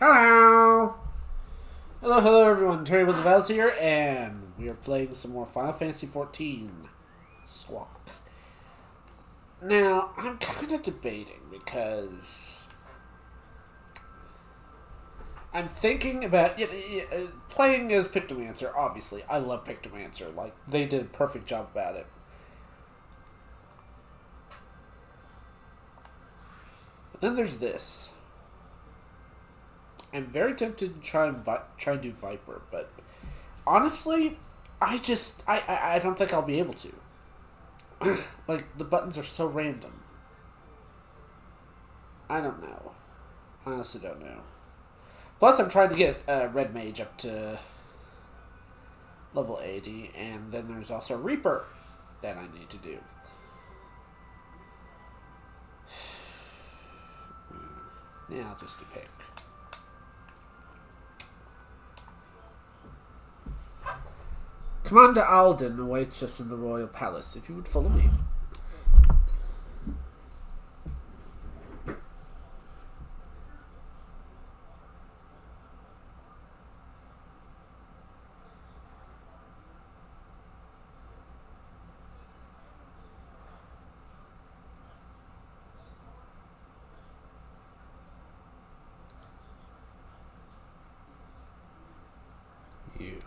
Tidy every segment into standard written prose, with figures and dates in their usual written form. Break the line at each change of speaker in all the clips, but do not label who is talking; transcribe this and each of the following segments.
Hello! Hello everyone. Terry Wizavels here, and we are playing some more Final Fantasy XIV. Squawk. Now, I'm kind of debating because I'm thinking about playing as Pictomancer. Obviously, I love Pictomancer. Like, they did a perfect job about it. But then there's this. I'm very tempted to try and do Viper, but honestly, I don't think I'll be able to. Like, the buttons are so random. I don't know. I honestly don't know. Plus, I'm trying to get Red Mage up to level 80, and then there's also Reaper that I need to do. Yeah, I'll just do pick. Commander Alden awaits us in the Royal Palace. If you would follow me. You.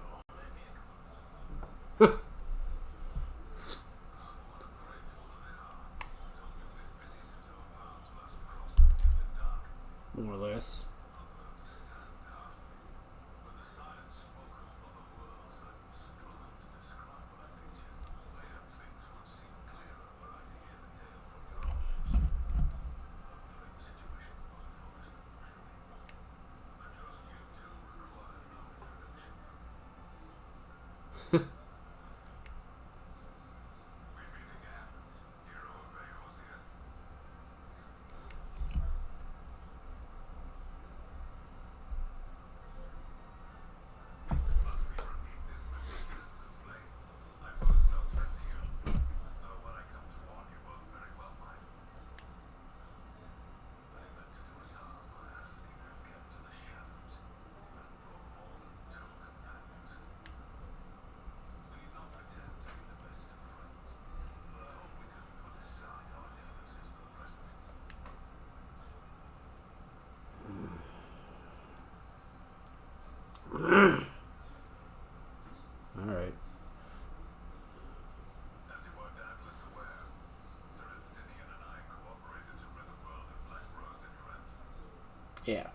More or less. Alright. Yeah.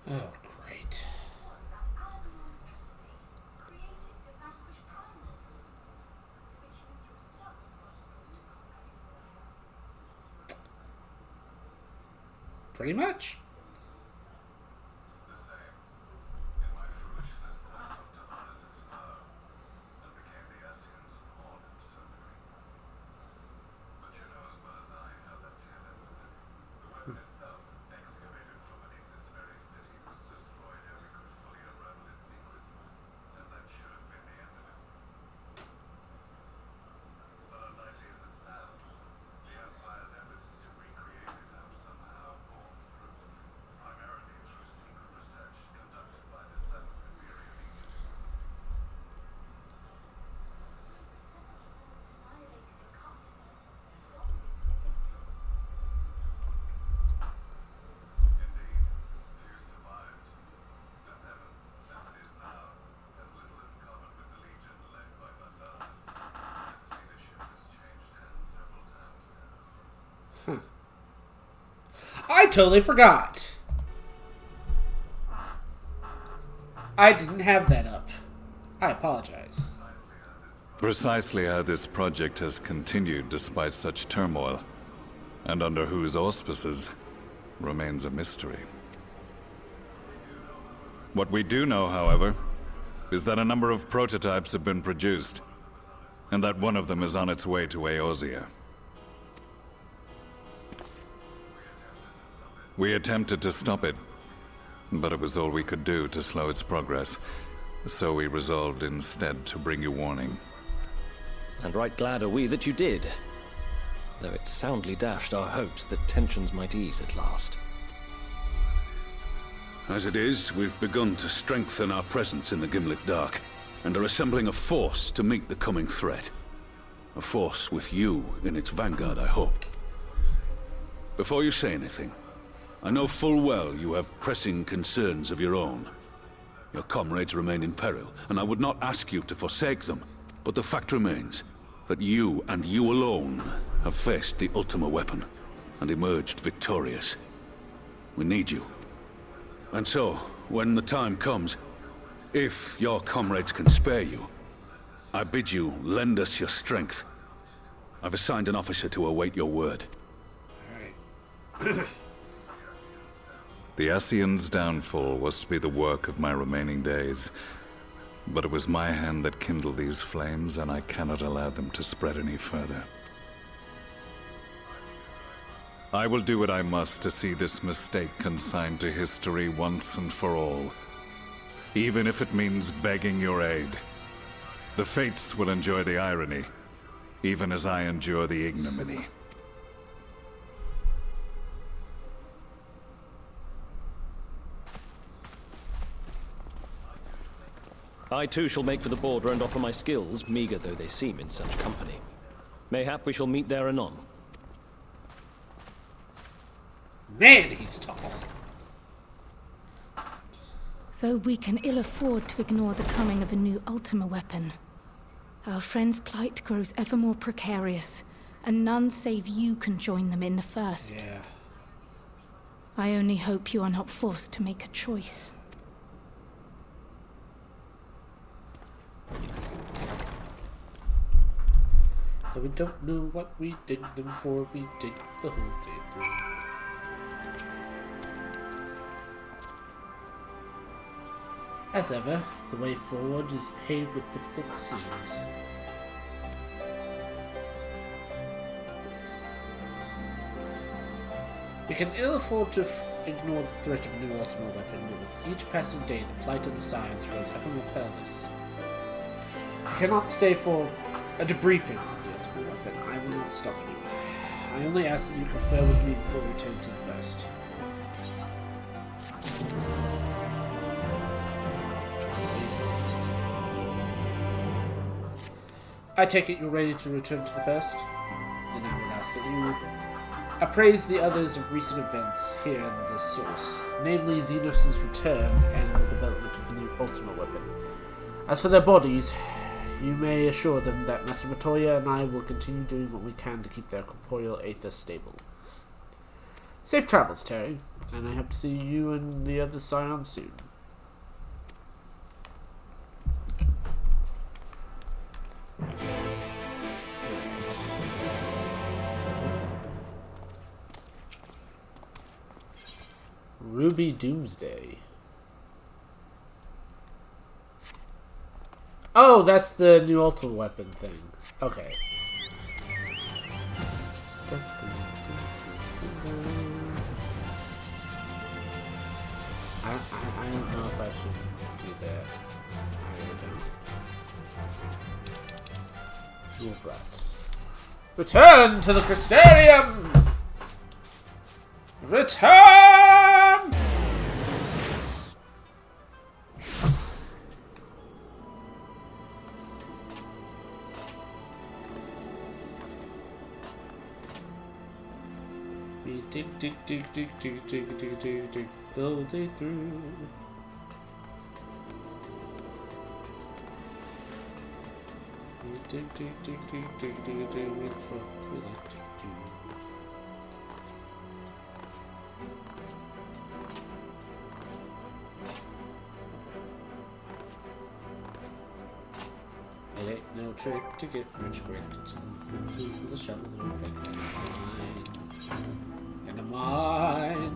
Oh, great. Pretty much. I totally forgot. I didn't have that up. I apologize.
Precisely how this project has continued despite such turmoil, and under whose auspices, remains a mystery. What we do know, however, is that a number of prototypes have been produced, and that one of them is on its way to Eorzea. We attempted to stop it, but it was all we could do to slow its progress, so we resolved instead to bring you warning.
And right glad are we that you did, though it soundly dashed our hopes that tensions might ease at last.
As it is, we've begun to strengthen our presence in the Gimlet Dark, and are assembling a force to meet the coming threat. A force with you in its vanguard, I hope. Before you say anything, I know full well you have pressing concerns of your own. Your comrades remain in peril, and I would not ask you to forsake them, but the fact remains that you, and you alone, have faced the Ultima weapon, and emerged victorious. We need you. And so, when the time comes, if your comrades can spare you, I bid you lend us your strength. I've assigned an officer to await your word.
Alright.
The Ascian's downfall was to be the work of my remaining days, but it was my hand that kindled these flames, and I cannot allow them to spread any further. I will do what I must to see this mistake consigned to history once and for all, even if it means begging your aid. The Fates will enjoy the irony, even as I endure the ignominy.
I too shall make for the border and offer my skills, meager though they seem in such company. Mayhap we shall meet there anon.
Man, he's tall.
Though we can ill afford to ignore the coming of a new Ultima weapon, our friend's plight grows ever more precarious, and none save you can join them in the first.
Yeah.
I only hope you are not forced to make a choice.
But we don't know what we dig them for, we dig the whole day through. As ever, the way forward is paved with difficult decisions. We can ill afford to ignore the threat of a new Ultima weapon, but with each passing day the plight of the Scions grows ever more perilous. We cannot stay for a debriefing on the Ultima weapon. I will not stop you. I only ask that you confer with me before we return to the first. I take it you're ready to return to the first? Then I would ask that you appraise the others of recent events here in the source, namely Xenos' return and the development of the new Ultima weapon. As for their bodies, you may assure them that Master Matoya and I will continue doing what we can to keep their corporeal aether stable. Safe travels, Terry, and I hope to see you and the other Scions soon. Ruby Doomsday. Oh, that's the new Ultima weapon thing. Okay. I don't know if I should do that. I really don't. You're right. Return to the Crystarium! Return! We dig, dig, dig, dig, dig, dig, dig, dig, dig, the whole day through. We dig, dig, dig, dig, dig, dig, dig, with what we like to do. trick to get rich quick. To the shovel and a mine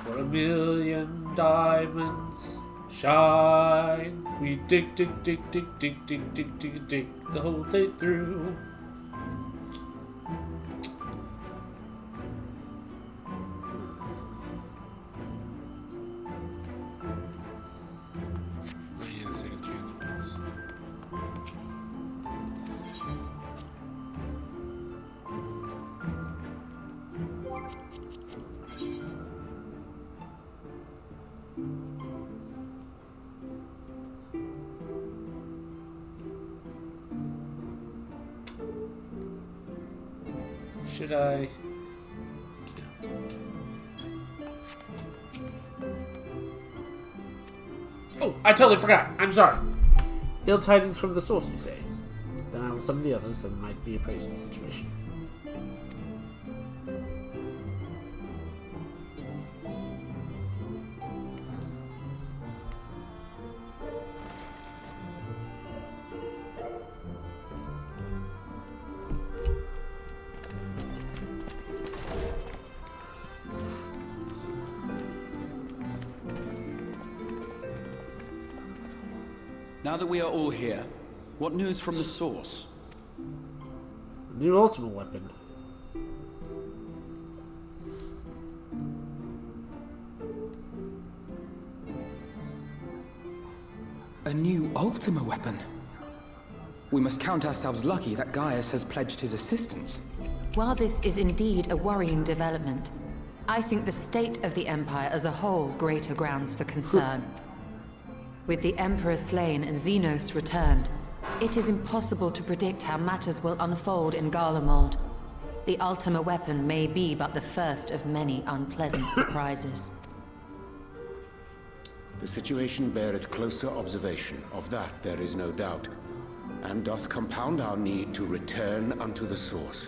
where 1,000,000 diamonds shine. We dig the whole day through. Should I? Oh, I totally forgot. I'm sorry. Ill tidings from the source, you say? Then I will summon the others. There might be a pricing situation.
Now that we are all here, what news from the source?
New ultimate weapon.
A new Ultima weapon? We must count ourselves lucky that Gaius has pledged his assistance.
While this is indeed a worrying development, I think the state of the Empire as a whole greater grounds for concern. With the Emperor slain and Xenos returned, it is impossible to predict how matters will unfold in Garlemald. The Ultima weapon may be but the first of many unpleasant surprises.
The situation beareth closer observation, of that there is no doubt, and doth compound our need to return unto the source.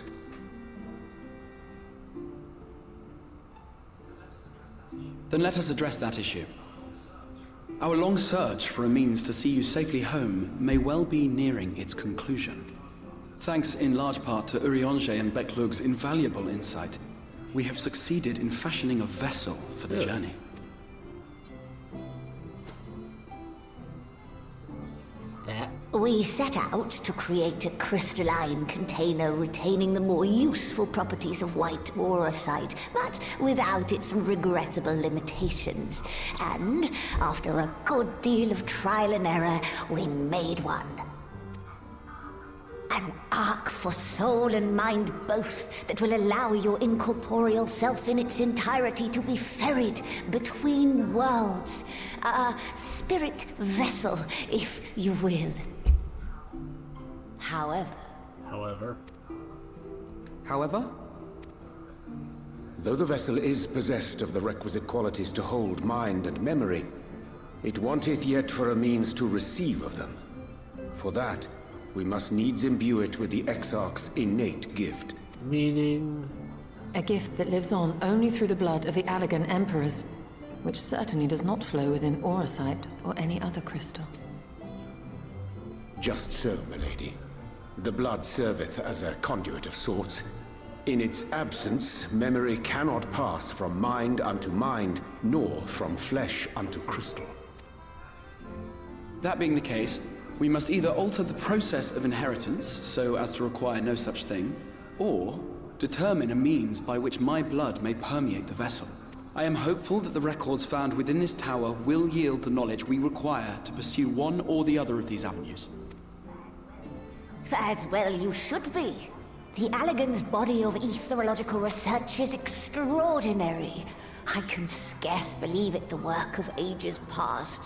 Then let us address that issue. Our long search for a means to see you safely home may well be nearing its conclusion. Thanks in large part to Urianger and Becklug's invaluable insight, we have succeeded in fashioning a vessel for the journey.
We set out to create a crystalline container retaining the more useful properties of white aurosite, but without its regrettable limitations. And after a good deal of trial and error, we made one. An ark for soul and mind both that will allow your incorporeal self in its entirety to be ferried between worlds. A spirit vessel, if you will.
However?
Though the vessel is possessed of the requisite qualities to hold mind and memory, it wanteth yet for a means to receive of them. For that, we must needs imbue it with the Exarch's innate gift.
Meaning?
A gift that lives on only through the blood of the Allagan Emperors, which certainly does not flow within aurosite or any other crystal.
Just so, milady. The blood serveth as a conduit of sorts. In its absence, memory cannot pass from mind unto mind, nor from flesh unto crystal.
That being the case, we must either alter the process of inheritance so as to require no such thing, or determine a means by which my blood may permeate the vessel. I am hopeful that the records found within this tower will yield the knowledge we require to pursue one or the other of these avenues.
As well you should be. The Allagan's body of etherological research is extraordinary. I can scarce believe it the work of ages past.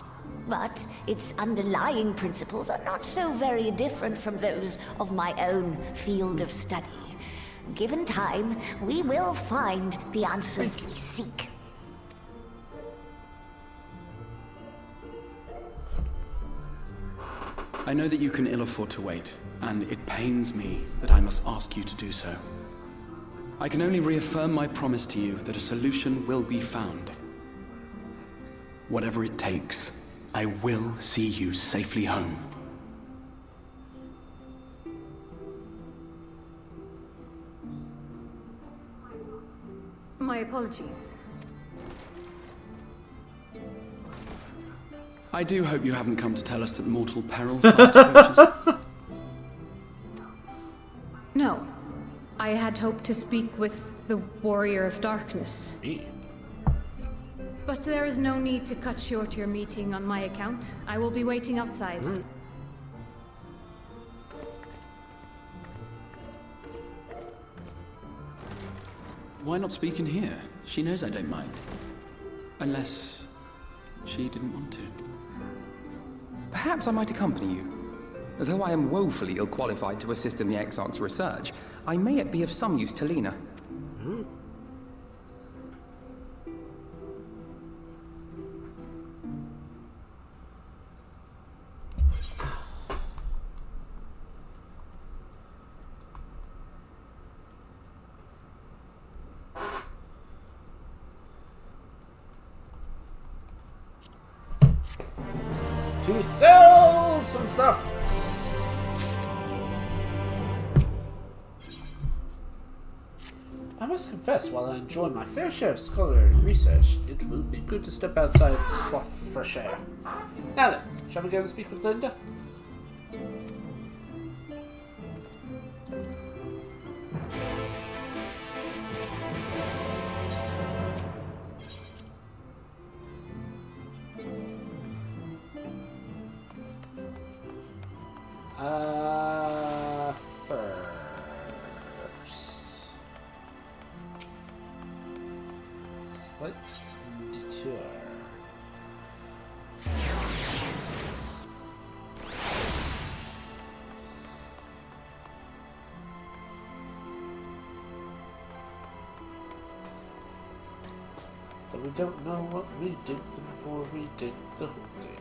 But its underlying principles are not so very different from those of my own field of study. Given time, we will find the answers we seek.
I know that you can ill afford to wait, and it pains me that I must ask you to do so. I can only reaffirm my promise to you that a solution will be found. Whatever it takes, I will see you safely home.
My apologies.
I do hope you haven't come to tell us that mortal peril fast approaches.
No. I had hoped to speak with the Warrior of Darkness. But there is no need to cut short your meeting on my account. I will be waiting outside.
Why not speak in here? She knows I don't mind. Unless she didn't want to.
Perhaps I might accompany you. Though I am woefully ill-qualified to assist in the Exarch's research, I may yet be of some use to Lena.
To sell some stuff. I must confess, while I enjoy my fair share of scholarly research, it will be good to step outside the spot for fresh air. Now then, shall we go and speak with Linda? Let's detour. But we don't know what we did before we did the whole thing.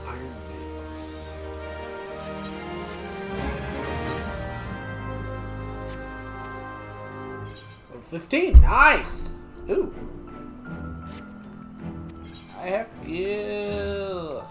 Iron Wings. 15, nice! Ooh. I have gil.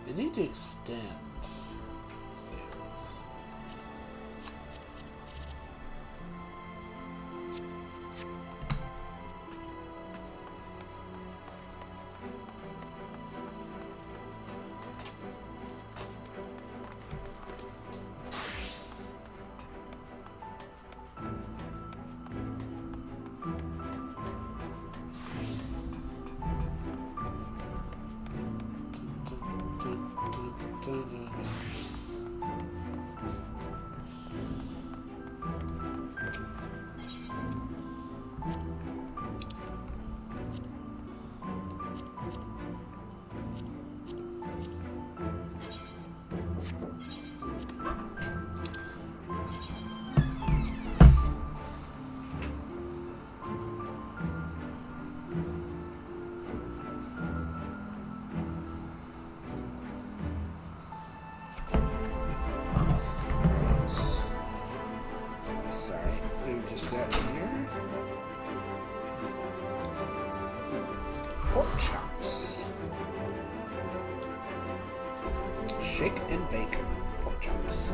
I need to extend things. Sorry, food just got here. Pork chops. Shake and bake pork chops.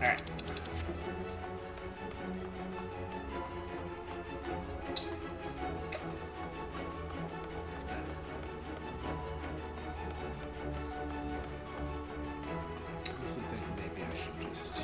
Alright. I think maybe I should just...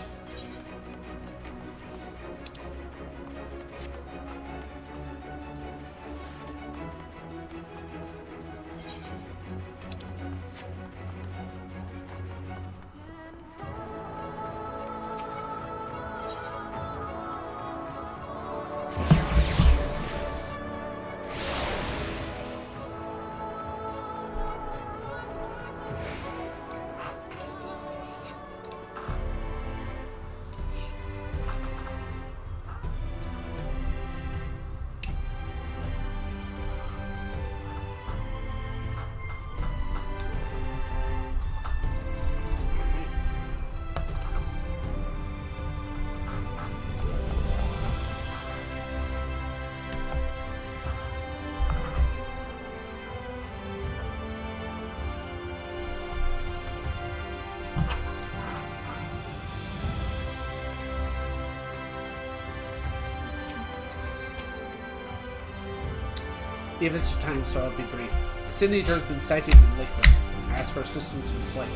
Give it some time, so I'll be brief. The Sin-Eater has been sighted in Lakeland. Ask for assistance in Slayer.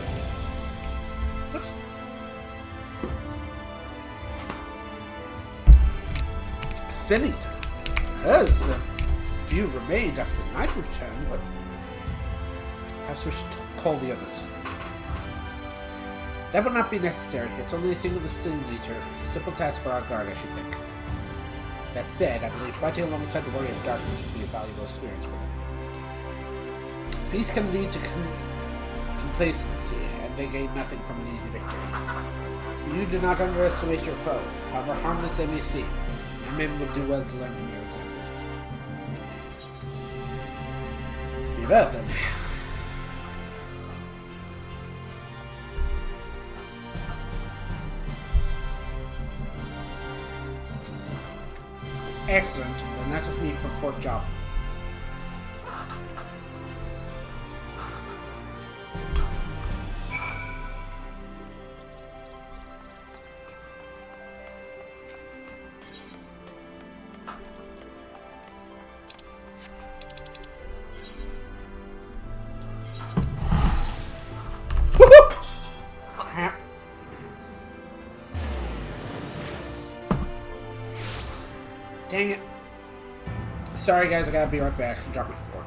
What? Sin-Eater? There's a few remained after the night return, but perhaps we should call the others. That would not be necessary. It's only a single Sin-Eater. A simple task for our guard, I should think. That said, I believe fighting alongside the Warrior of Darkness would be a valuable experience for them. Peace can lead to complacency, and they gain nothing from an easy victory. You do not underestimate your foe, however harmless they may seem. Your men would do well to learn from your example. Let's be about then. Excellent, and that is me for Fort Job. Dang it. Sorry guys, I gotta be right back. Drop my fork.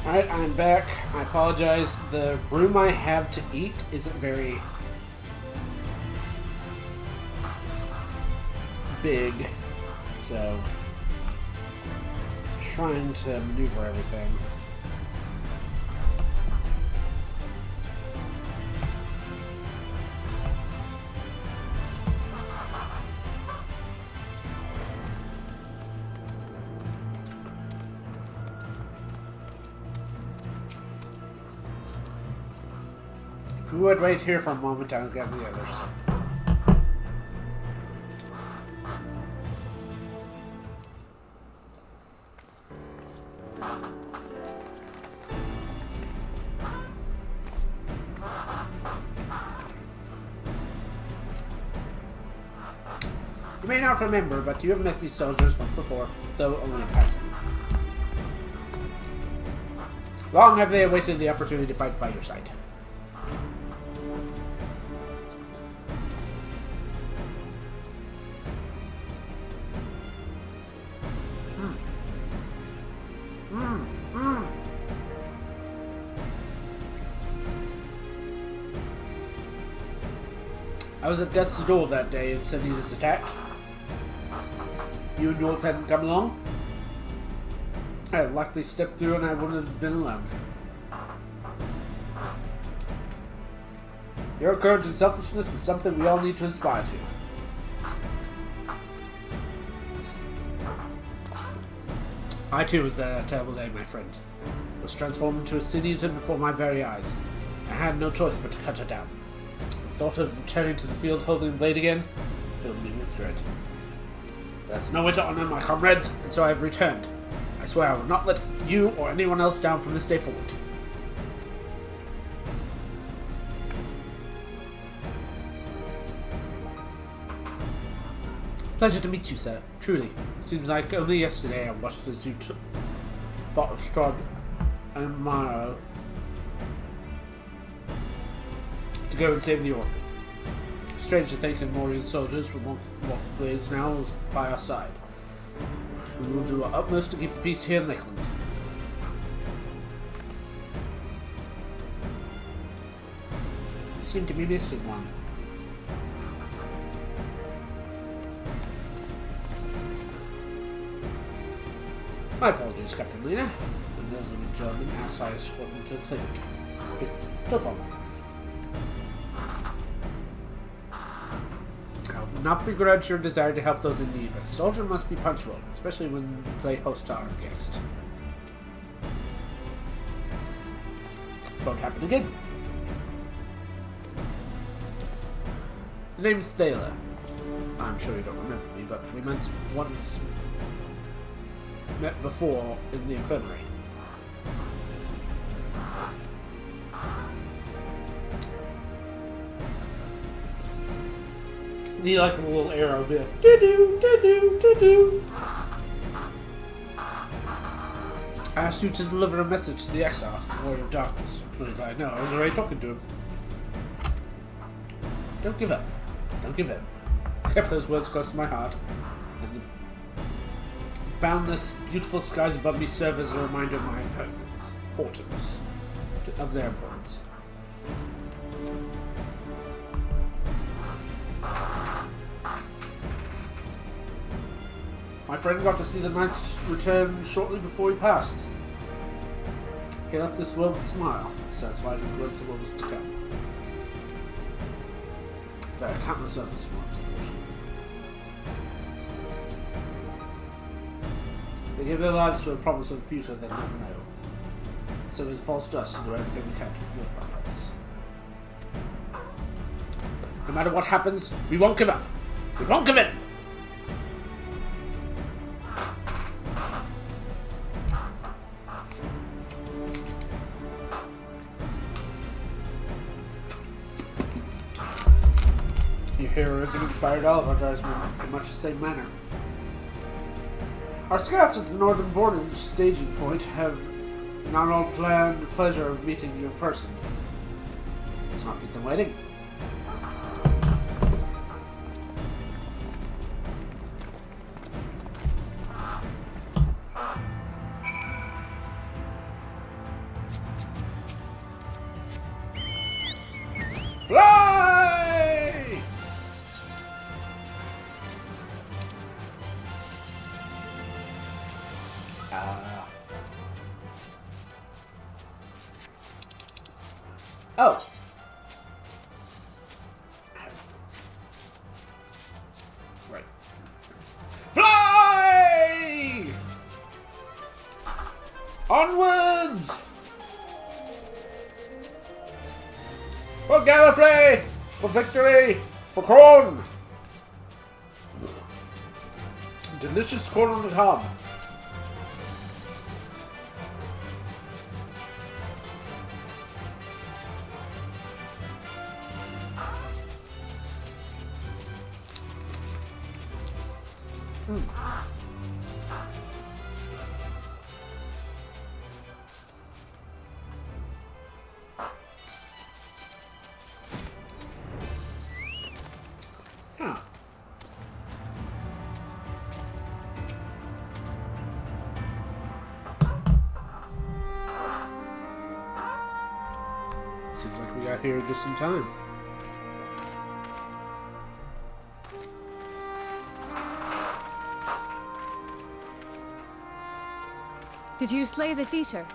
Alright, I'm back. I apologize. The room I have to eat isn't very big, so I'm trying to maneuver everything. If we would wait here for a moment, I'll get the others. You may not remember, but you have met these soldiers once before, though only in passing. Long have they awaited the opportunity to fight by your side. I was at death's door that day and Senate was attacked. You and yours hadn't come along. I had likely stepped through and I wouldn't have been alone. Your courage and selfishness is something we all need to aspire to. I too was there that terrible day, my friend. I was transformed into a Sinian before my very eyes. I had no choice but to cut her down. The thought of returning to the field holding the blade again filled me with dread. There's no way to honor my comrades, and so I have returned. I swear I will not let you or anyone else down from this day forward. Pleasure to meet you, sir. Truly. Seems like only yesterday I watched as you fought with Strahd and Maro to go and save the Orc. Strange to think Morian soldiers with long blades now is by our side. We will do our utmost to keep the peace here in Lakeland. You seem to be missing one. My apologies, Captain Lena. The Northern German asked I escort them to the clinic. It took on. I will not begrudge your desire to help those in need, but a soldier must be punctual, especially when we play host to our guest. Won't happen again. The name's Thaler. I'm sure you don't remember me, but we once met before in the infirmary. Need like a little arrow bit. Do-do, do-do, do-do. I asked you to deliver a message to the exile, Warrior of Darkness. Little did I know, I was already talking to him. Don't give up. Don't give in. I kept those words close to my heart, and the boundless, beautiful skies above me serve as a reminder of my importance, of their importance. My friend got to see the Knight's return shortly before he passed. He left this world with a smile, satisfied with glimpse of what was to come. There are countless others once, unfortunately. They give their lives to a promise of a future they never know. So it falls to us to do everything we can to fulfill our purpose. No matter what happens, we won't give up. We won't give in! Your heroism inspired all of our guardsmen in much the same manner. Our scouts at the northern border staging point have not all planned the pleasure of meeting you in person. Let's not keep them waiting. Fly! Oh. Right. Fly! Onwards! For Gallifrey! For victory! For corn! Delicious corn on the cob. Huh. Seems like we got here just in time.
Did you slay this eater?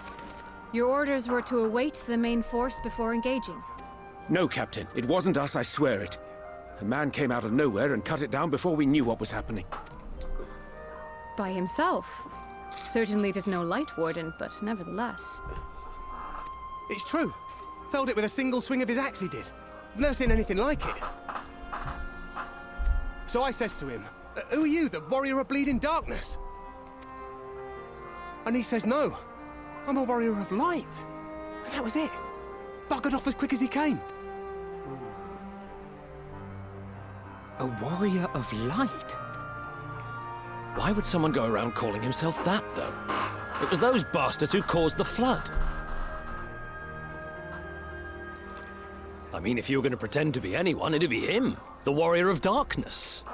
Your orders were to await the main force before engaging.
No, Captain. It wasn't us, I swear it. A man came out of nowhere and cut it down before we knew what was happening.
By himself. Certainly it is no light warden, but nevertheless.
It's true. Felled it with a single swing of his axe, he did. Never seen anything like it. So I says to him, "Who are you, the warrior of bleeding darkness?" And he says, "No, I'm a warrior of light." And that was it. Buggered off as quick as he came.
A warrior of light?
Why would someone go around calling himself that, though? It was those bastards who caused the flood. I mean, if you were going to pretend to be anyone, it'd be him, the warrior of darkness.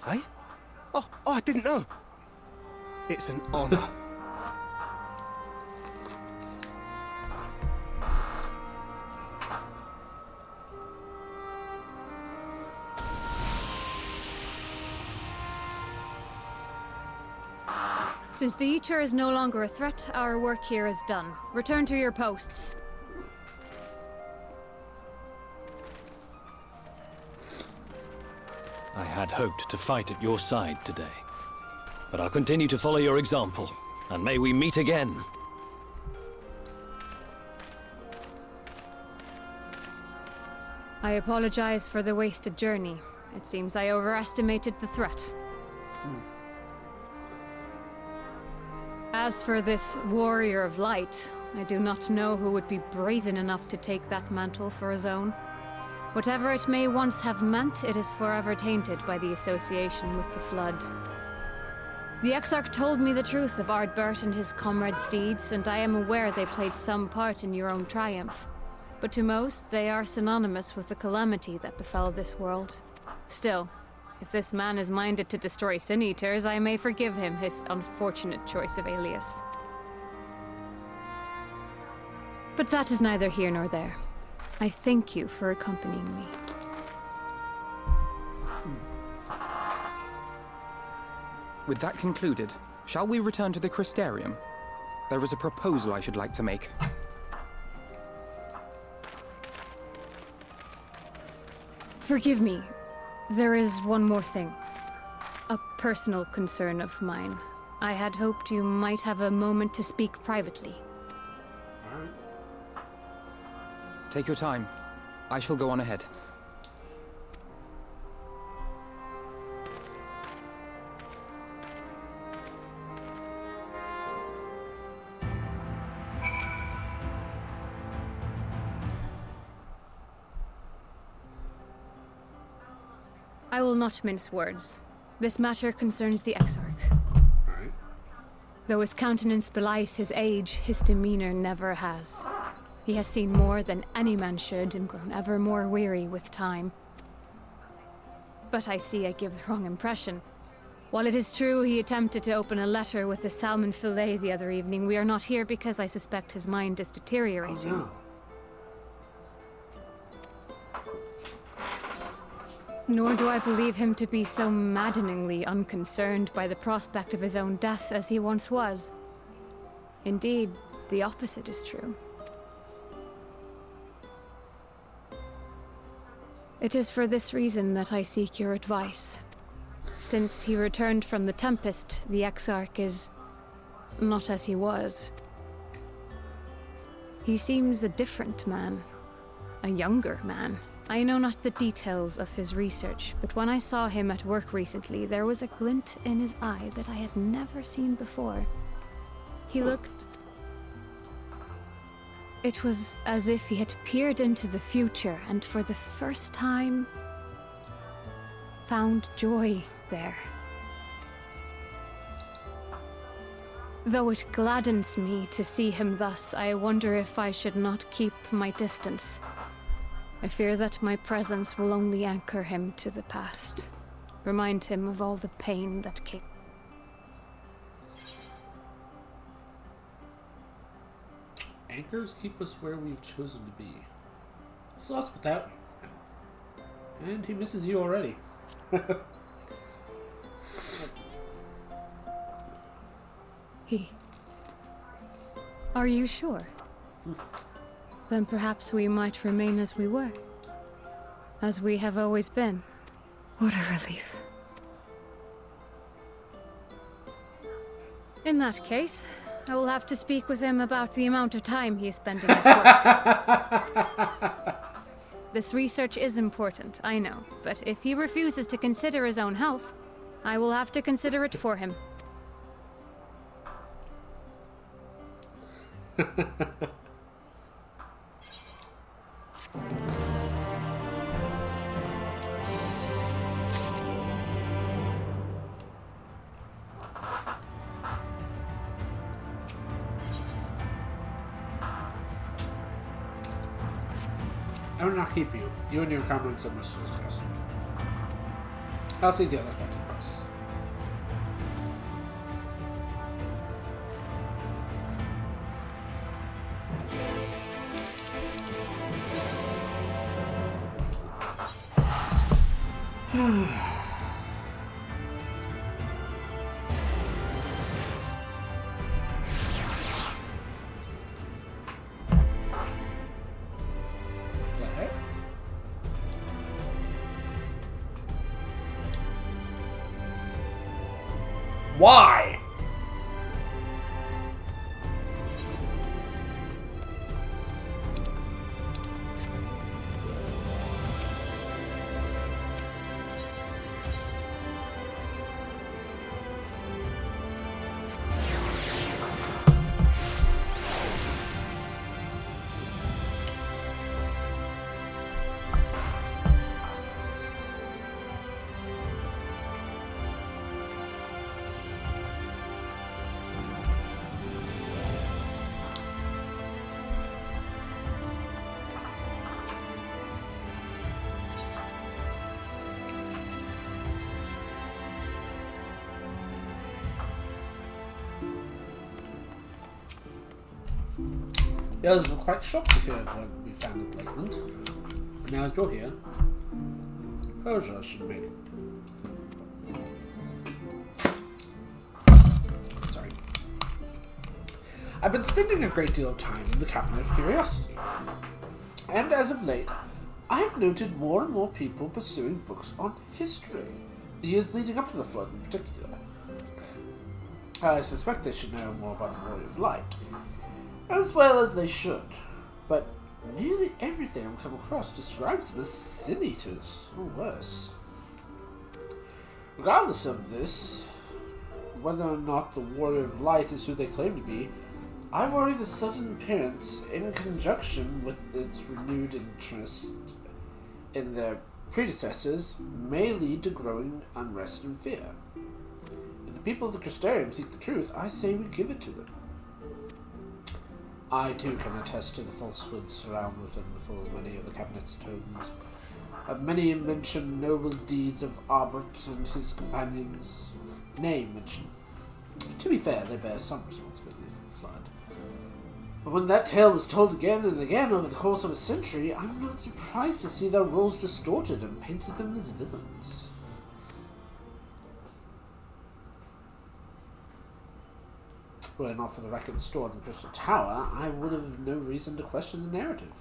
Eh? Oh, I didn't know. It's an honor.
Since the Eater is no longer a threat, our work here is done. Return to your posts.
I had hoped to fight at your side today. But I'll continue to follow your example, and may we meet again.
I apologize for the wasted journey. It seems I overestimated the threat. As for this warrior of light, I do not know who would be brazen enough to take that mantle for his own. Whatever it may once have meant, it is forever tainted by the association with the Flood. The Exarch told me the truth of Ardbert and his comrades' deeds, and I am aware they played some part in your own triumph. But to most, they are synonymous with the calamity that befell this world. Still, if this man is minded to destroy Sin Eaters, I may forgive him his unfortunate choice of alias. But that is neither here nor there. I thank you for accompanying me.
With that concluded, shall we return to the Crystarium? There is a proposal I should like to make.
Forgive me. There is one more thing. A personal concern of mine. I had hoped you might have a moment to speak privately.
Alright.
Take your time. I shall go on ahead.
I will not mince words. This matter concerns the Exarch.
Alright.
Though his countenance belies his age, his demeanor never has. He has seen more than any man should and grown ever more weary with time. But I see I give the wrong impression. While it is true he attempted to open a letter with a salmon fillet the other evening, we are not here because I suspect his mind is deteriorating.
Oh, no.
Nor do I believe him to be so maddeningly unconcerned by the prospect of his own death as he once was. Indeed, the opposite is true. It is for this reason that I seek your advice. Since he returned from the Tempest, the Exarch is not as he was. He seems a different man, a younger man. I know not the details of his research, but when I saw him at work recently, there was a glint in his eye that I had never seen before. He looked... It was as if he had peered into the future and for the first time found joy there. Though it gladdens me to see him thus, I wonder if I should not keep my distance. I fear that my presence will only anchor him to the past, remind him of all the pain that came.
Anchors keep us where we've chosen to be. It's lost without you. And he misses you already.
He. Are you sure? Then perhaps we might remain as we were. As we have always been. What a relief. In that case, I will have to speak with him about the amount of time he is spending at work. This research is important, I know, but if he refuses to consider his own health, I will have to consider it for him.
I will not keep you. You and your comrades are much distress. I'll see the others back to the bus. The heck? Why? The others were quite shocked to hear when we found the Lakeland. Now that you're here, Persia should make. Sorry. I've been spending a great deal of time in the Cabinet of Curiosity, and as of late, I've noted more and more people pursuing books on history, the years leading up to the flood in particular. I suspect they should know more about the Warrior of Light, as well as they should. But nearly everything I've come across describes them as sin eaters, or worse. Regardless of this, whether or not the Warrior of Light is who they claim to be, I worry the sudden appearance, in conjunction with its renewed interest in their predecessors, may lead to growing unrest and fear. If the people of the Crystarium seek the truth, I say we give it to them. I too can attest to the falsehoods surrounded within the full many of the cabinet's tomes. Of many mention noble deeds of Albert and his companions. Nay, mention. To be fair, they bear some responsibility for the flood. But when that tale was told again and again over the course of a century, I'm not surprised to see their roles distorted and painted them as villains. Were it not for the records stored in Crystal Tower, I would have no reason to question the narrative.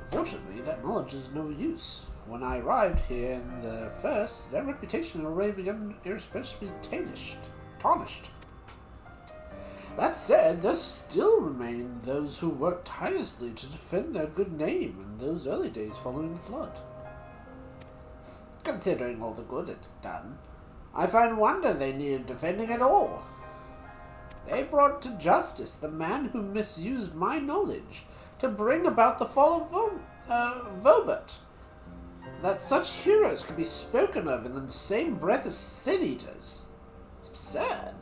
Unfortunately, that knowledge is no use. When I arrived here in the first, their reputation had already begun irresponsibly tarnished. That said, there still remain those who worked tirelessly to defend their good name in those early days following the flood. Considering all the good it had done, I find wonder they needed defending at all. They brought to justice the man who misused my knowledge to bring about the fall of Vobert. That such heroes could be spoken of in the same breath as sin eaters. It's absurd.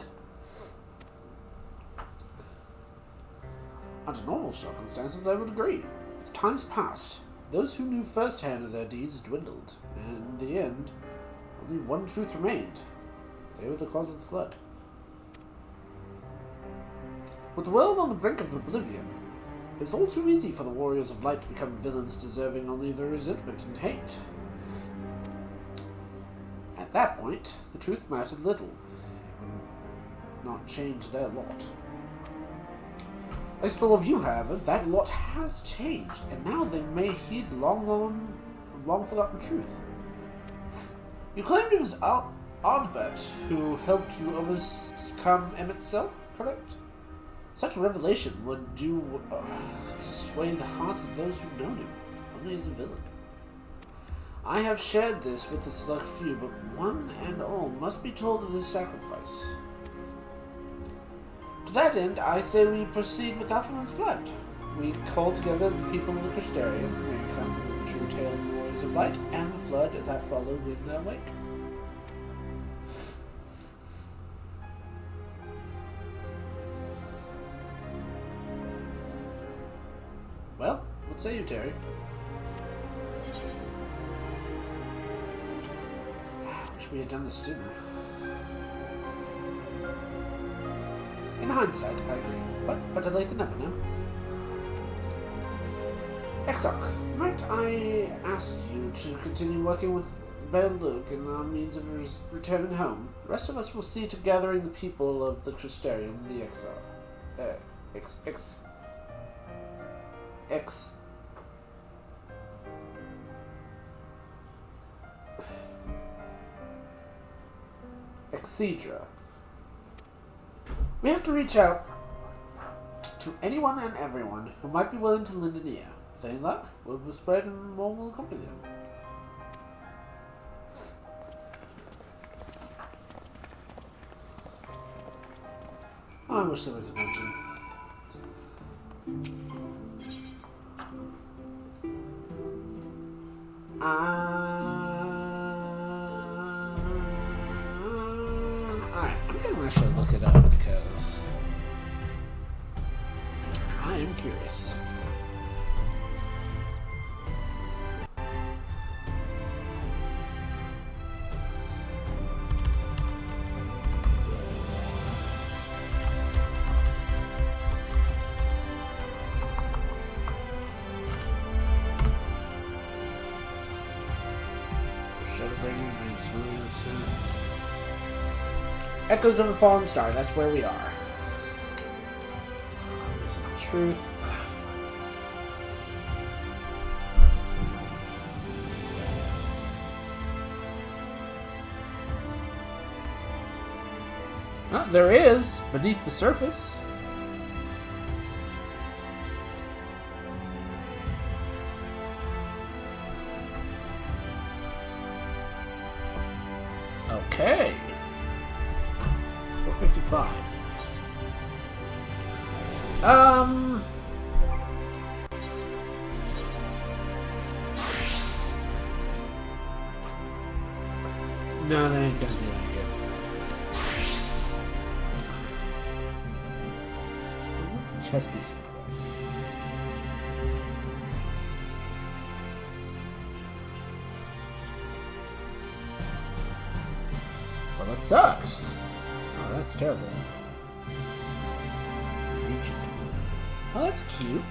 Under normal circumstances, I would agree. As times passed, those who knew firsthand of their deeds dwindled, and in the end, only one truth remained. They were the cause of the flood. With the world on the brink of oblivion, it is all too easy for the Warriors of Light to become villains deserving only their resentment and hate. At that point, the truth mattered little. It would not change their lot. Thanks to all of you, however, that lot has changed, and now they may heed long forgotten truth. You claimed it was Ardbert who helped you overcome Emmett's cell, correct? Such revelation would do to sway the hearts of those who've known him, only as a villain. I have shared this with the select few, but one and all must be told of this sacrifice. To that end, I say we proceed with Alphaman's blood. We call together the people of the Crystarium, we account them with the true tale of the Warriors of Light and the flood that followed in their wake. Well, what say you, Terry? Wish we had done this sooner. In hindsight, I agree, but better late than never, no? Exarch, might I ask you to continue working with Belug in our means of returning home? The rest of us will see to gathering the people of the Crystarium, the Exedra. We have to reach out to anyone and everyone who might be willing to lend an ear. With any luck, word will spread and more will accompany them. I wish there was an engine. Alright, I'm gonna actually look it up because I am curious. Echoes of a Fallen Star, that's where we are. Truth. Oh, there is, beneath the surface. Okay. 455. No, that ain't gonna do any good. What's the chess piece? Well, that sucks. Oh, that's terrible. Oh, that's cute.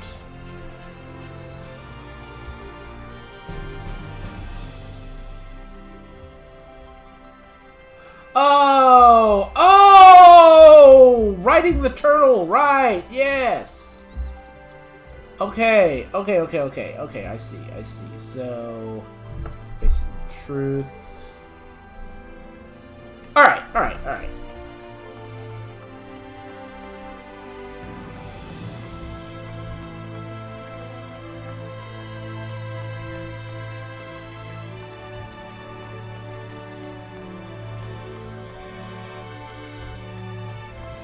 Oh! Oh! Riding the turtle, right, yes! Okay, okay, I see. So, facing truth. Alright.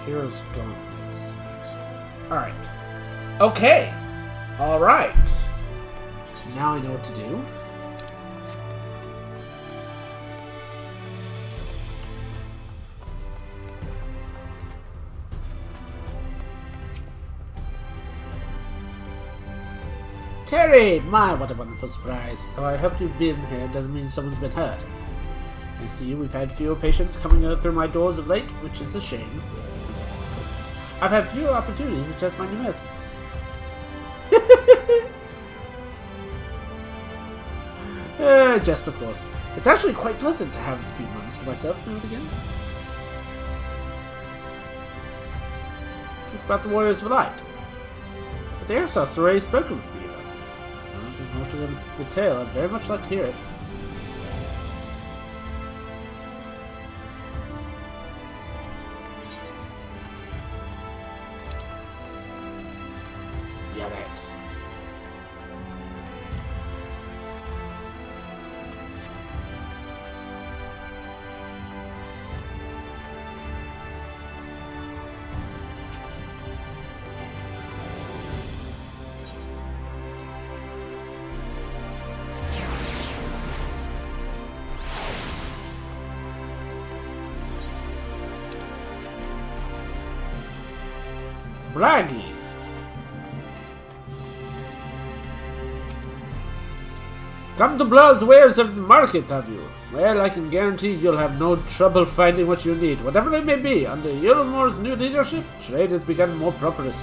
Heroes gone. Alright. Okay! Alright. Now I know what to do. Terry! My, what a wonderful surprise. Though I hope you've been here doesn't mean someone's been hurt. I see we've had fewer patients coming out through my doors of late, which is a shame. I've had fewer opportunities to test my new medicines. Just of course. It's actually quite pleasant to have a few moments to myself now and again. Truth about the Warriors of Light. But the Airsoft's already spoken with me about it. Well, there's more to the tale. I'd very much like to hear it. Bragging. Come to Bloods wares of the market, have you? Well, I can guarantee you'll have no trouble finding what you need, whatever it may be. Under Yellowmore's new leadership, trade has begun more prosperous.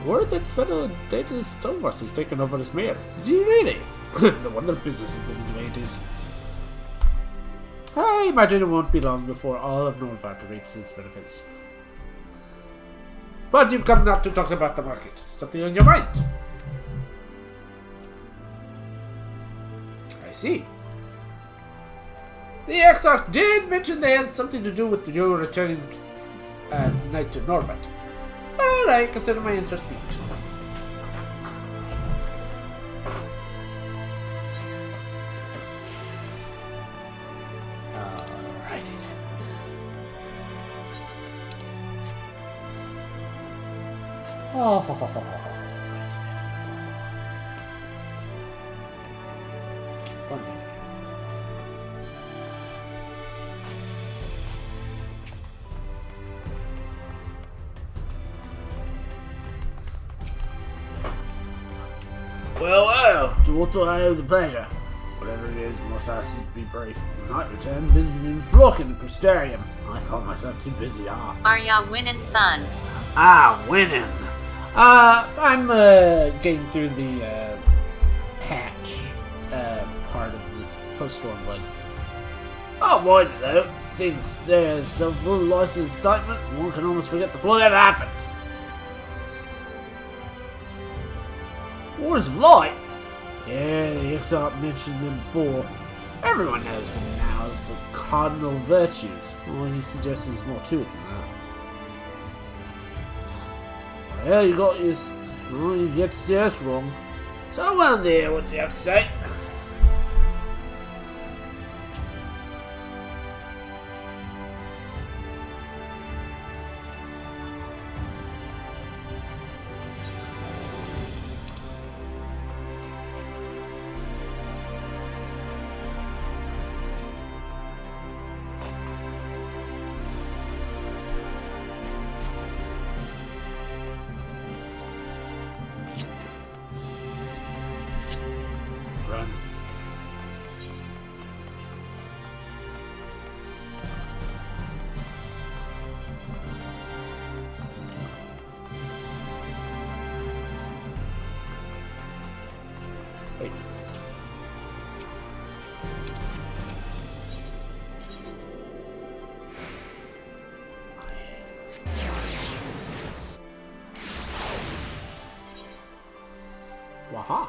Word that fellow Data Stonewall has taken over as mayor. Did you really? No wonder business has been in the way it is. I imagine it won't be long before all of Norvat reaps its benefits. But you've come not to talk about the market. Something on your mind. I see. The Exarch did mention they had something to do with you returning night to Norvat. Alright, consider my interest piqued. Oh, ho, ho, ho, ho. 1 minute. Well, to what do I owe the pleasure? Whatever it is, must ask you to be brief. When I returned, visiting Flock in the Crystarium. I found myself too busy off.
Are ya winning, son?
Ah, winning. I'm getting through the patch part of this post-Stormblood. Oh, boy, though, since there's so full license statement, one can almost forget the flood ever happened. Wars of Light? Yeah, the Exarch mentioned them before. Everyone knows them now as the cardinal virtues. Well, he suggests there's more to it than that. Well, you've yet to steer us wrong. So I wanted to hear what you have to say. Run. Wait. Waha.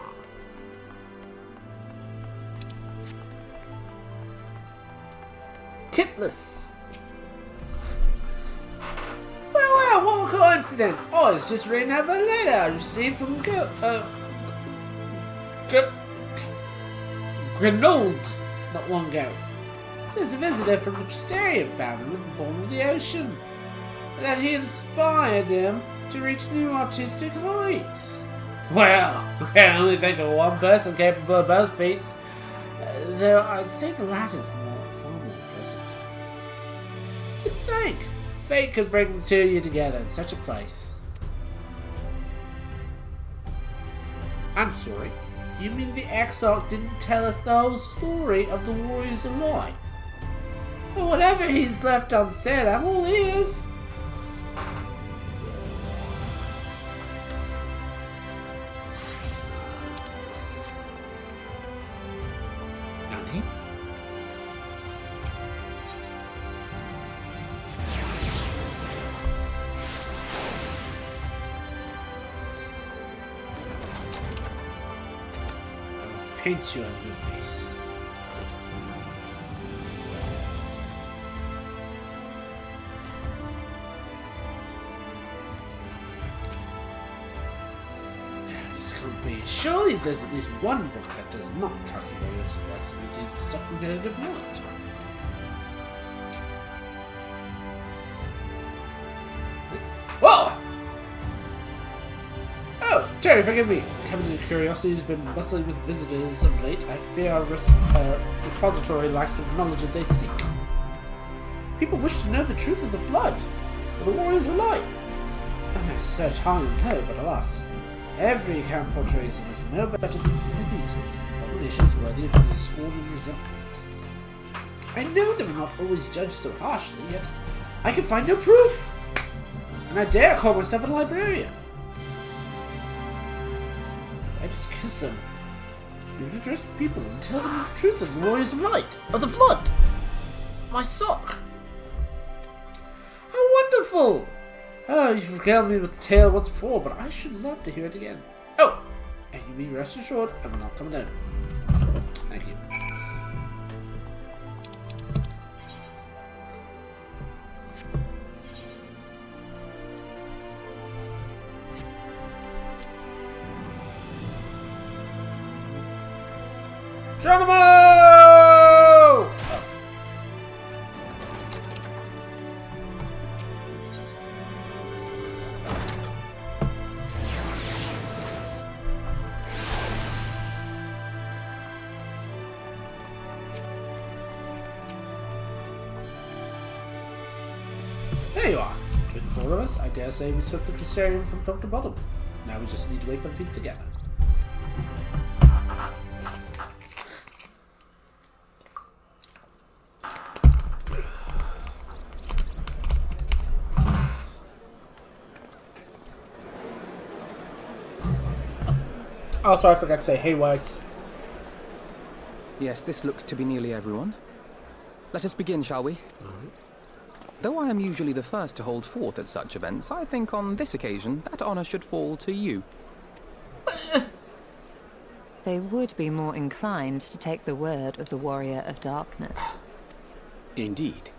Kitless. Wow, what a coincidence! Oh, I was just reading out a letter I received from Grenold not long ago. It says a visitor from Mysterium found him at the bottom of the ocean, and that he inspired him to reach new artistic heights. Well, I can only think of one person capable of both feats, though I'd say the latter's far more impressive. To think fate could bring the two of you together in such a place. I'm sorry, you mean the Exarch didn't tell us the whole story of the Warriors of Light? Well, whatever he's left unsaid, I'm all ears. Nani? Paint you on your face. This can't be. Surely there's at least one book that does not cast the Warriors of Light and it is the second grade of night. Whoa! Oh, Terry, forgive me. Captain of Curiosity has been bustling with visitors of late. I fear our repository lacks the knowledge that they seek. People wish to know the truth of the Flood, or the Warriors of Light. I search high and low, but alas, every account portrays them as no better than sin-eaters, abominations worthy of any scorn and resentment. I know they were not always judged so harshly, yet I can find no proof, and I dare call myself a librarian. I just kiss them. You would address the people and tell them the truth of the Warriors of Light, of the Flood. My sock. How wonderful! Oh, you've regaled me with the tale once before, but I should love to hear it again. Oh, and you may rest assured I will not come down. Thank you. Geronimo! Oh. There you are. Between the four of us, I dare say we swept the Mysterium from top to bottom. Now we just need to wait for the people to gather. Oh, sorry, I forgot to say, hey, Weiss.
Yes, this looks to be nearly everyone. Let us begin, shall we? Though I am usually the first to hold forth at such events, I think on this occasion that honor should fall to you.
they would be more inclined to take the word of the Warrior of Darkness.
Indeed.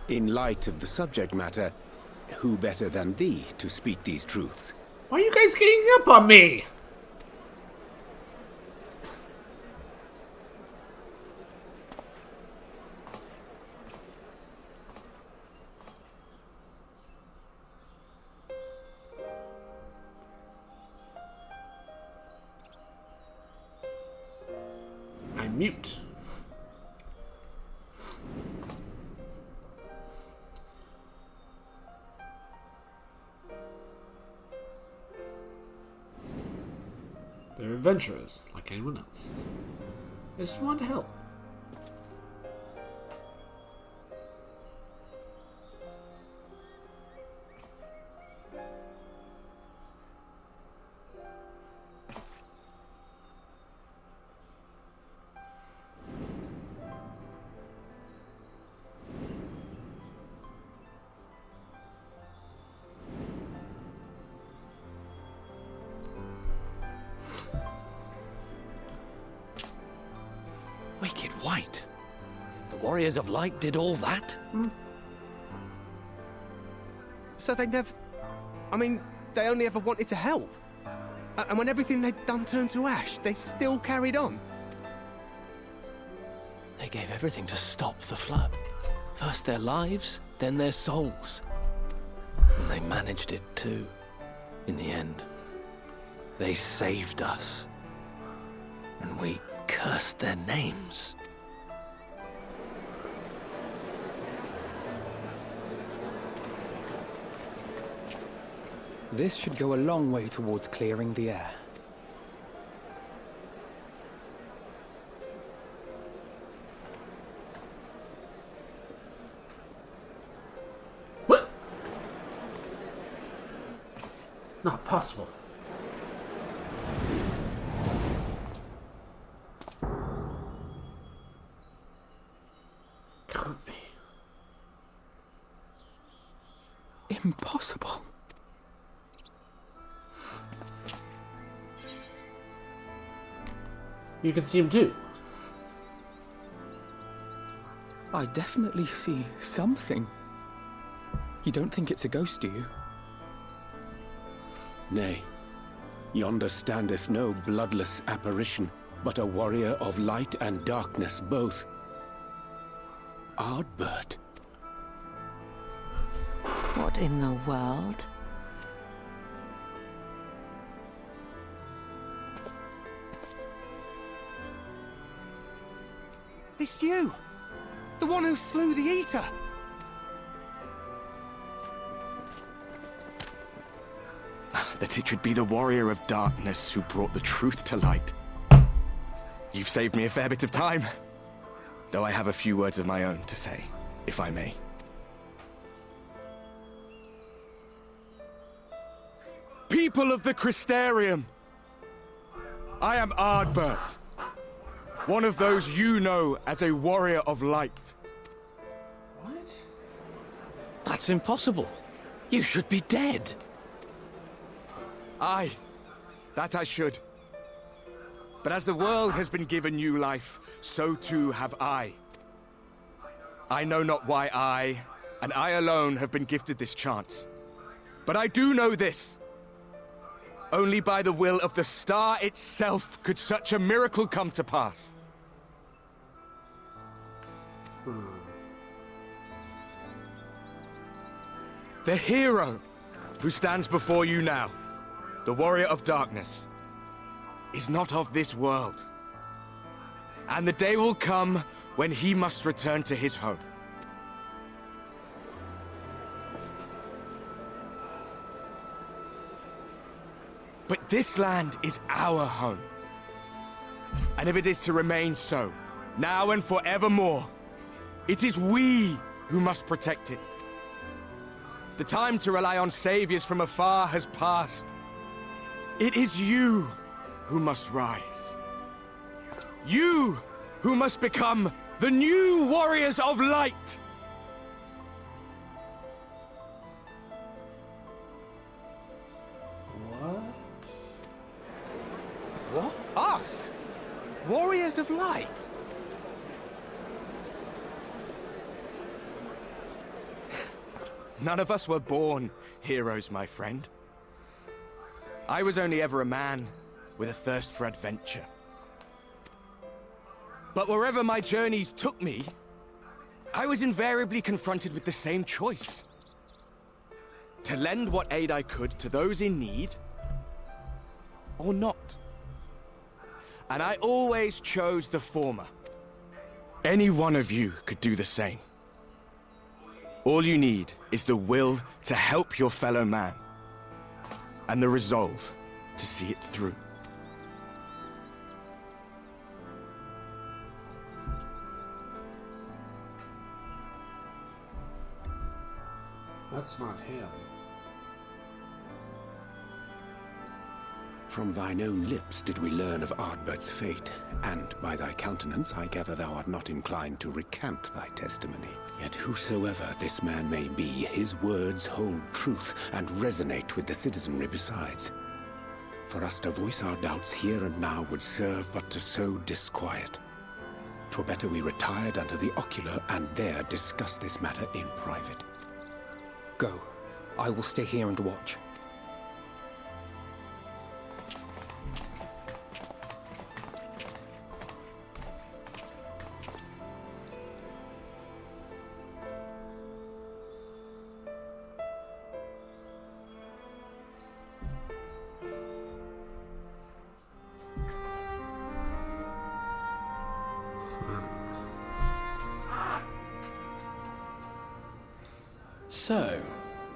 In light of the subject matter, who better than thee to speak these truths?
Why are you guys ganging up on me? I'm mute. They're adventurers, like anyone else. They just want to help.
Wicked White. The Warriors of Light did all that?
So they never... I mean, they only ever wanted to help. And when everything they'd done turned to ash, they still carried on.
They gave everything to stop the flood. First their lives, then their souls. And they managed it too. In the end. They saved us. And we cursed their names.
This should go a long way towards clearing the air.
What? Not possible. Can't be.
Impossible.
You can see him too.
I definitely see something. You don't think it's a ghost, do you?
Nay, yonder standeth no bloodless apparition, but a warrior of light and darkness both. Ardbert.
What in the world?
It's you! The one who slew the Eater!
That it should be the Warrior of Darkness who brought the truth to light. You've saved me a fair bit of time. Though I have a few words of my own to say, if I may. People of the Crystarium! I am Ardbert. One of those you know as a warrior of light.
What?
That's impossible. You should be dead.
Aye, that I should. But as the world has been given new life, so too have I. I know not why I, and I alone, have been gifted this chance. But I do know this. Only by the will of the star itself could such a miracle come to pass. The hero who stands before you now, the Warrior of Darkness, is not of this world. And the day will come when he must return to his home. But this land is our home. And if it is to remain so, now and forevermore, it is we who must protect it. The time to rely on saviors from afar has passed. It is you who must rise. You who must become the new Warriors of Light!
What?
What? Us?
Warriors of Light? None of us were born heroes, my friend. I was only ever a man with a thirst for adventure. But wherever my journeys took me, I was invariably confronted with the same choice. To lend what aid I could to those in need, or not. And I always chose the former. Any one of you could do the same. All you need is the will to help your fellow man, and the resolve to see it through.
That's not him.
From thine own lips did we learn of Ardbert's fate, and by thy countenance I gather thou art not inclined to recant thy testimony. Yet whosoever this man may be, his words hold truth and resonate with the citizenry besides. For us to voice our doubts here and now would serve but to sow disquiet. 'Twere better we retired unto the ocular and there discuss this matter in private.
Go. I will stay here and watch.
So,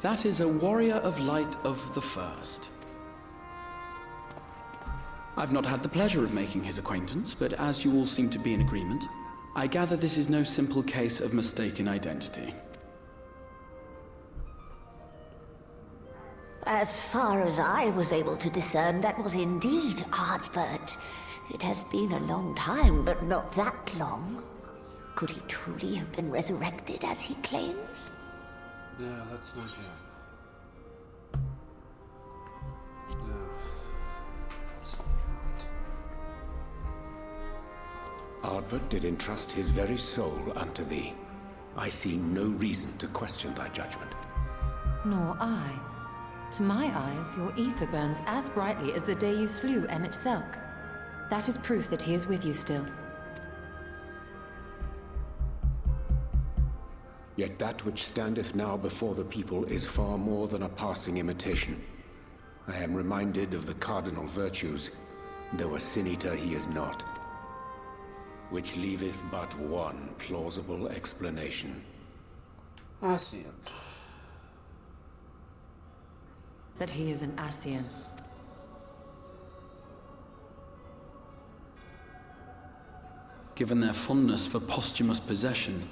that is a warrior of light of the first. I've not had the pleasure of making his acquaintance, but as you all seem to be in agreement, I gather this is no simple case of mistaken identity.
As far as I was able to discern, that was indeed Ardbert. It has been a long time, but not that long. Could he truly have been resurrected as he claims?
No, that's not him. No. Absolutely not.
Ardbert did entrust his very soul unto thee. I see no reason to question thy judgment.
Nor I. To my eyes, your ether burns as brightly as the day you slew Emmett Selk. That is proof that he is with you still.
Yet that which standeth now before the people is far more than a passing imitation. I am reminded of the cardinal virtues, though a sin-eater he is not, which leaveth but one plausible explanation.
I see him.
That he is an Ascian.
Given their fondness for posthumous possession,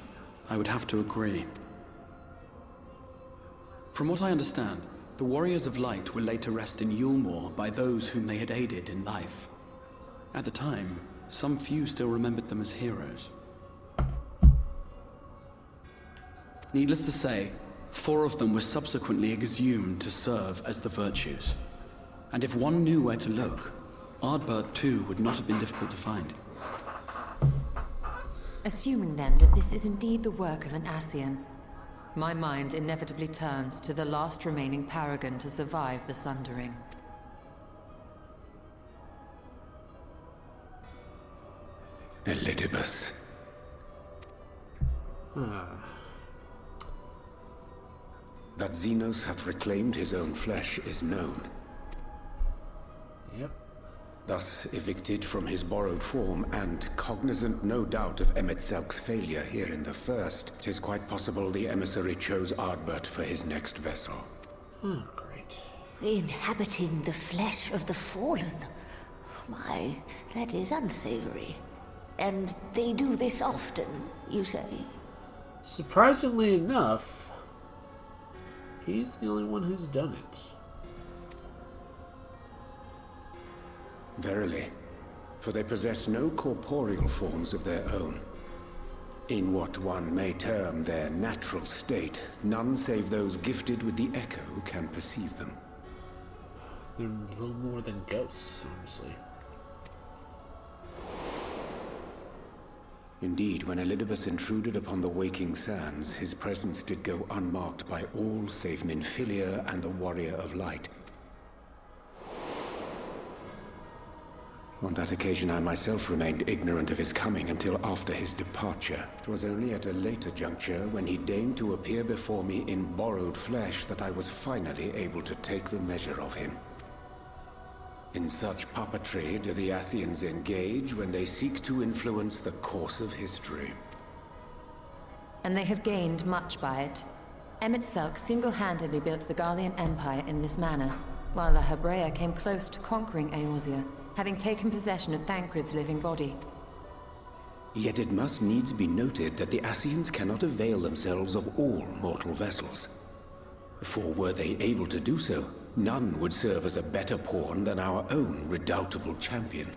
I would have to agree. From what I understand, the Warriors of Light were laid to rest in Yulmore by those whom they had aided in life. At the time, some few still remembered them as heroes. Needless to say, 4 of them were subsequently exhumed to serve as the virtues. And if one knew where to look, Ardbert too would not have been difficult to find.
Assuming then that this is indeed the work of an Ascian, my mind inevitably turns to the last remaining paragon to survive the Sundering.
Elidibus. That Xenos hath reclaimed his own flesh is known.
Yep.
Thus evicted from his borrowed form, and cognizant no doubt of Emmett Selk's failure here in the first, 'tis quite possible the emissary chose Ardbert for his next vessel.
Great.
Inhabiting the flesh of the fallen. My, that is unsavory. And they do this often, you say?
Surprisingly enough, he's the only one who's done it.
Verily, for they possess no corporeal forms of their own. In what one may term their natural state, none save those gifted with the echo can perceive them.
They're a little more than ghosts, honestly.
Indeed, when Elidibus intruded upon the waking sands, his presence did go unmarked by all save Minfilia and the Warrior of Light. On that occasion, I myself remained ignorant of his coming until after his departure. It was only at a later juncture, when he deigned to appear before me in borrowed flesh, that I was finally able to take the measure of him. In such puppetry do the Ascians engage when they seek to influence the course of history.
And they have gained much by it. Emmett Selk single-handedly built the Garlean Empire in this manner, while La Hebrea came close to conquering Eorzea, having taken possession of Thancred's living body.
Yet it must needs be noted that the Ascians cannot avail themselves of all mortal vessels. For were they able to do so, none would serve as a better pawn than our own redoubtable champion.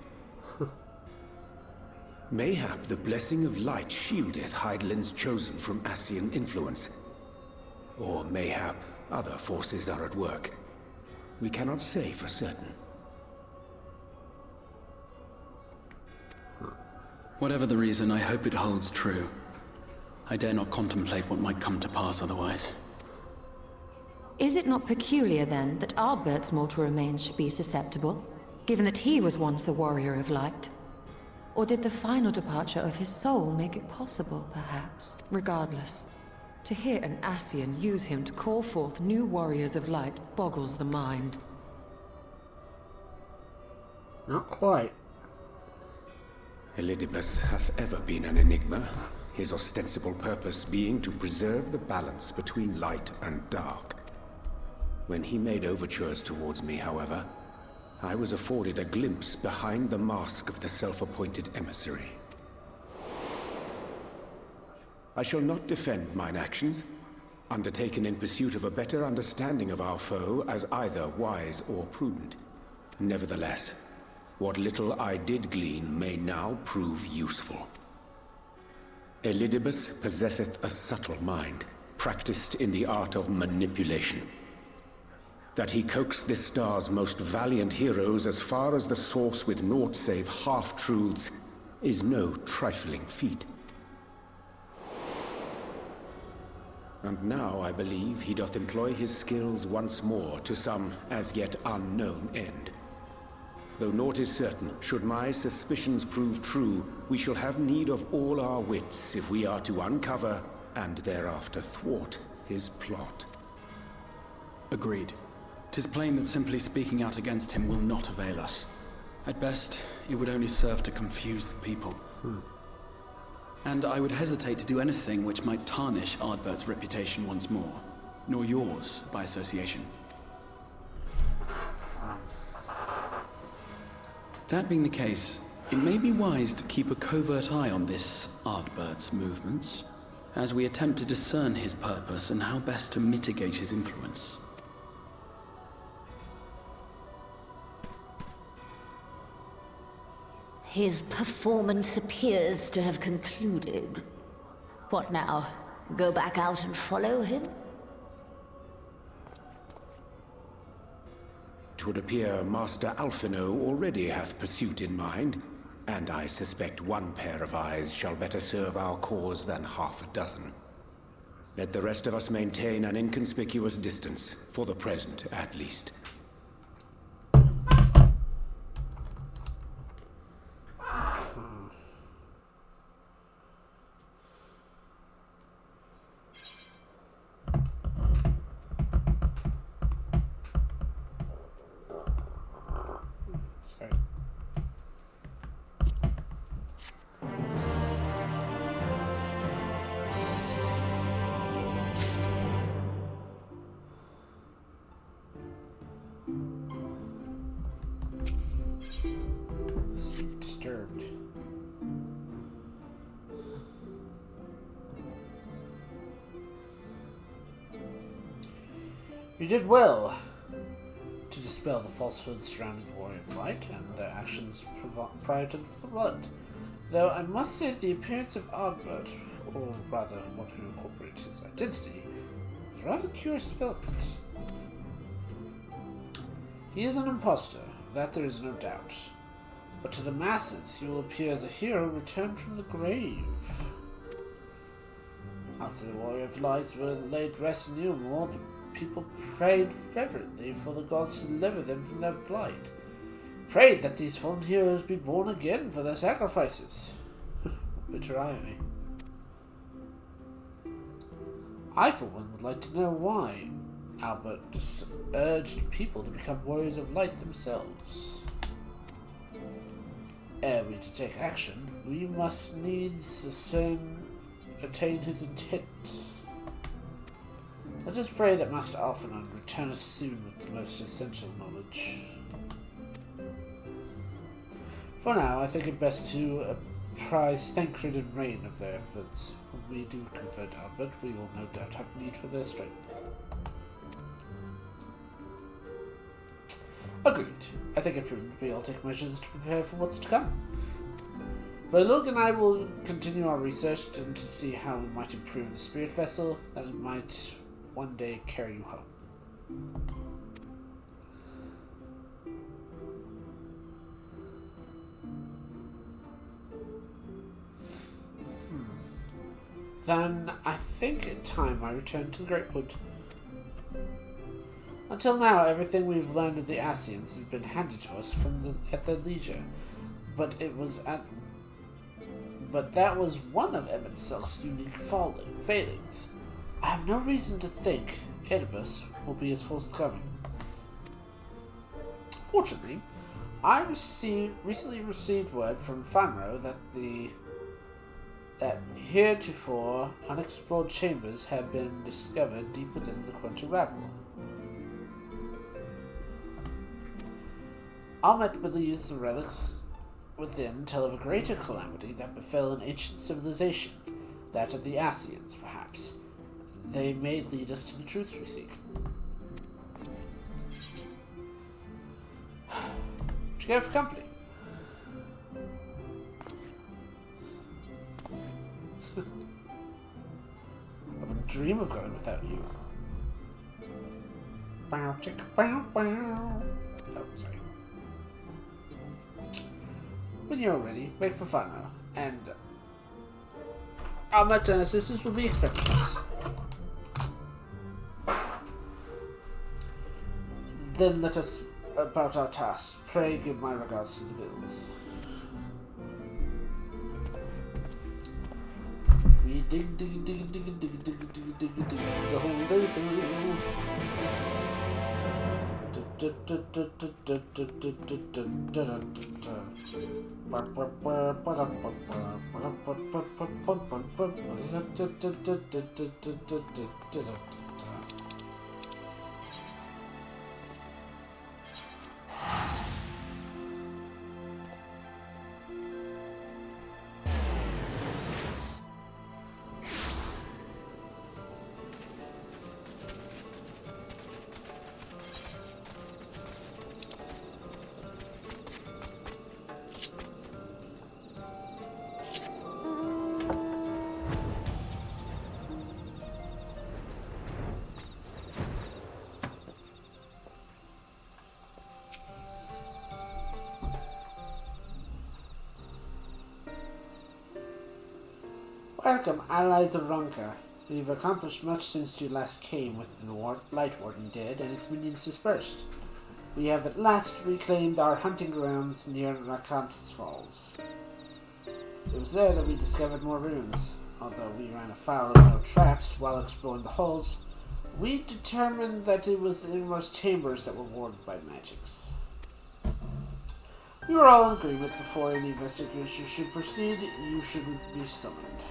Mayhap the blessing of light shieldeth Hydaelyn's chosen from Ascian influence. Or mayhap other forces are at work. We cannot say for certain.
Whatever the reason, I hope it holds true. I dare not contemplate what might come to pass otherwise.
Is it not peculiar, then, that Ardbert's mortal remains should be susceptible, given that he was once a warrior of light? Or did the final departure of his soul make it possible, perhaps? Regardless, to hear an Ascian use him to call forth new warriors of light boggles the mind.
Not quite.
Elidibus hath ever been an enigma, his ostensible purpose being to preserve the balance between light and dark. When he made overtures towards me, however, I was afforded a glimpse behind the mask of the self-appointed emissary. I shall not defend mine actions, undertaken in pursuit of a better understanding of our foe as either wise or prudent. Nevertheless, what little I did glean may now prove useful. Elidibus possesseth a subtle mind, practiced in the art of manipulation. That he coaxed this star's most valiant heroes as far as the source with naught save half-truths is no trifling feat. And now I believe he doth employ his skills once more to some as yet unknown end. Though naught is certain, should my suspicions prove true, we shall have need of all our wits if we are to uncover and thereafter thwart his plot.
Agreed. 'Tis plain that simply speaking out against him will not avail us. At best, it would only serve to confuse the people. And I would hesitate to do anything which might tarnish Ardbert's reputation once more, nor yours by association. That being the case, it may be wise to keep a covert eye on this Ardbert's movements, as we attempt to discern his purpose and how best to mitigate his influence.
His performance appears to have concluded. What now? Go back out and follow him?
It would appear Master Alphino already hath pursuit in mind, and I suspect one pair of eyes shall better serve our cause than half a dozen. Let the rest of us maintain an inconspicuous distance, for the present at least.
Disturbed. You did well to dispel the falsehoods surrounding the Warrior of Light and their actions prior to the Flood. Though I must say the appearance of Ardbert, or rather what who incorporated his identity, is a rather curious development. He is an impostor, of that there is no doubt. But to the masses, he will appear as a hero returned from the grave. After the Warrior of Light were laid rest in Neomore, the people prayed fervently for the gods to deliver them from their plight. Prayed that these fallen heroes be born again for their sacrifices. Bitter irony. I, for one, would like to know why Albert just urged people to become warriors of light themselves. Ere we to take action, we must needs attain his intent. Let us pray that Master Alphinaud returneth soon with the most essential knowledge. For now, I think it best to apprise Thancred and Rain of their efforts. When we do convert Albert, we will no doubt have need for their strength. Agreed. I think it prudent we all take measures to prepare for what's to come. But Luke and I will continue our research and to see how we might improve the spirit vessel that it might one day carry you home. Then I think it's time I return to the Great Wood. Until now, everything we've learned of the Ascians has been handed to us at their leisure, but that was one of Emmett Selk's unique failings. I have no reason to think Oedipus will be as forthcoming. Fortunately, I recently received word from Fanro that heretofore unexplored chambers have been discovered deep within the Quinta Ravel. Ahmet believes the relics within tell of a greater calamity that befell an ancient civilization, that of the Ascians, perhaps. They may lead us to the truth we seek. Would you go for company? I would dream of going without you. Bow, chicka, bow, bow. Oh, sorry. When you're ready, wait for Fano, and our assistants will be expecting us. Then let us about our task. Pray give my regards to the Vills. We dig the whole day through. Welcome, allies of Ronka. We've accomplished much since you last came with the Light Warden dead and its minions dispersed. We have at last reclaimed our hunting grounds near Rakanth's Falls. It was there that we discovered more ruins. Although we ran afoul of no traps while exploring the halls, we determined that it was the innermost chambers that were warded by magics. We were all in agreement before any investigation should proceed, you should be summoned.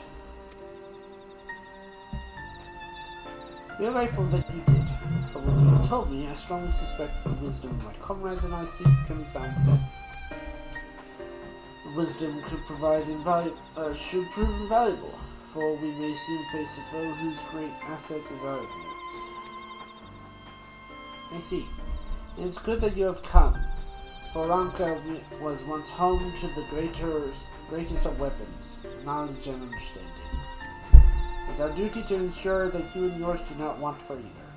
We are grateful that you did, for when you have told me, I strongly suspect the wisdom my comrades and I seek can be found there. The wisdom should prove invaluable, for we may soon face a foe whose great asset is our ignorance. I see. It is good that you have come, for Ranka was once home to the greatest of weapons, knowledge and understanding. It is our duty to ensure that you and yours do not want for either.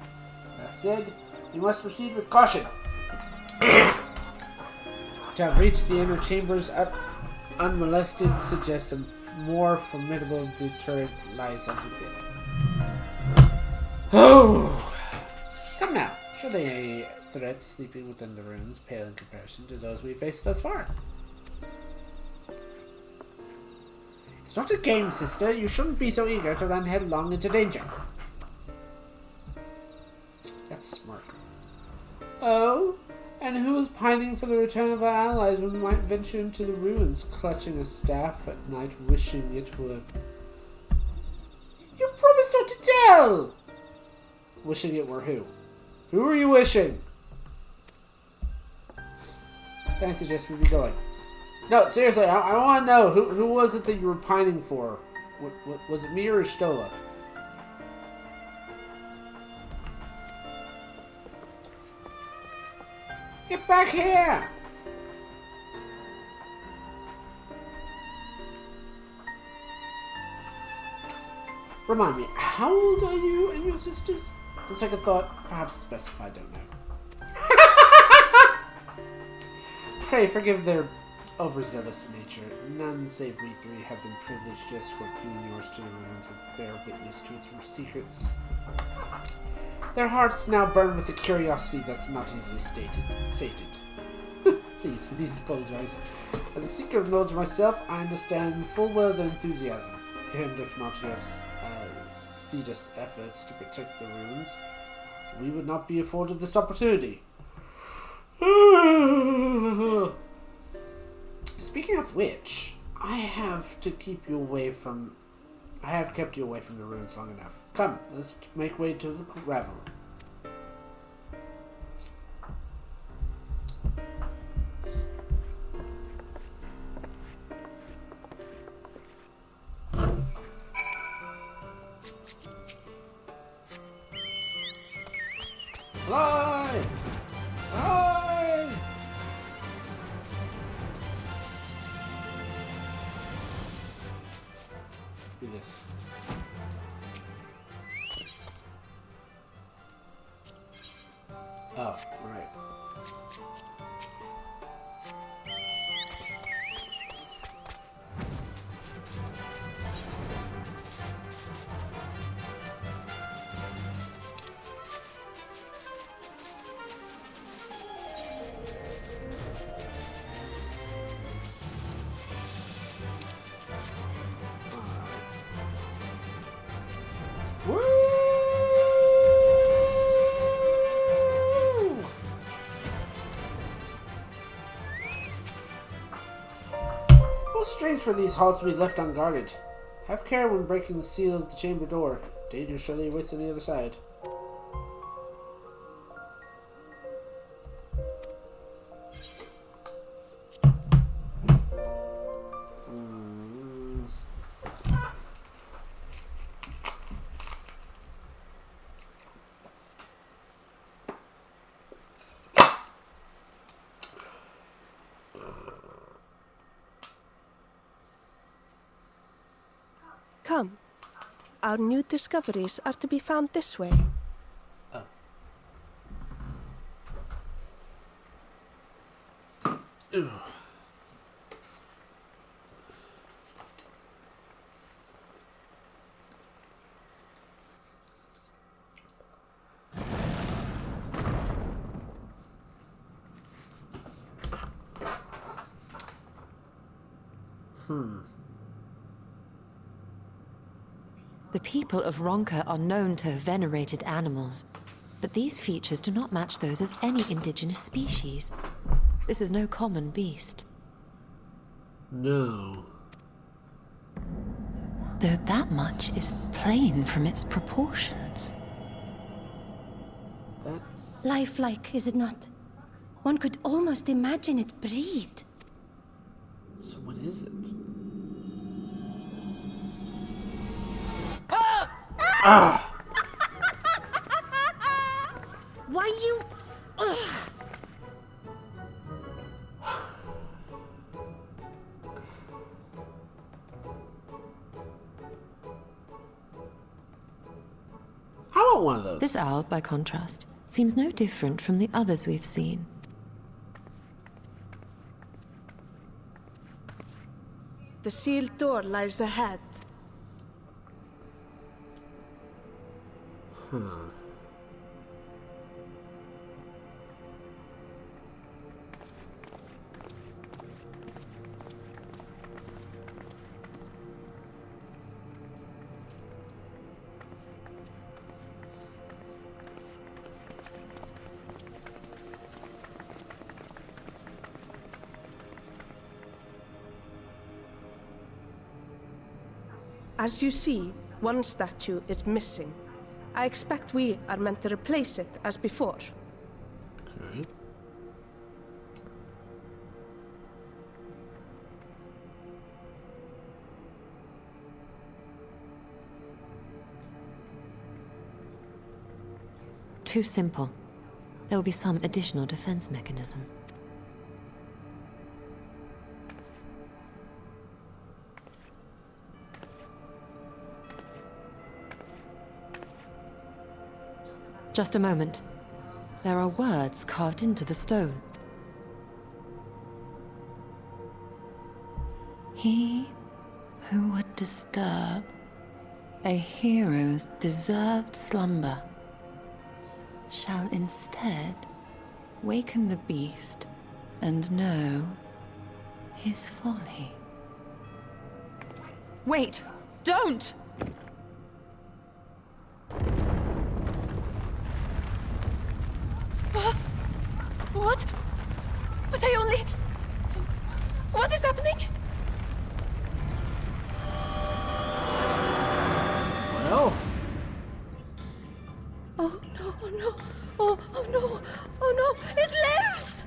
That said, you must proceed with caution. To have reached the inner chambers unmolested suggests a more formidable deterrent lies up within. Oh! Come now. Surely a threat sleeping within the ruins pale in comparison to those we faced thus far. It's not a game, sister. You shouldn't be so eager to run headlong into danger. That's smart. Oh? And who is pining for the return of our allies when we might venture into the ruins, clutching a staff at night, wishing it would? You promised not to tell! Wishing it were who? Who are you wishing? Can I suggest we be going? No, seriously, I want to know, who was it that you were pining for? Was it me or Stola? Get back here! Remind me, how old are you and your sisters? The second thought, perhaps specified, don't know. Pray forgive their overzealous nature. None save we three have been privileged to escort you and yours to the ruins and bear witness to its secrets. Their hearts now burn with a curiosity that's not easily sated. Please, we need to apologize. As a seeker of knowledge myself, I understand full well the enthusiasm, and if not yes, Cetus' efforts to protect the ruins, we would not be afforded this opportunity. Speaking of which, I have kept you away from the ruins long enough. Come, let's make way to the gravel. Fly! Fly! Do this. Oh, right. Strange for these halls to be left unguarded. Have care when breaking the seal of the chamber door. Danger surely awaits on the other side.
Come. Our new discoveries are to be found this way.
Oh. Ew.
The people of Ronka are known to have venerated animals, but these features do not match those of any indigenous species. This is no common beast.
No.
Though that much is plain from its proportions.
That's...
Lifelike, is it not? One could almost imagine it breathed.
So what is it? Ah!
Why you... Ugh.
I want one of those.
This owl, by contrast, seems no different from the others we've seen.
The sealed door lies ahead. As you see, one statue is missing. I expect we are meant to replace it as before.
Okay.
Too simple. There will be some additional defense mechanism. Just a moment. There are words carved into the stone. He who would disturb a hero's deserved slumber shall instead waken the beast and know his folly. Wait! Don't!
What? But I only... What is happening?
Well...
Oh no, oh no, oh no, oh no, it lives!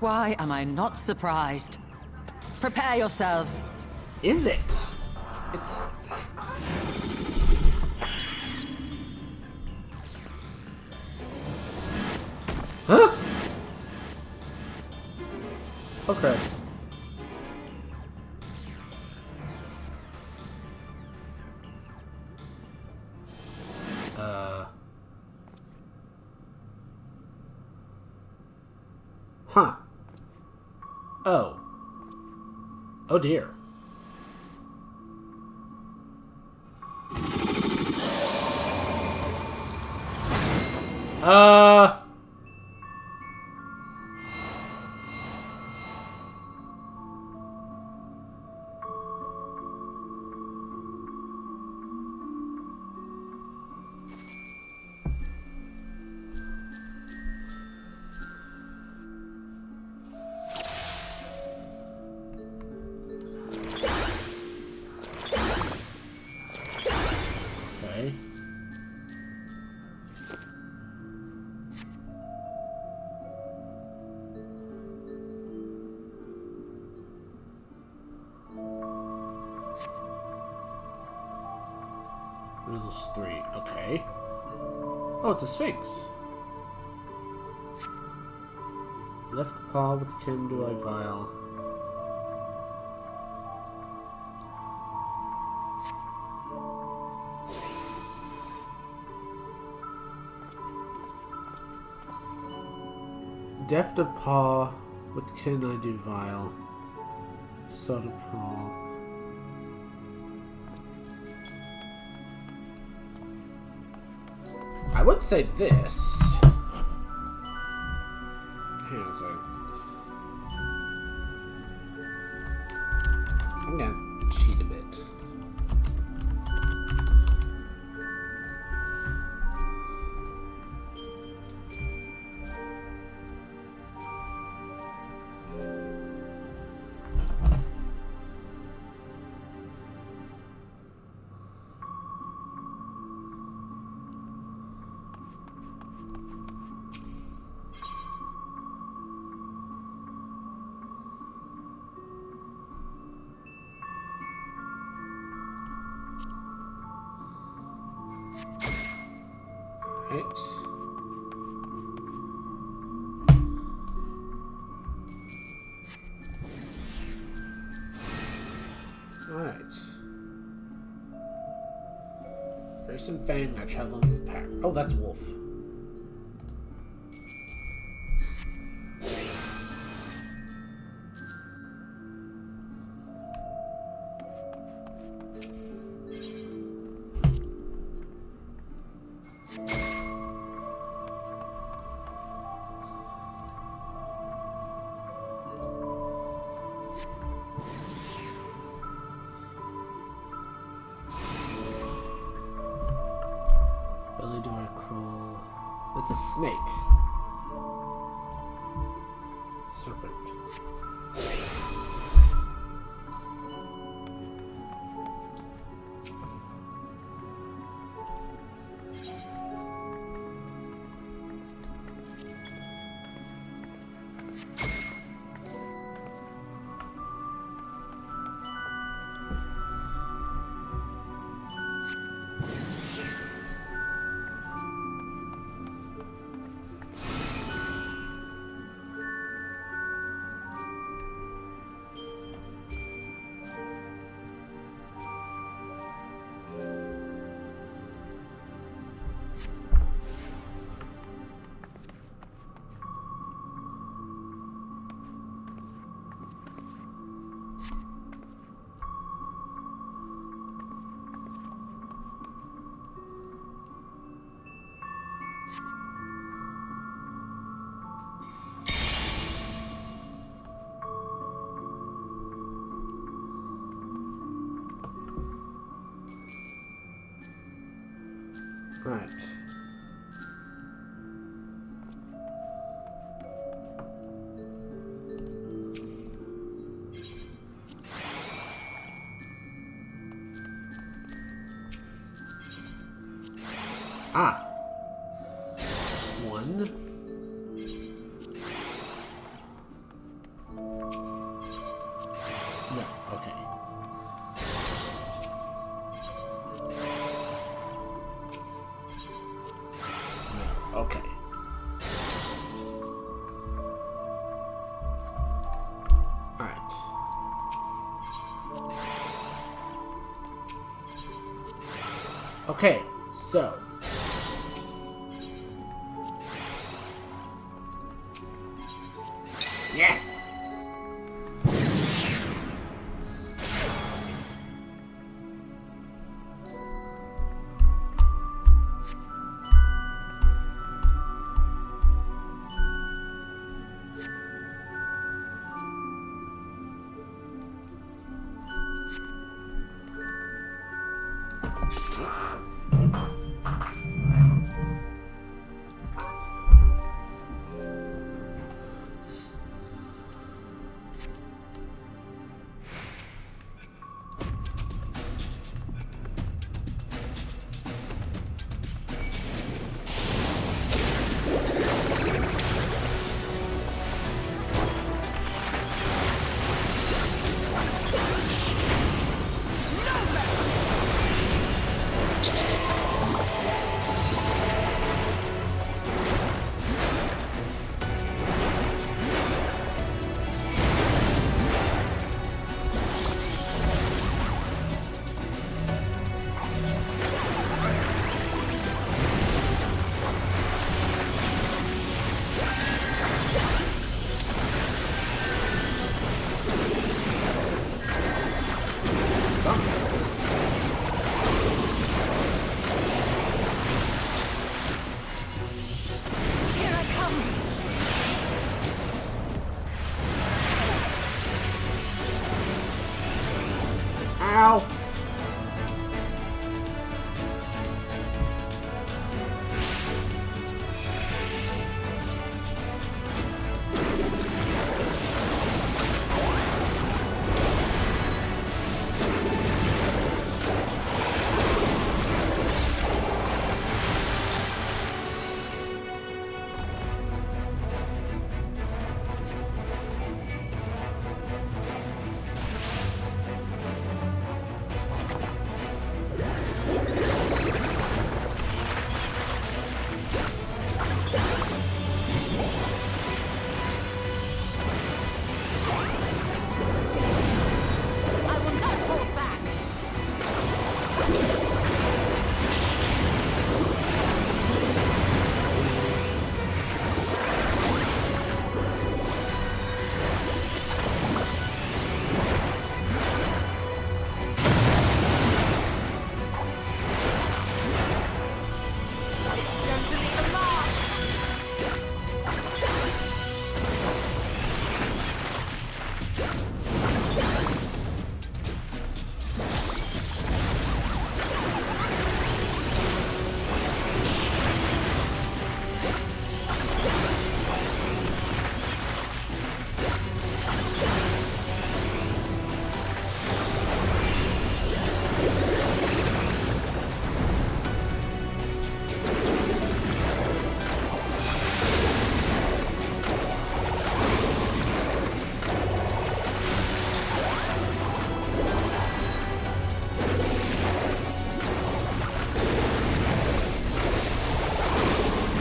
Why am I not surprised? Prepare yourselves.
Is it? It's... Huh? Okay. Huh. Oh. Oh dear. Okay. Riddles 3. Okay. Oh, it's a Sphinx. Left paw with kin do I vial. Deft of paw with kin I do vile. Soda paw. I would say this. Hang on a second. I'm gonna cheat a bit. Right. Alright. Face and Fang are traveling with the pack. Oh, that's Wolf. Billy do I crawl? It's a snake. Serpent. Right. Ah. One. No, okay. No, okay. Alright. Okay, so. Yes!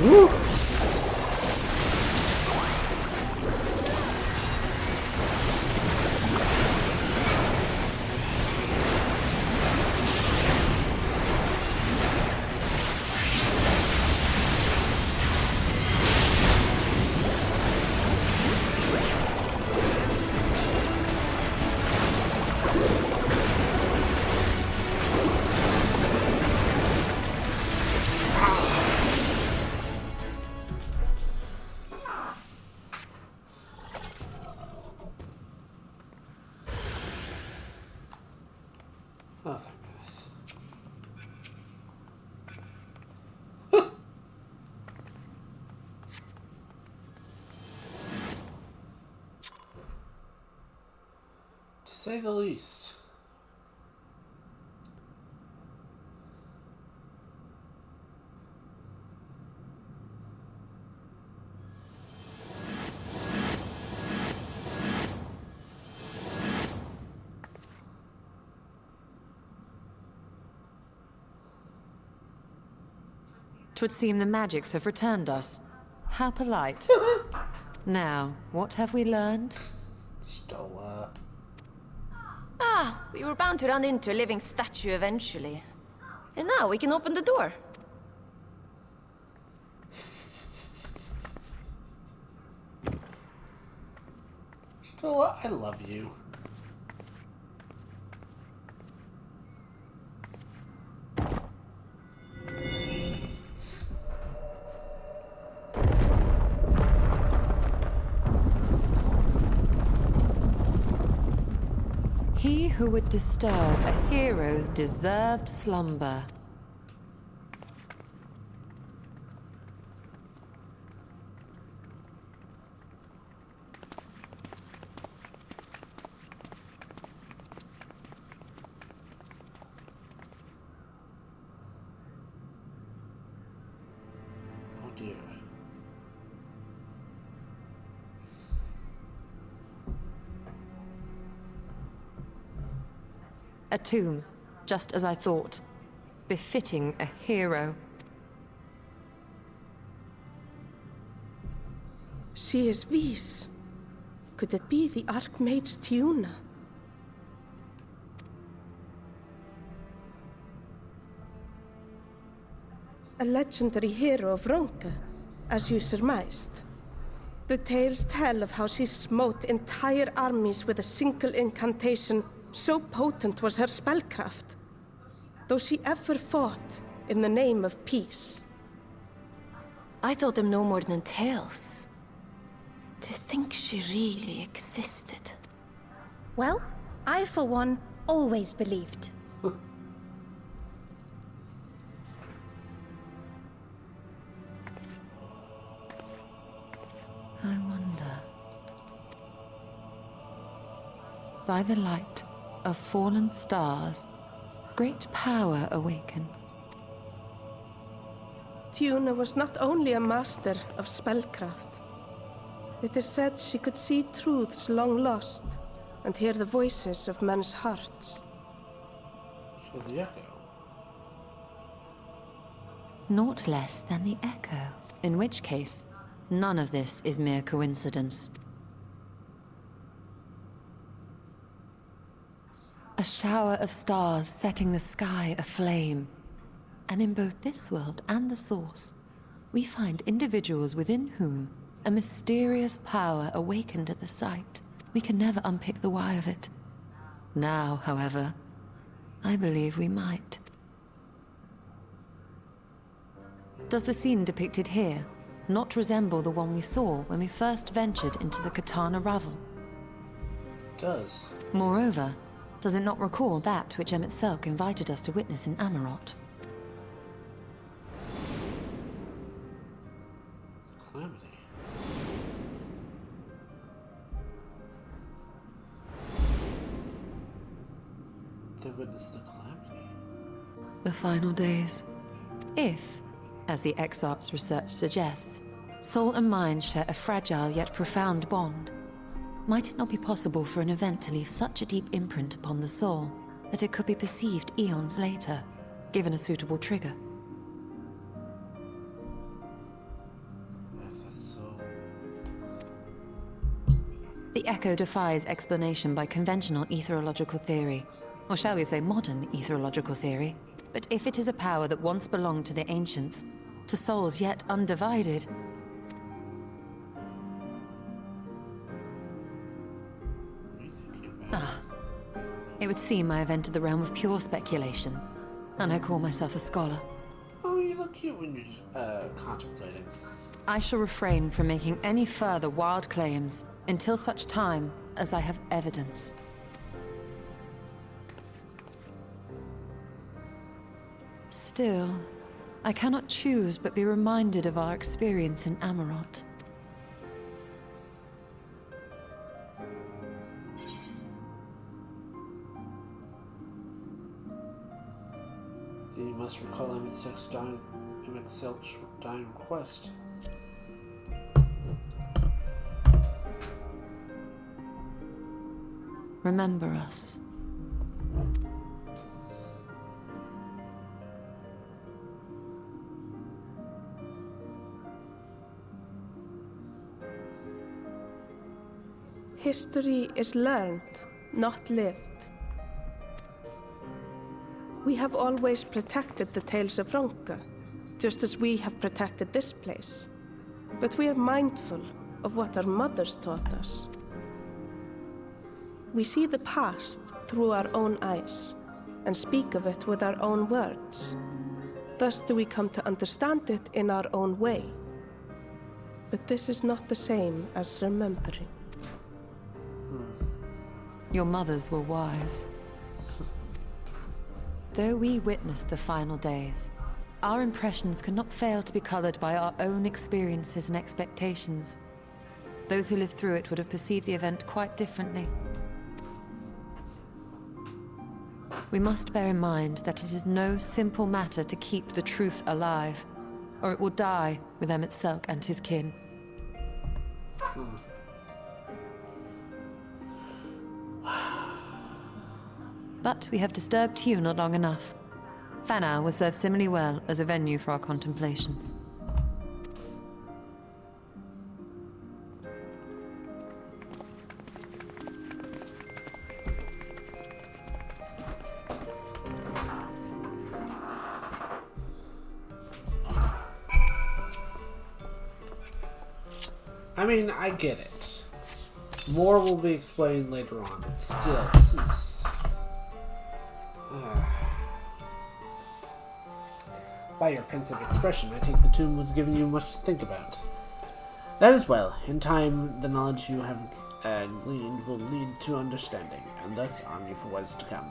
Woo! Oh, thank goodness. To say the least.
Twould seem the magics have returned us. How polite. Now, what have we learned?
Stola.
Ah, we were bound to run into a living statue eventually. And now we can open the door.
Stola, I love you.
He who would disturb a hero's deserved slumber.
Oh dear.
A tomb, just as I thought. Befitting a hero.
She is Vis. Could it be the Archmage Tiuna? A legendary hero of Ronka, as you surmised. The tales tell of how she smote entire armies with a single incantation. So potent was her spellcraft, though she ever fought in the name of peace.
I thought them no more than tales. To think she really existed.
Well, I for one always believed.
I wonder. By the light of fallen stars, great power awakens.
Tiuna was not only a master of spellcraft. It is said she could see truths long lost and hear the voices of men's hearts.
So the echo.
Naught less than the echo, in which case, none of this is mere coincidence. A shower of stars setting the sky aflame. And in both this world and the Source, we find individuals within whom a mysterious power awakened at the sight. We can never unpick the why of it. Now, however, I believe we might. Does the scene depicted here not resemble the one we saw when we first ventured into the Katana Ravel?
It does.
Moreover, does it not recall that which Emmett Selk invited us to witness in Amarot?
Calamity. They witnessed the calamity.
The final days. If, as the Exarch's research suggests, soul and mind share a fragile yet profound bond, might it not be possible for an event to leave such a deep imprint upon the soul that it could be perceived eons later, given a suitable trigger? Echo defies explanation by conventional etherological theory. Or shall we say modern etherological theory? But if it is a power that once belonged to the ancients, to souls yet undivided... It would seem I have entered the realm of pure speculation, and I call myself a scholar.
Oh, you look cute when you're contemplating.
I shall refrain from making any further wild claims until such time as I have evidence. Still, I cannot choose but be reminded of our experience in Amarot.
You must recall MX6's dying request.
Remember us.
History is learned, not lived. We have always protected the tales of Ronka, just as we have protected this place. But we are mindful of what our mothers taught us. We see the past through our own eyes, and speak of it with our own words. Thus do we come to understand it in our own way. But this is not the same as remembering.
Your mothers were wise. Though we witnessed the final days, our impressions cannot fail to be colored by our own experiences and expectations. Those who lived through it would have perceived the event quite differently. We must bear in mind that it is no simple matter to keep the truth alive, or it will die with Emet-Selch and his kin. But we have disturbed Hugh long enough. Fanau will serve similarly well as a venue for our contemplations.
I mean, I get it. More will be explained later on, but still, this is... By your pensive expression, I take the tomb was giving you much to think about. That is well. In time, the knowledge you have gleaned will lead to understanding, and thus arm you for what is to come.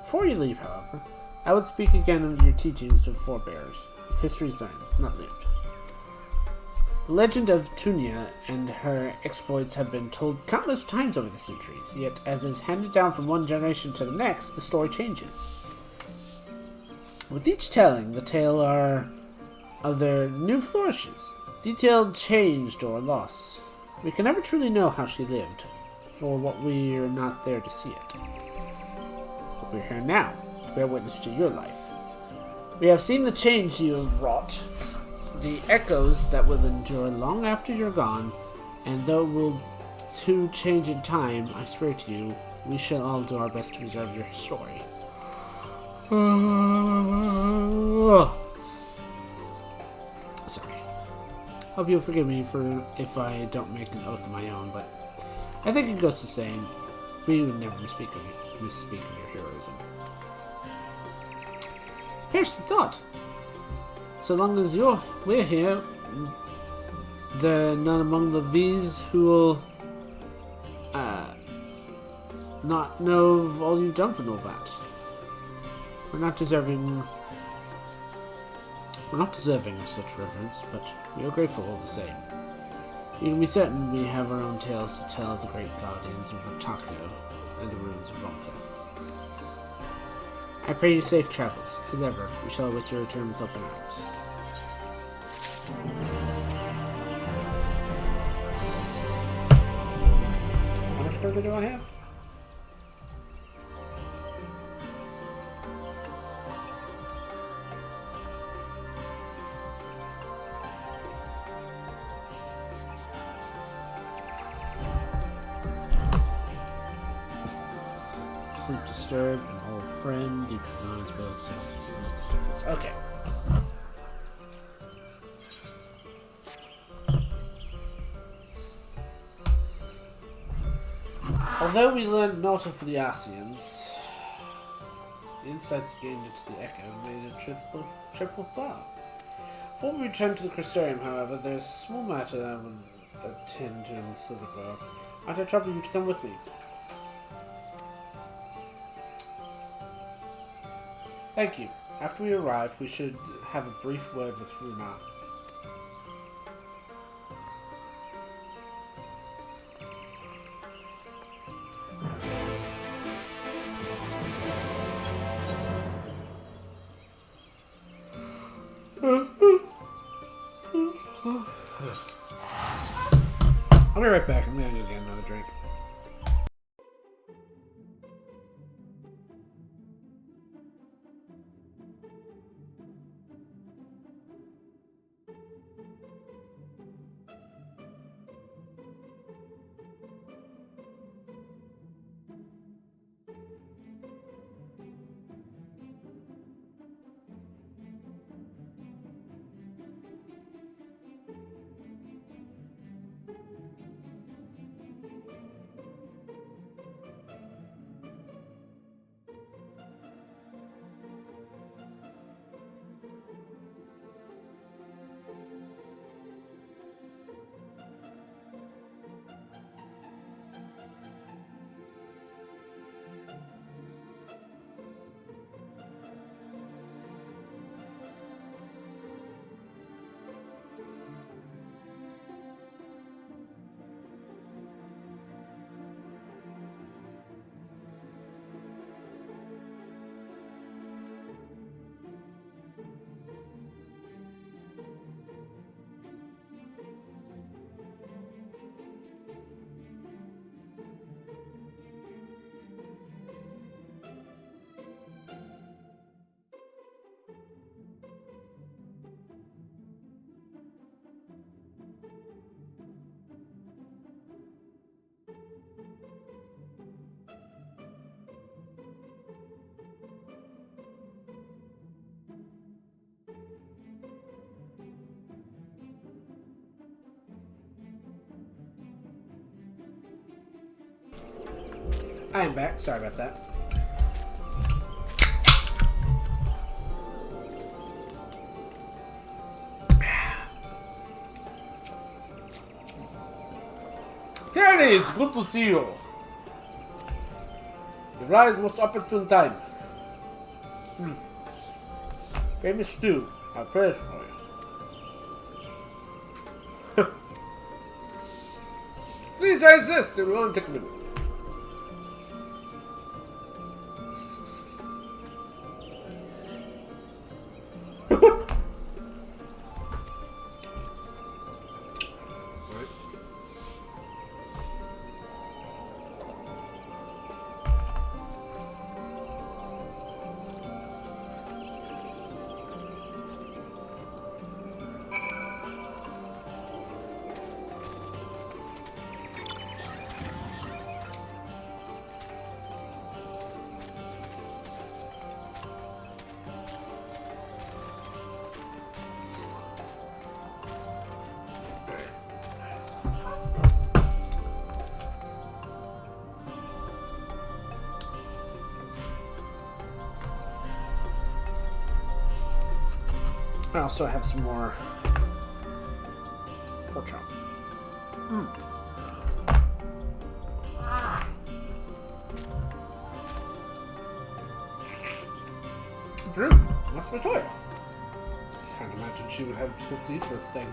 Before you leave, however, I would speak again of your teachings of forebears. If history is learned, not lived. The legend of Tunia and her exploits have been told countless times over the centuries, yet as is handed down from one generation to the next, the story changes. With each telling, the tale are of their new flourishes, detailed changed or loss. We can never truly know how she lived, for what we are not there to see it. But we're here now, to bear witness to your life. We have seen the change you have wrought, the echoes that will endure long after you're gone, and though we'll too change in time, I swear to you, we shall all do our best to preserve your story. Sorry. Hope you'll forgive me if I don't make an oath of my own, but I think it goes to saying we would never misspeak of your heroism. Here's the thought. So long as we're here, there are none among the V's who will not know of all you've done for Nolvat. We're not deserving of such reverence, but we are grateful all the same. You can be certain we have our own tales to tell of the great guardians of Rotako and the ruins of Ronka. I pray you safe travels. As ever, we shall await your return with open arms. How much further do I have? sleep disturbed, an old friend, deep designs, both surface. Okay. Although we learned naught of the Asians, the insights gained into the Echo made a triple bar. Before we return to the Crystarium, however, there's a small matter that I will attend to in the Silverborough. Might I trouble you to come with me? Thank you. After we arrive, we should have a brief word with Runa. I'll be right back. I'm gonna go get another drink. I am back. Sorry about that. Terry, it's good to see you. You rise most opportune time. Famous stew. I pray for you. Please, I insist. It will only take a minute. I also have some more pork chop. Drew, what's my toy? Can't imagine she would have such need for this thing.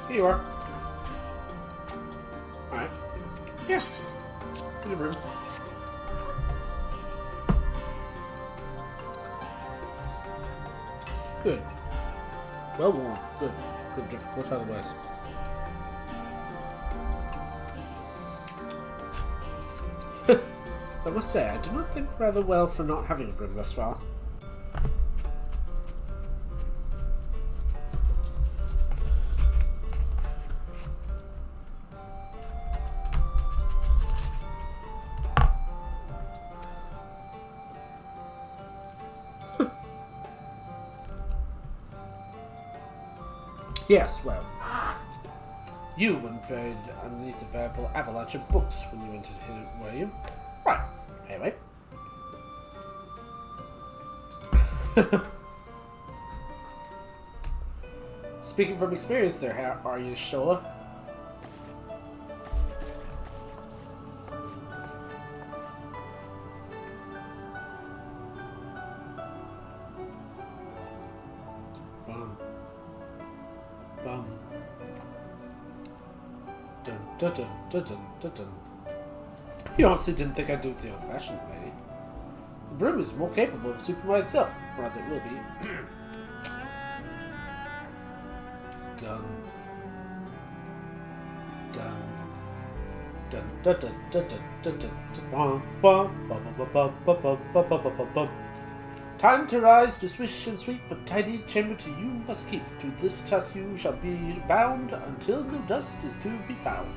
Here you are. Alright. Yeah. Here's a broom. Good. Well worn. Good. Good difficult otherwise. I must say, I do not think rather well for not having a broom thus far. Yes, well, you weren't buried underneath a veritable avalanche of books when you entered here, were you? Right. Anyway. Speaking from experience there, are you sure? Bum. Dun dun dun dun dun dun dun. You honestly didn't think I'd do it the old-fashioned way. The broom is more capable of sweeping by itself. Rather, it will be. Dun. Dun. Dun dun dun dun dun dun dun dun. Time to rise, to swish and sweep, a tidy chamber to you must keep. To this task you shall be bound, until no dust is to be found.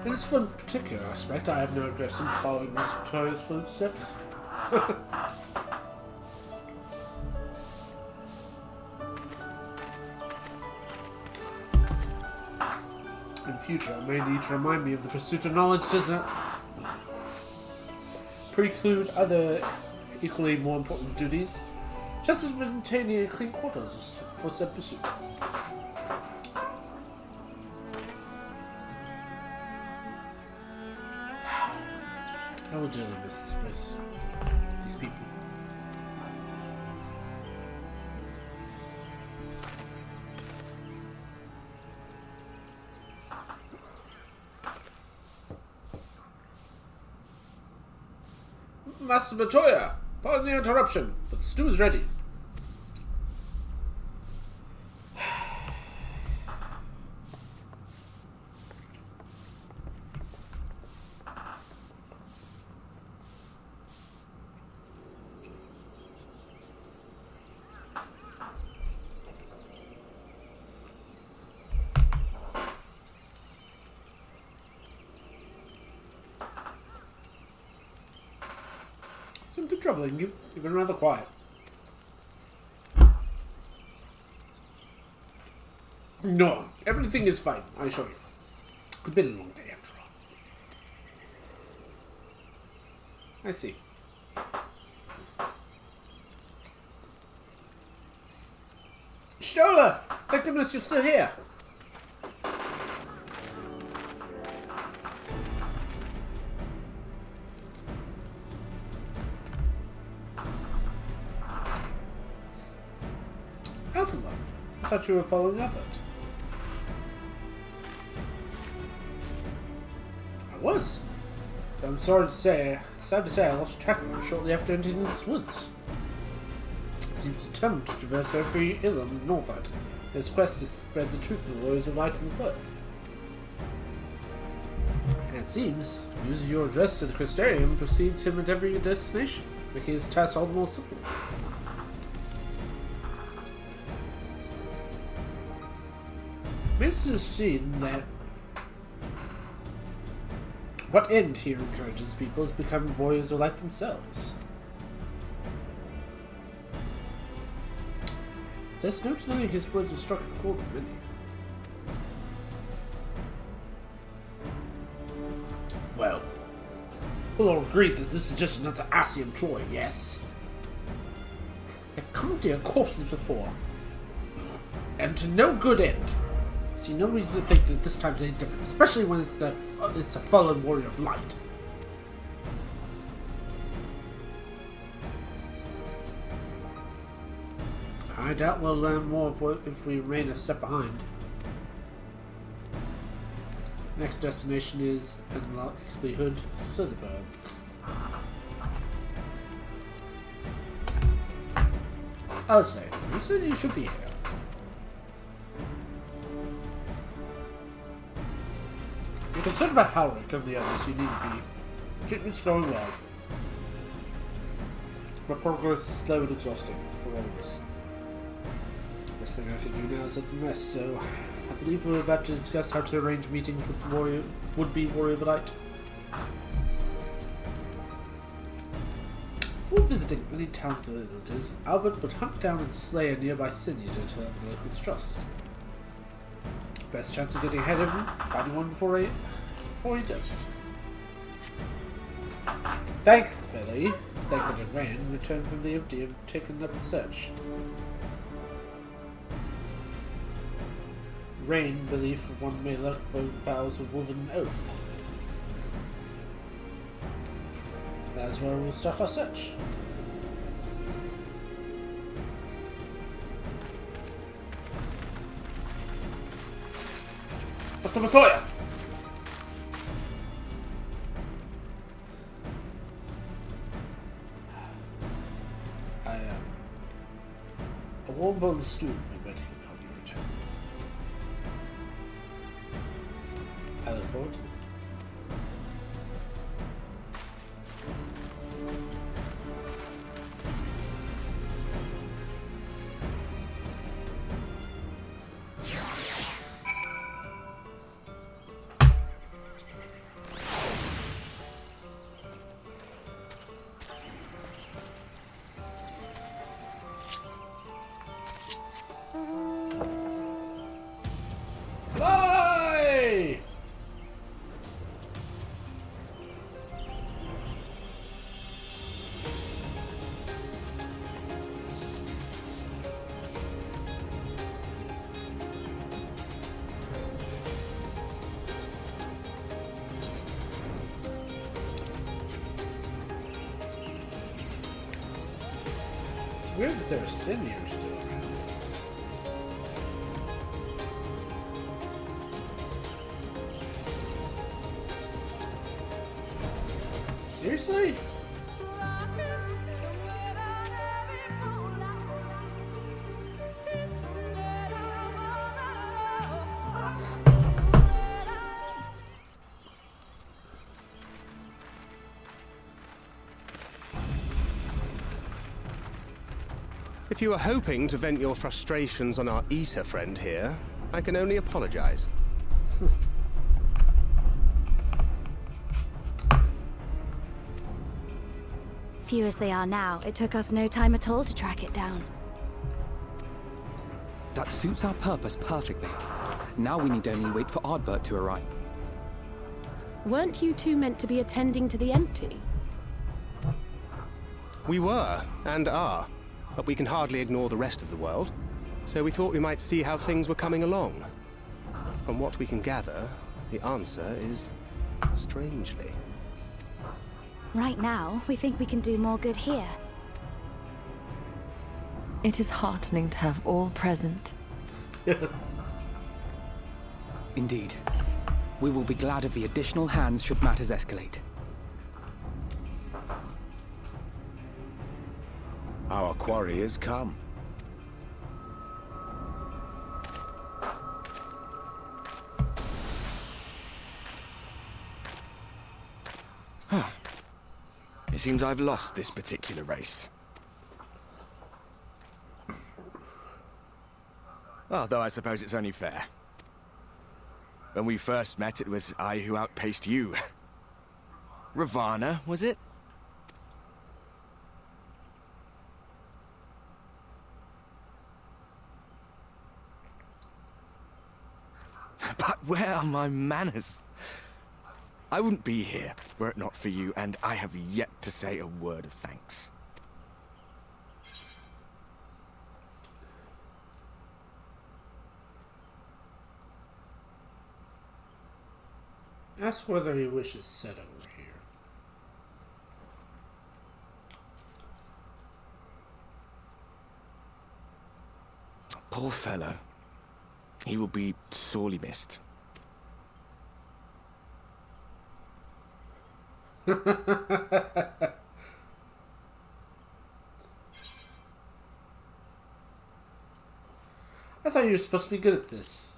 In this one particular aspect, I have no objection to following Miss Victoria's footsteps. In future, I may need to remind me of the pursuit of knowledge doesn't preclude other equally more important duties, just as maintaining clean quarters for said pursuit. I will dearly miss this place. These people. Master Batoya, pardon the interruption, but the stew is ready. Something troubling you? You've been rather quiet. No, everything is fine, I assure you. It's been a long day after all. I see. Stola! Thank goodness you're still here. I thought you were following up it. I was. But I'm sad to say I lost track of him shortly after entering these woods. He seems determined to traverse every Ilum in Norvad. His quest is to spread the truth of the laws of light and the flood. And it seems, using your address to the Crystarium precedes him at every destination, making his task all the more simple. This is seen that what end here encourages people is becoming warriors of light themselves. There's no denying his words have struck a chord with many. Well, we'll all agree that this is just another assy ploy, yes? They've come to your corpses before, and to no good end. See no reason to think that this time's any different, especially when it's a fallen warrior of light. I doubt we'll learn more if we remain a step behind. Next destination is unlikelihood Soderbergh. I'll say, you said you should be here. You're concerned about Howrick and the others, you need to be. Treatment's going well. But progress is slow and exhausting for all of us. Best thing I can do now is let them rest, so I believe we're about to discuss how to arrange meetings with the would-be Warrior of the Light. Before visiting many towns or villages, Albert would hunt down and slay a nearby Seigneur to earn the locals' trust. Best chance of getting ahead of him, finding one before he does. Thankfully, Rain returned from the empty and taken up the search. Rain belief one may lack both vows of woven oath. That's where we'll start our search. What's up with Toya? A warm bowl of stew will be waiting upon your return. I look forward to it. Fly! It's weird that there are seniors still around. Seriously?
If you were hoping to vent your frustrations on our Aether friend here, I can only apologize.
Few as they are now, it took us no time at all to track it down.
That suits our purpose perfectly. Now we need only wait for Ardbert to arrive.
Weren't you two meant to be attending to the empty?
We were, and are, but we can hardly ignore the rest of the world, so we thought we might see how things were coming along. From what we can gather, the answer is strangely.
Right now, we think we can do more good here.
It is heartening to have all present.
Indeed. We will be glad of the additional hands should matters escalate.
Our quarry has come.
It seems I've lost this particular race. Although I suppose it's only fair. When we first met, it was I who outpaced you. Ravana, was it? But where are my manners? I wouldn't be here were it not for you, and I have yet to say a word of thanks.
Ask whether he wishes set over here.
Poor fellow. He will be sorely missed.
I thought you were supposed to be good at this.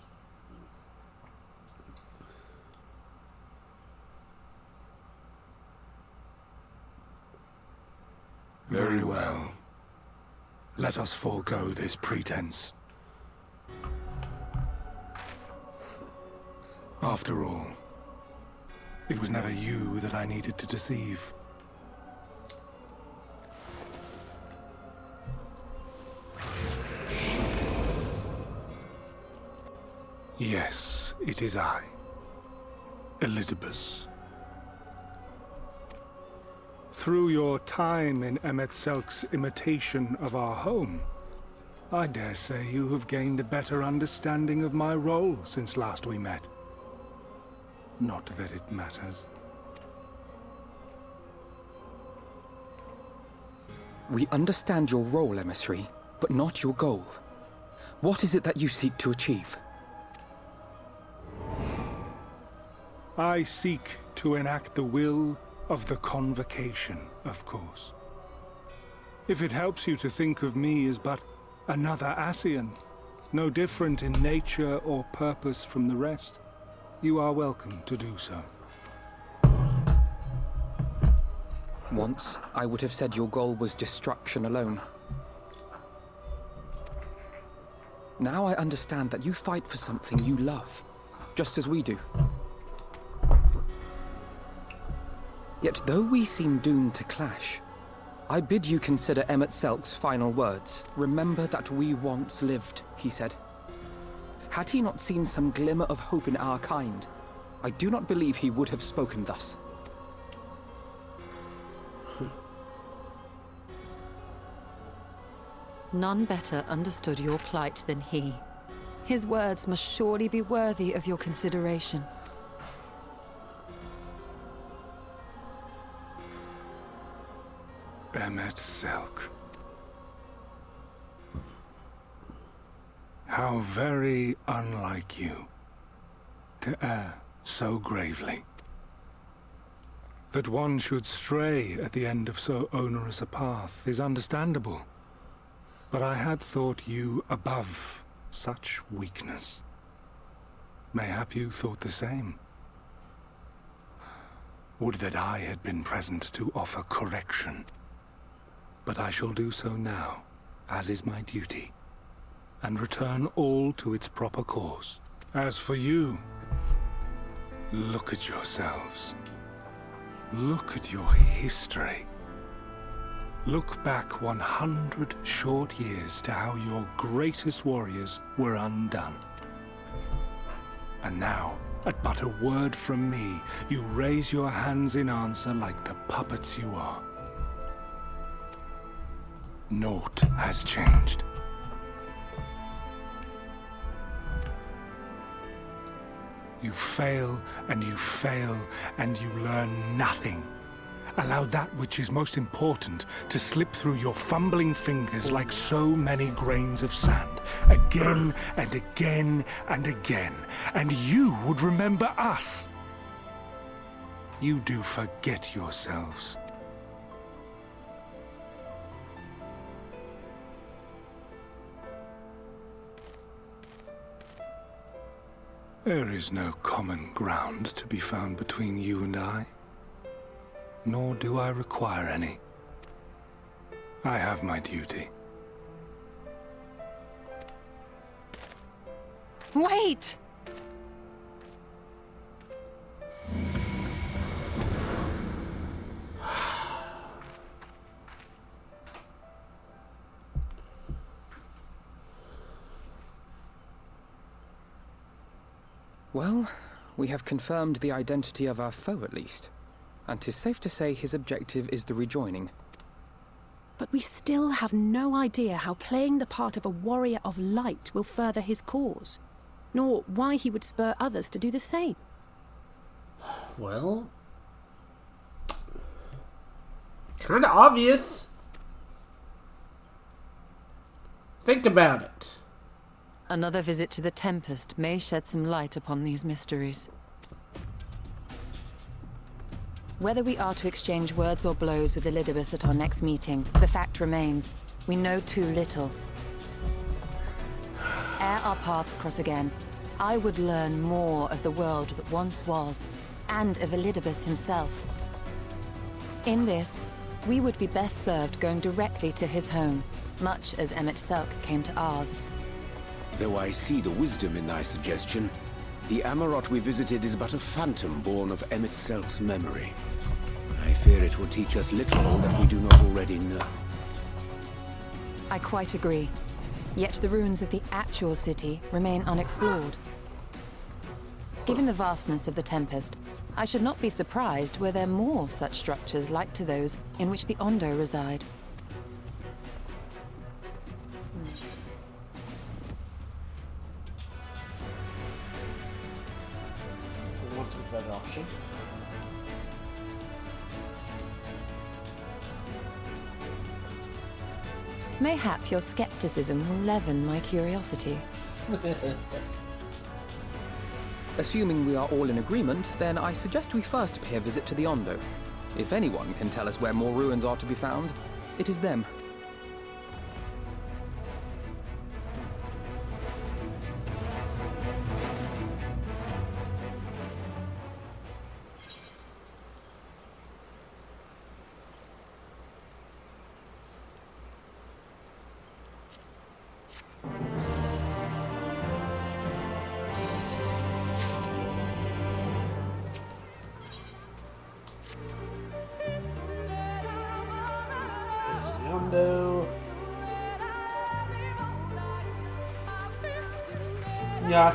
Very well. Let us forego this pretense. After all, it was never you that I needed to deceive. Yes, it is I, Elizabeth. Through your time in FFXIV's imitation of our home, I dare say you have gained a better understanding of my role since last we met. Not that it matters.
We understand your role, emissary, but not your goal. What is it that you seek to achieve?
I seek to enact the will of the Convocation, of course. If it helps you to think of me as but another Ascian, no different in nature or purpose from the rest, you are welcome to do so.
Once, I would have said your goal was destruction alone. Now I understand that you fight for something you love, just as we do. Yet though we seem doomed to clash, I bid you consider FFXIV's final words. Remember that we once lived, he said. Had he not seen some glimmer of hope in our kind, I do not believe he would have spoken thus.
None better understood your plight than he. His words must surely be worthy of your consideration.
FFXIV. How very unlike you to err so gravely. That one should stray at the end of so onerous a path is understandable. But I had thought you above such weakness. Mayhap you thought the same. Would that I had been present to offer correction. But I shall do so now, as is my duty, and return all to its proper course. As for you, look at yourselves. Look at your history. Look back 100 short years to how your greatest warriors were undone. And now, at but a word from me, you raise your hands in answer like the puppets you are. Naught has changed. You fail, and you fail, and you learn nothing. Allow that which is most important to slip through your fumbling fingers like so many grains of sand, again and again and again, and you would remember us. You do forget yourselves. There is no common ground to be found between you and I. Nor do I require any. I have my duty.
Wait!
Well, we have confirmed the identity of our foe at least. And 'tis safe to say his objective is the rejoining.
But we still have no idea how playing the part of a warrior of light will further his cause, nor why he would spur others to do the same.
Well, kind of obvious. Think about it.
Another visit to the Tempest may shed some light upon these mysteries. Whether we are to exchange words or blows with Elidibus at our next meeting, the fact remains, we know too little. Ere our paths cross again, I would learn more of the world that once was, and of Elidibus himself. In this, we would be best served going directly to his home, much as ENVtuber came to ours.
Though I see the wisdom in thy suggestion, the Amarot we visited is but a phantom born of ENVtuber's memory. I fear it will teach us little that we do not already know.
I quite agree. Yet the ruins of the actual city remain unexplored. Given the vastness of the Tempest, I should not be surprised were there more such structures like to those in which the Ondo reside.
If we want a better option.
Mayhap your skepticism will leaven my curiosity.
Assuming we are all in agreement, then I suggest we first pay a visit to the Ondo. If anyone can tell us where more ruins are to be found, it is them.
Ondo. Yeah.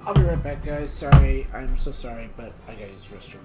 I'll be right back, guys. Sorry, I'm so sorry, but I gotta use the restroom.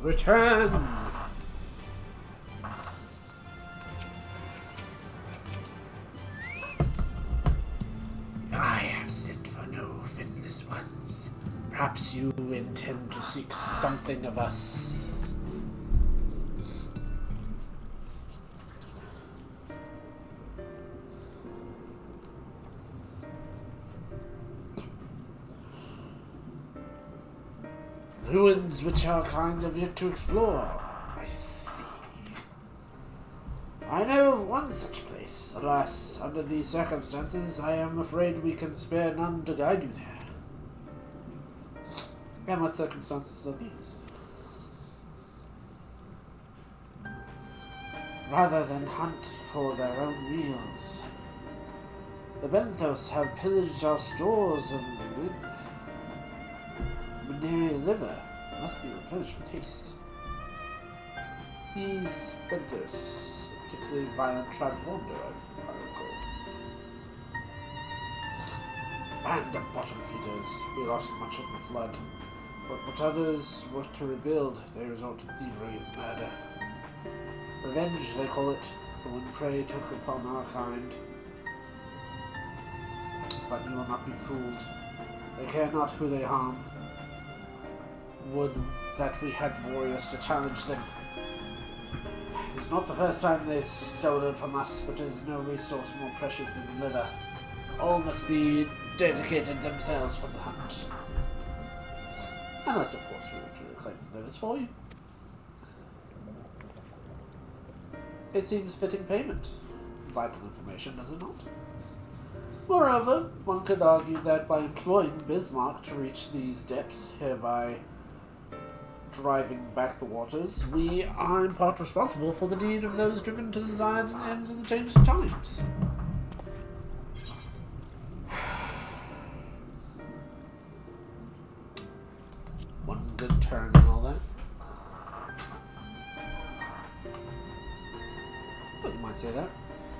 Return! I have sent for no finless ones. Perhaps you intend to seek something of us. Ruins which our kind have yet to explore. I see. I know of one such place. Alas, under these circumstances, I am afraid we can spare none to guide you there. And what circumstances are these? Rather than hunt for their own meals, the Benthos have pillaged our stores of Mineria liver. Must be replenished with haste. These Benthos, a particularly violent tribe of Ondo, I recall. Band of bottom feeders. We lost much of the flood. But what others were to rebuild, they resort to thievery and murder. Revenge, they call it, for when prey took upon our kind. But you will not be fooled. They care not who they harm. Would that we had warriors to challenge them. It's not the first time they've stolen from us, but there's no resource more precious than liver. All must be dedicated themselves for the hunt. Unless, of course, we were to reclaim the livers for you. It seems fitting payment. Vital information, does it not? Moreover, one could argue that by employing Bismarck to reach these depths, hereby driving back the waters, we are in part responsible for the deed of those driven to the desired ends of the changed times. One good turn and all that. Well, you might say that.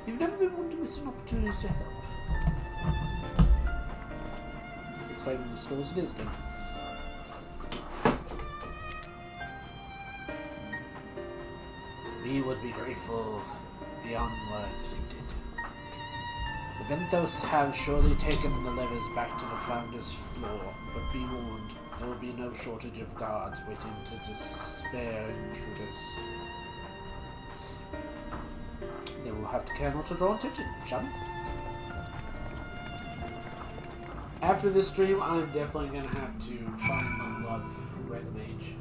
You've never been one to miss an opportunity to help. Reclaiming the stores it is then. We would be grateful beyond words if you did. The Benthos have surely taken the levers back to the Flounder's floor, but be warned, there will be no shortage of guards waiting to despair intruders. Then we'll have to care not to draw attention, shall we? After this stream, I'm definitely going to have to try and unlock Red Mage.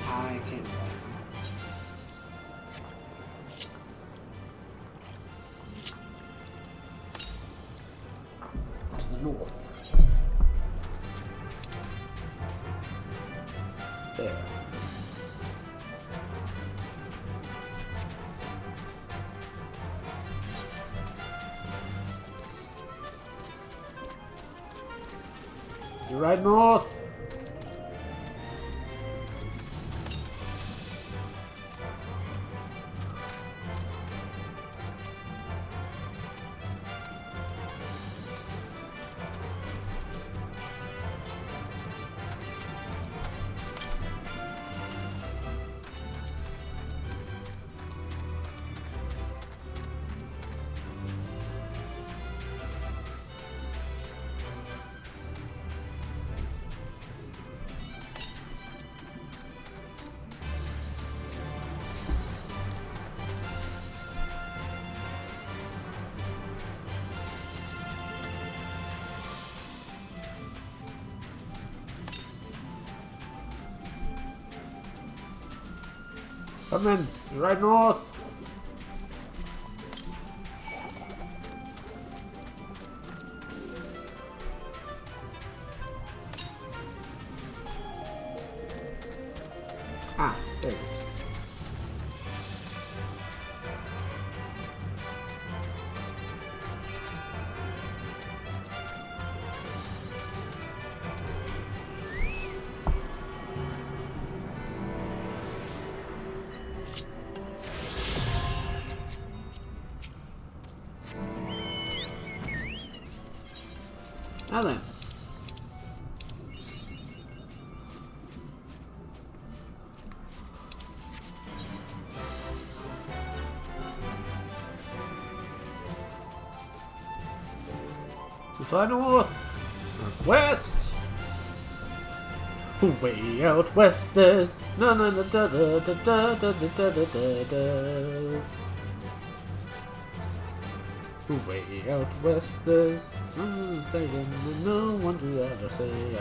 I can't find it. To the north. There. You're right north. Come in, you're right north. Ah, there it is. Now then. We fly north, west. Way out west, there's na na na da da da da da da da da da. Way out west, there's someone staying, and no one to ever say I.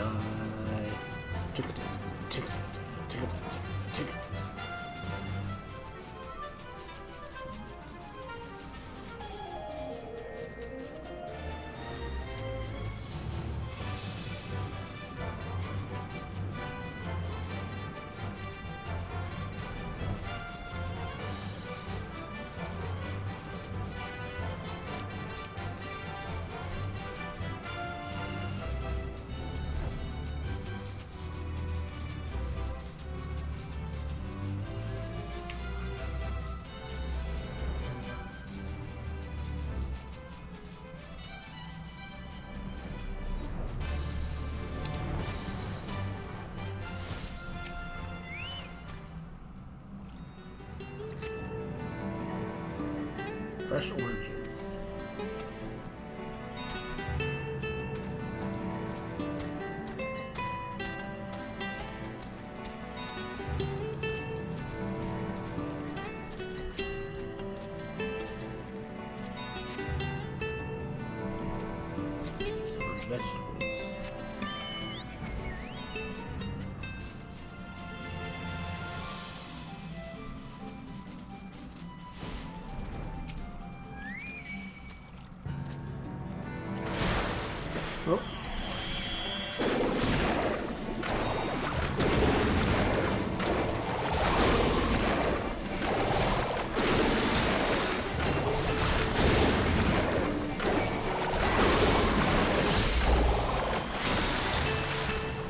Ticket. Fresh oranges. Vegetables. Oh.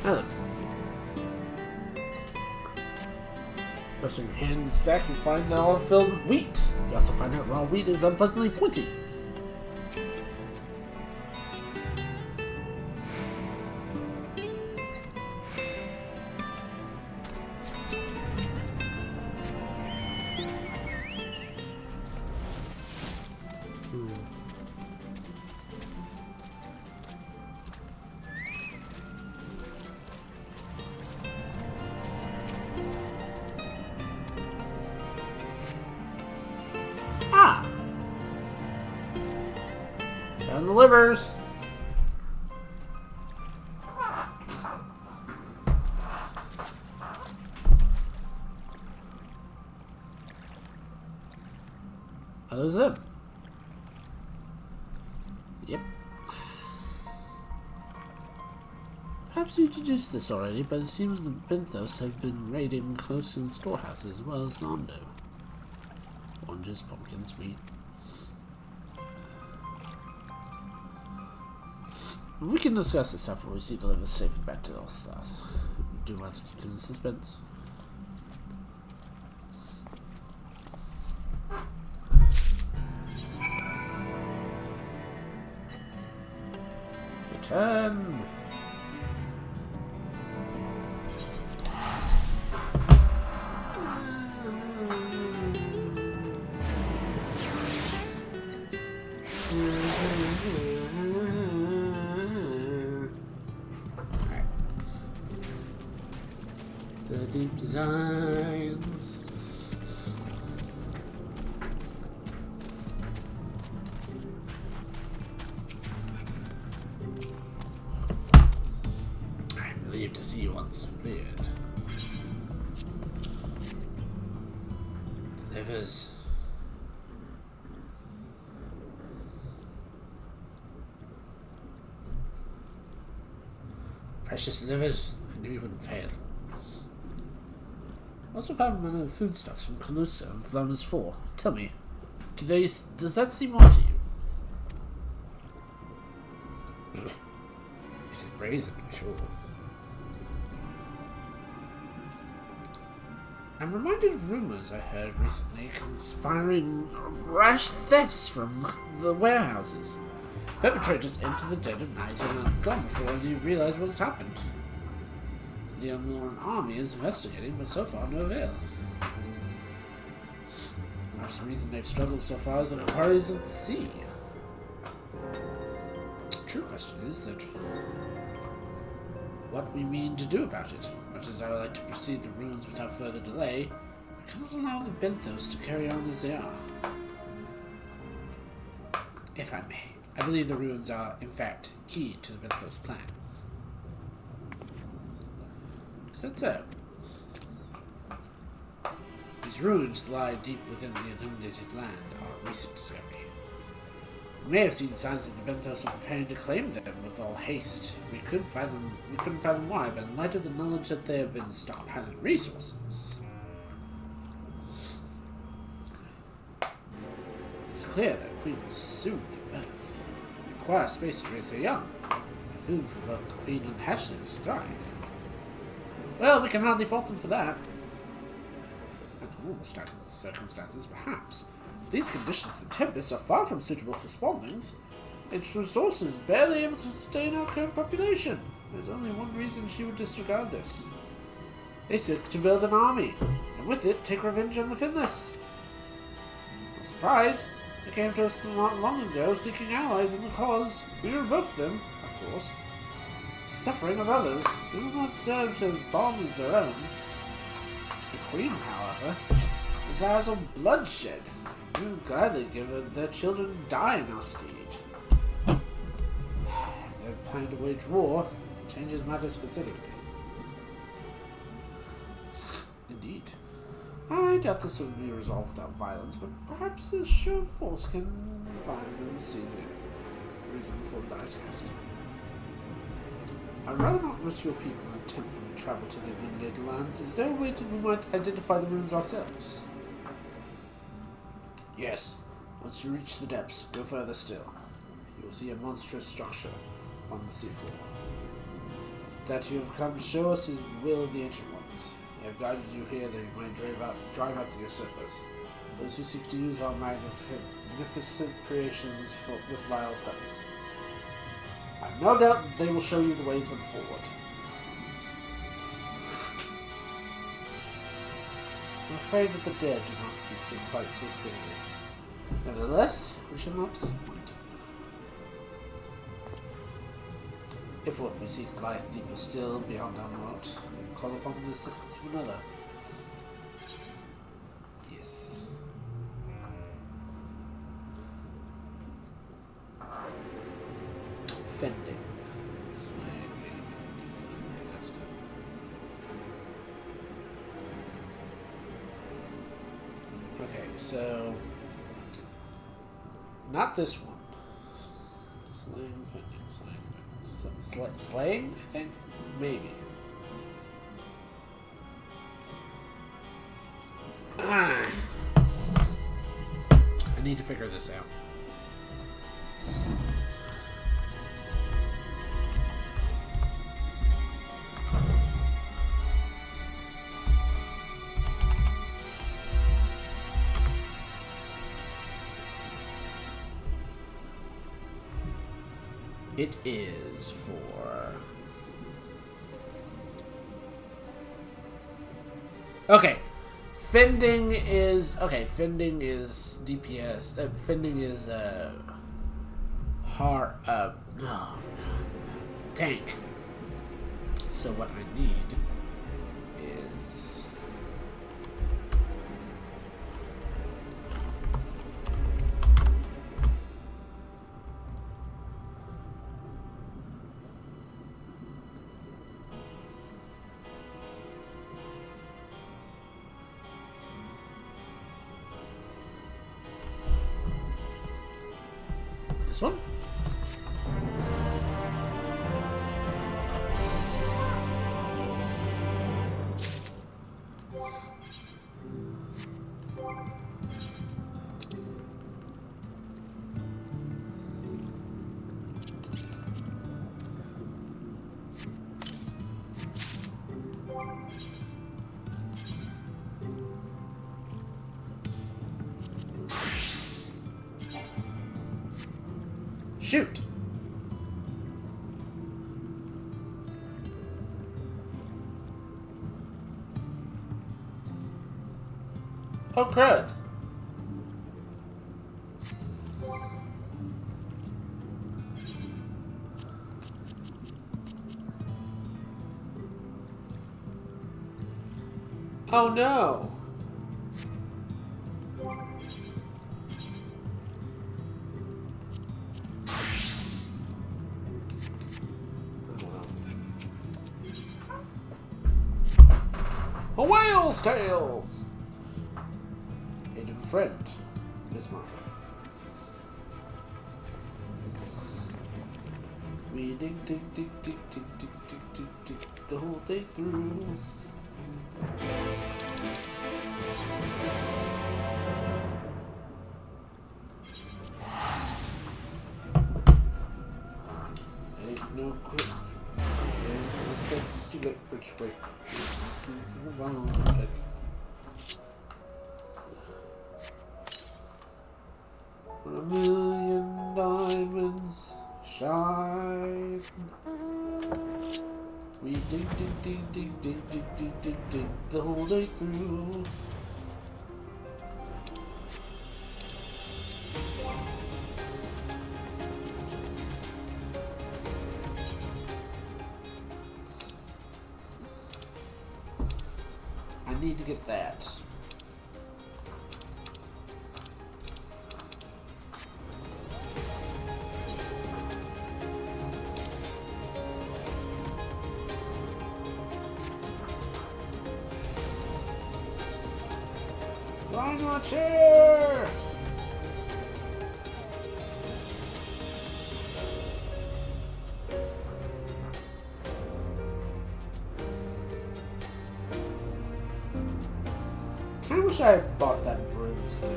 Hello. Pressing your hand in the sack, you find that all filled with wheat. You also find out raw wheat is unpleasantly pointy. Found the livers. Are those them? Yep. Perhaps you deduced this already, but it seems the Benthos have been raiding Closton storehouses as well as Lando. Oranges, pumpkins, wheat. We can discuss this after we see the livers safe back to our stars. Do you want to keep them in suspense? Return! The deep designs. I'm relieved to see you once cleared. Livers. Precious livers. I knew you wouldn't fail. Also found one of the foodstuffs from Calusa and Flanders 4. Tell me, does that seem odd to you? It is brazen, I'm sure. I'm reminded of rumors I heard recently conspiring of rash thefts from the warehouses. Perpetrators enter the dead of night and are gone before any realize what has happened. The Unborn Army is investigating, but so far no avail. Perhaps the reason they've struggled so far is the quarries of the sea. The true question is that what we mean to do about it. Much as I would like to proceed the ruins without further delay, I cannot allow the Benthos to carry on as they are. If I may, I believe the ruins are, in fact, key to the Benthos plan. Is that so? These ruins lie deep within the illuminated land, our recent discovery. We may have seen signs that the Benthos are preparing to claim them with all haste. We couldn't fathom why, but in light of the knowledge that they have been stockpiling resources, it's clear that Queen will soon give birth. They require space to raise their young, and food for both the Queen and hatchlings to thrive. Well, we can hardly fault them for that. Under normal circumstances, perhaps. These conditions and tempests are far from suitable for spawnings. Its resources barely able to sustain our current population. There's only one reason she would disregard this. They seek to build an army, and with it take revenge on the Finless. No surprise, they came to us not long ago seeking allies in the cause. We rebuffed them, of course. The suffering of others will not serve as balm as their own. The Queen, however, desires of bloodshed. We would gladly give their children die in our stead. If they plan to wage war, it changes matters considerably. Indeed. I doubt this will be resolved without violence, but perhaps a show of force can revive them, see the reason for the dice cast. I'd rather not risk your people and attempt to travel to the illuminated lands. Is there a way that we might identify the ruins ourselves? Yes. Once you reach the depths, go further still. You will see a monstrous structure on the seafloor. That you have come to show us is the will of the Ancient Ones. They have guided you here that you might drive out the usurpers, those who seek to use our magnificent creations with vile purpose. I have no doubt they will show you the ways of forward. I'm afraid that the dead do not speak quite so clearly. Nevertheless, we shall not disappoint. If what we seek lies deeper still beyond our moat, we call upon the assistance of another. Yes. Fending. Okay, so not this one. Slaying, fending, slaying, I think? Maybe. I need to figure this out. It is for... Okay. Fending is... Okay, fending is DPS. Fending is, tank. So what I need is... this one? Shoot! Oh, crud. Oh, no. A whale's tail! A friend, Bismarck. We dig the whole day through. Ain't no quick. To get rich quick. A million diamonds shine. We dig the whole day through. I need to get that. Why not share? I wish I had bought that broomstick.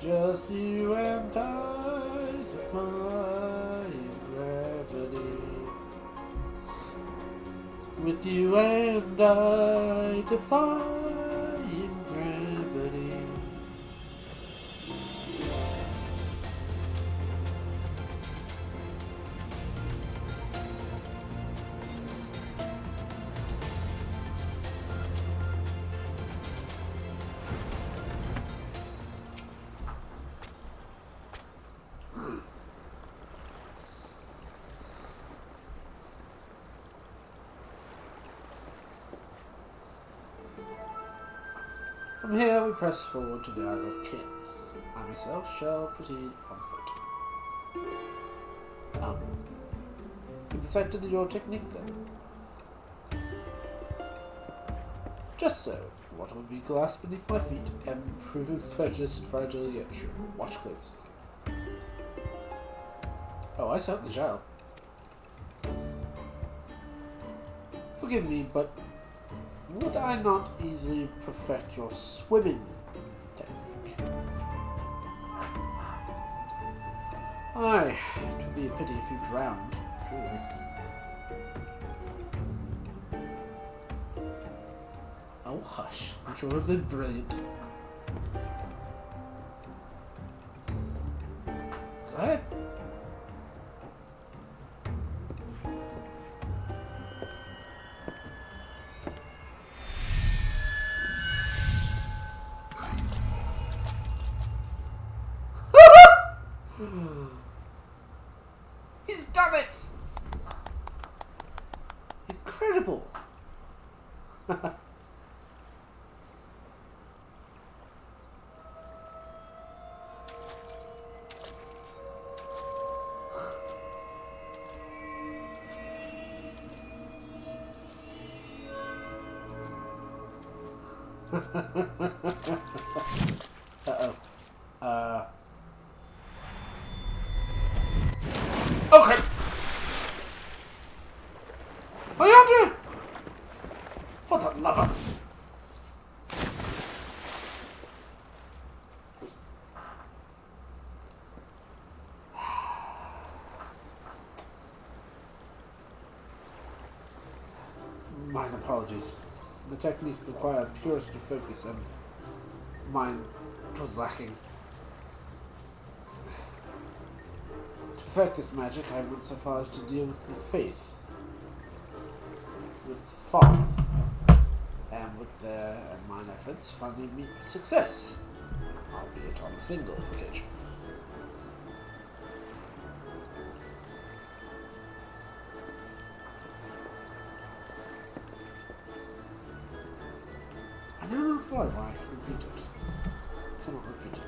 Just you and I defying gravity. With you and I defying gravity. From here we press forward to the Isle of Kin. I myself shall proceed on foot. You perfected your technique then? Just so. Water will be glass beneath my feet, and proven prejudiced, fragile yet true. Watch closely. Oh, I certainly shall. Forgive me, but would I not easily perfect your swimming technique? Aye, it would be a pity if you drowned, truly. Oh, hush. I'm sure it would have been brilliant. Go ahead. He's done it! Incredible! Uh-oh. Okay! Behind you! For the love of... Mine apologies. The technique required purest of focus and mine 'twas lacking. To perfect this magic, I went so far as to deal with the faith, with Thoth, and with their and mine efforts finally meet with success, albeit on a single occasion. I know not why I can repeat it. I cannot repeat it.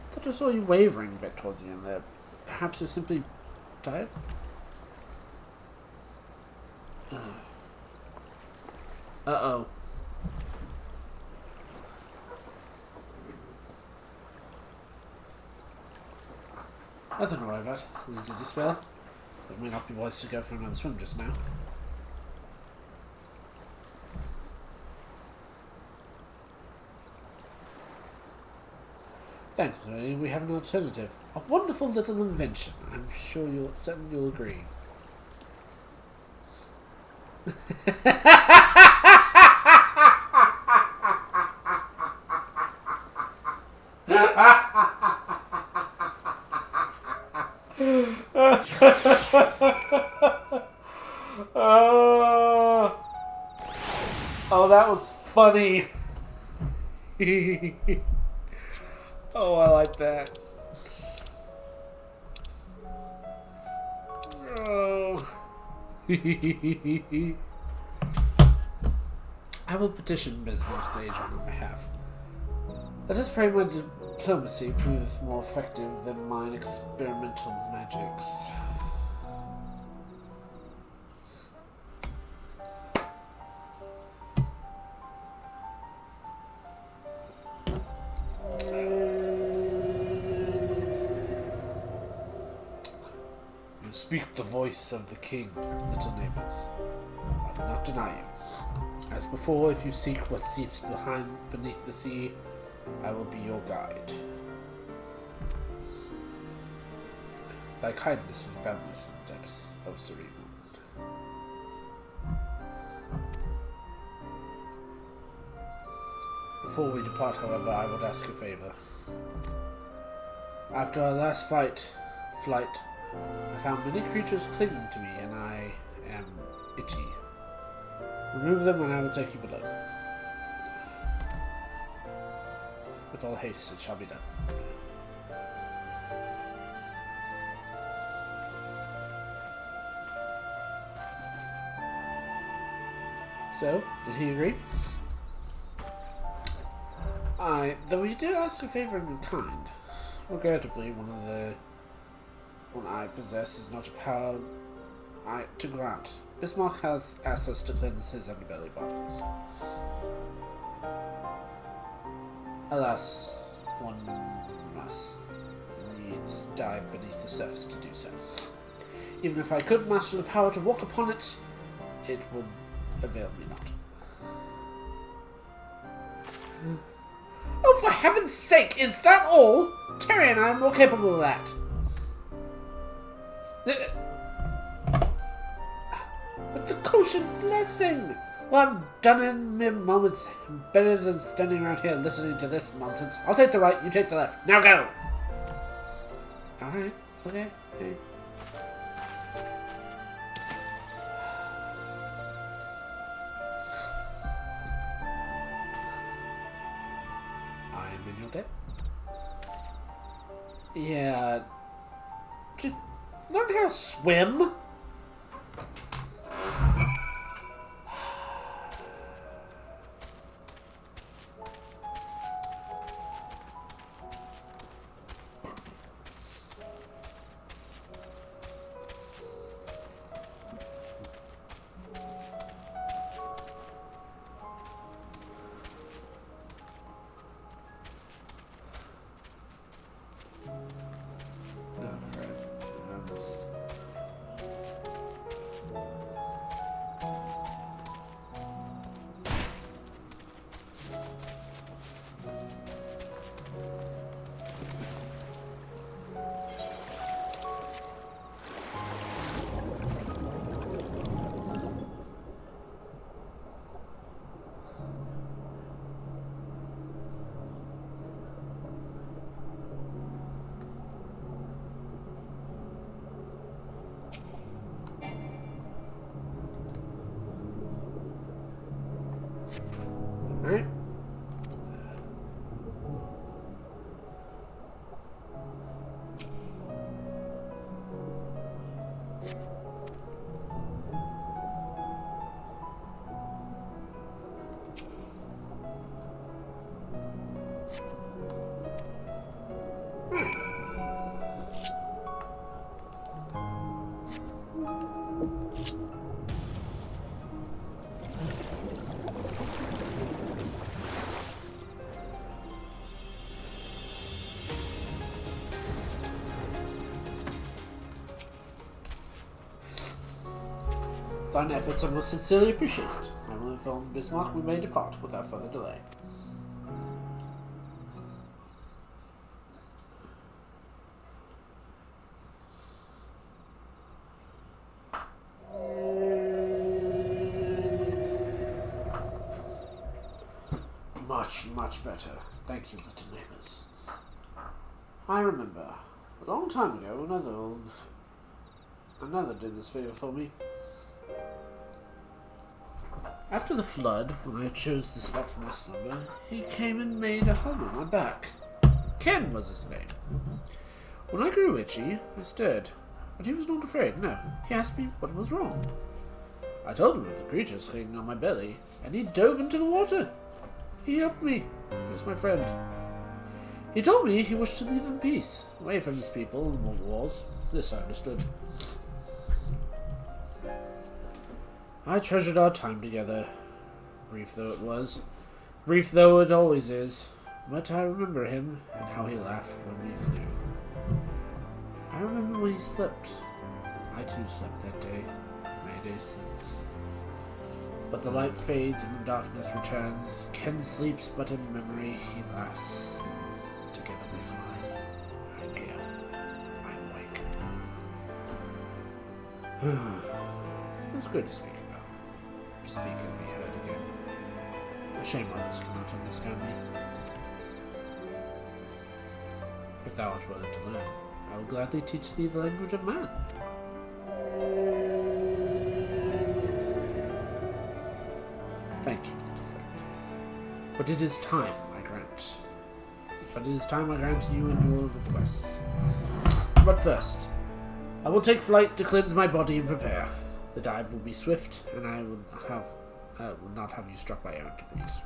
I thought I saw you wavering a bit towards the end there. Perhaps you're simply tired? Uh-oh. Nothing to worry about. A little dizzy spell. It may not be wise to go for another swim just now. Thankfully, we have an alternative. A wonderful little invention. I'm sure you'll agree. Oh, that was funny. Oh, I like that. Oh. I will petition Bismarck's age on my behalf. Let us pray my diplomacy proves more effective than mine experimental magics. You speak the voice of the king, little neighbors. I will not deny you. As before, if you seek what sleeps beneath the sea, I will be your guide. Thy kindness is boundless in depths of serene moon. Before we depart, however, I would ask a favor. After our last flight, I found many creatures clinging to me, and I am itchy. Remove them, and I will take you below. With all haste, it shall be done. So, did he agree? Though he did ask a favor in kind. Regrettably, one I possess is not a power to grant. Bismarck has asked us to cleanse his underbelly bodies. Alas, one must needs dive beneath the surface to do so. Even if I could master the power to walk upon it, it would avail me not. Oh, for heaven's sake, is that all? Terry and I are more capable of that. With the Koshin's blessing! Well, I'm done in mere moments. Better than standing around here listening to this nonsense. I'll take the right, you take the left. Now go! Alright, okay, hey. I'm in your debt. Yeah. Just learn how to swim. thine efforts are most sincerely appreciated. I will inform Bismarck we may depart without further delay. Much better. Thank you, little neighbors. I remember, a long time ago, another did this favor for me. After the flood, when I chose the spot for my slumber, he came and made a hug on my back. Ken was his name. When I grew itchy, I stirred, but he was not afraid, no. He asked me what was wrong. I told him of the creatures hanging on my belly, and he dove into the water. He helped me. He was my friend. He told me he wished to live in peace, away from his people and more wars. This I understood. I treasured our time together, brief though it was, brief though it always is, but I remember him and how he laughed when we flew. I remember when he slept. I too slept that day, many days since. But the light fades and the darkness returns. Ken sleeps, but in memory he laughs. And together we fly. I'm here. I'm awake. Feels good to speak about. Speak and be heard again. A shame others cannot understand me. If thou art willing to learn, I will gladly teach thee the language of man. Thank you, little friend. But it is time, I grant. But it is time I grant you and your requests. But first, I will take flight to cleanse my body and prepare. The dive will be swift, and I will not have you struck by errant, please.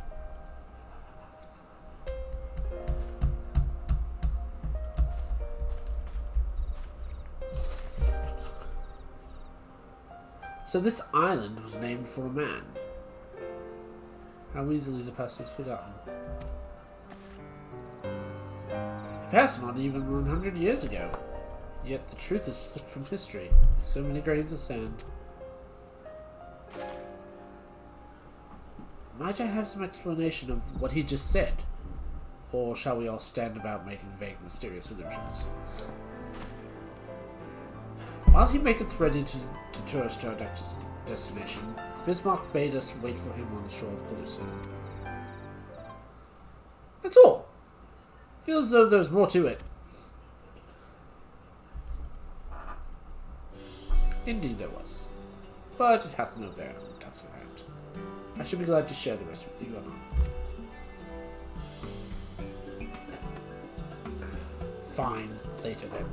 So this island was named for a man. How easily the past is forgotten. It passed not even 100 years ago, yet the truth is slipped from history, like so many grains of sand. Might I have some explanation of what he just said? Or shall we all stand about making vague, mysterious allusions? While he maketh ready to tourist to our destination, Bismarck bade us wait for him on the shore of Calusa. That's all. Feels as though there's more to it. Indeed there was. But it hath no bearing on the task at hand. I should be glad to share the rest with you anon. Fine, later then.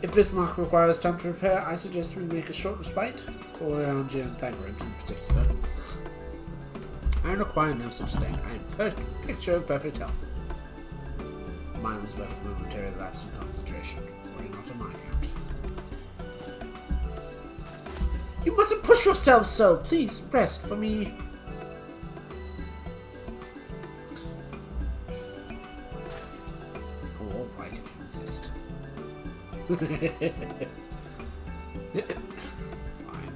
If Bismarck requires time to prepare, I suggest we make a short respite for Lounge and Thangrams in particular. I require no such thing. I am picture of perfect health. Mine was but a momentary lapse in concentration, were it not on my account. You mustn't push yourselves so! Please, rest for me. Oh, all right if you insist. Fine.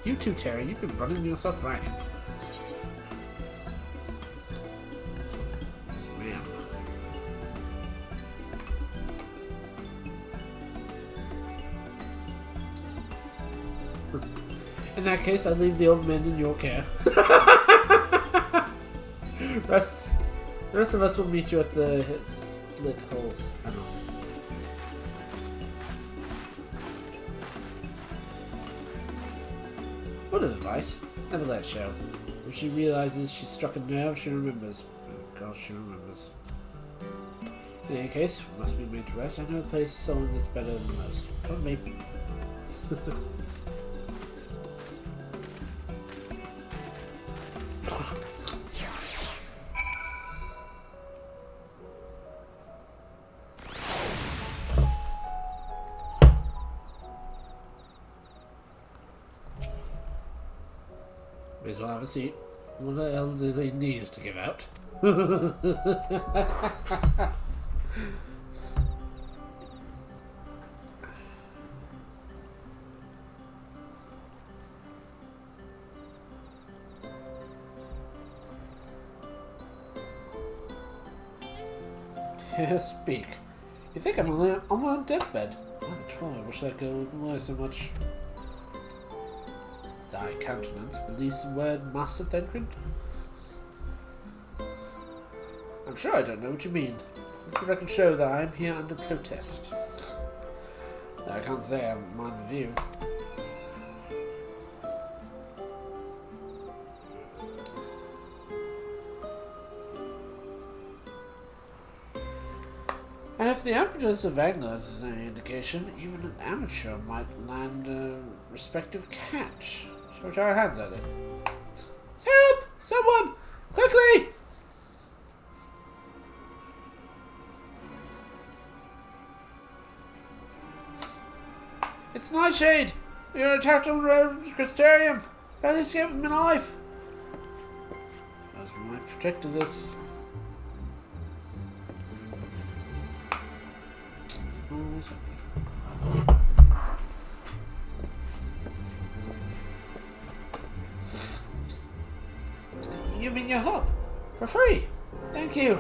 You too, Terry. You've been running yourself ragged. Yes, ma'am. In that case, I leave the old man in your care. The rest of us will meet you at the split holes. I don't know. What advice? Never let it show. When she realizes she struck a nerve, she remembers. Oh gosh, she remembers. In any case, we must be made to rest. I know a place selling that's better than most. Come me. May as well have a seat. What elderly needs to give out. Speak. You think I'm on my deathbed? On the troll, I wish that girl wouldn't wear so much. Thy countenance believes the word, Master Thencred? I'm sure I don't know what you mean. But I can show that I am here under protest. I can't say I mind the view. And if the Empress of Agnes is any indication, even an amateur might land a respective catch. Shall we try our hands at it? Help! Someone! Quickly! It's Nightshade! We are attacked on the road to Crystarium! Barely escaped with my life! Suppose we might protect this. You mean your hub? For free! Thank you!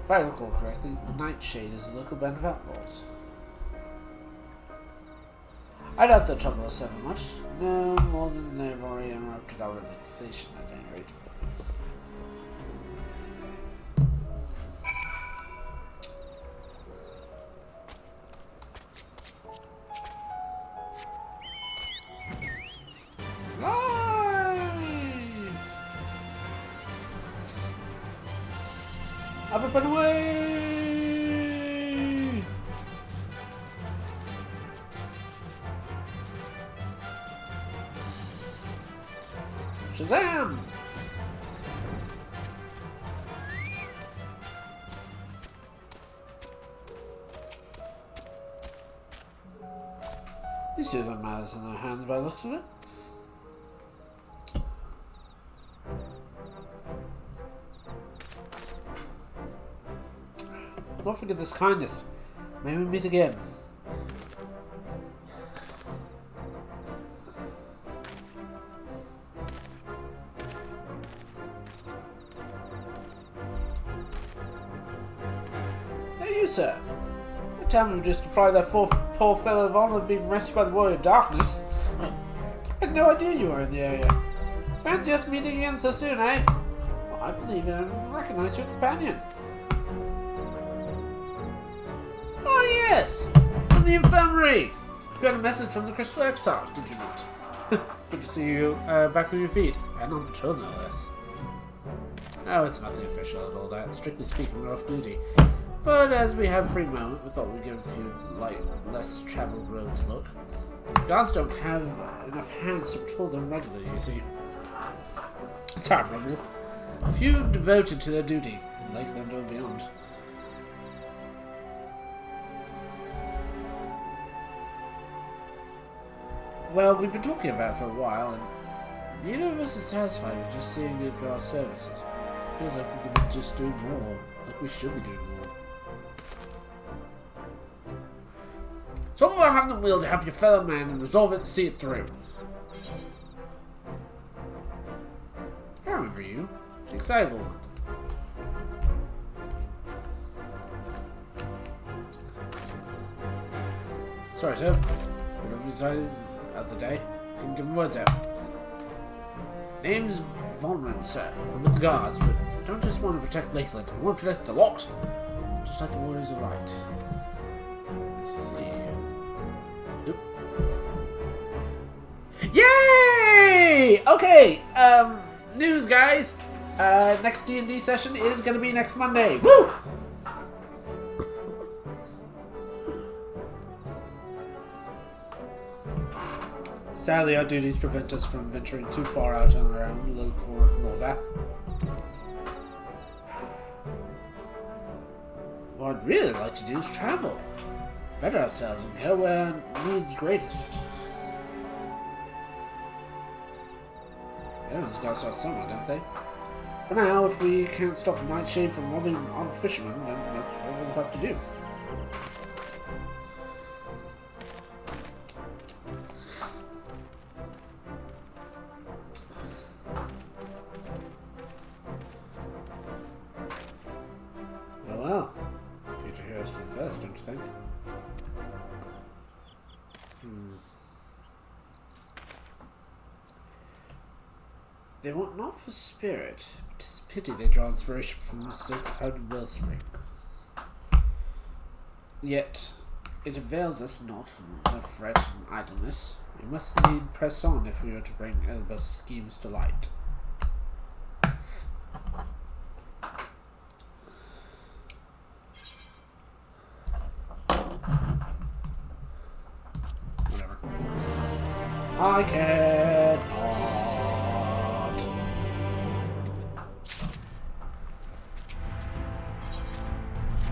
If I recall correctly, Nightshade is a local band of outlaws. I doubt they'll trouble us ever much. No more than they've already interrupted our relaxation at any rate. Up and away! Shazam! These two have matters in their hands by the looks of it. Don't forget this kindness. May we meet again. Hey, you, sir. Don't tell me you just deprived that poor fellow of honor of being rescued by the Warrior of Darkness. I had no idea you were in the area. Fancy us meeting again so soon, eh? Well, I believe I recognize your companion. Yes! From the infirmary! You got a message from the Crystal Exarch, did you not? Good to see you back on your feet. And on patrol, no less. Oh, it's nothing official at all that. Strictly speaking, we're off duty. But as we have a free moment, we thought we'd give a few less traveled roads look. Guards don't have enough hands to patrol them regularly, you see. It's admirable. A few devoted to their duty, in Lakeland or beyond. Well, we've been talking about it for a while, and neither of us is satisfied with just seeing it for our services. It feels like we could be just doing more, like we should be doing more. It's all about having the will to help your fellow man and resolve it and see it through. I remember you. The excitable one. Sorry, sir. Whatever you decided the day. Couldn't give my words out. Name's Vonran, sir. I'm with the guards, but I don't just want to protect Lakeland. I want to protect the lot. Just like the Warriors of Light. Let's see. Oop. Yay! Okay, news, guys. Next D&D session is going to be next Monday. Woo! Sadly, our duties prevent us from venturing too far out on our own little corner of Norvath. What I'd really like to do is travel. Better ourselves and go where need's greatest. It's gotta start somewhere, don't they? For now, if we can't stop Nightshade from robbing on fishermen, then that's what we'll have to do. Well, future heroes do first, don't you think? They want not for spirit, but 'tis a pity they draw inspiration from the silk-clouded wellspring. Yet, it avails us not from the fret and idleness. We must need press on if we are to bring Elba's schemes to light. Whatever. I cannot.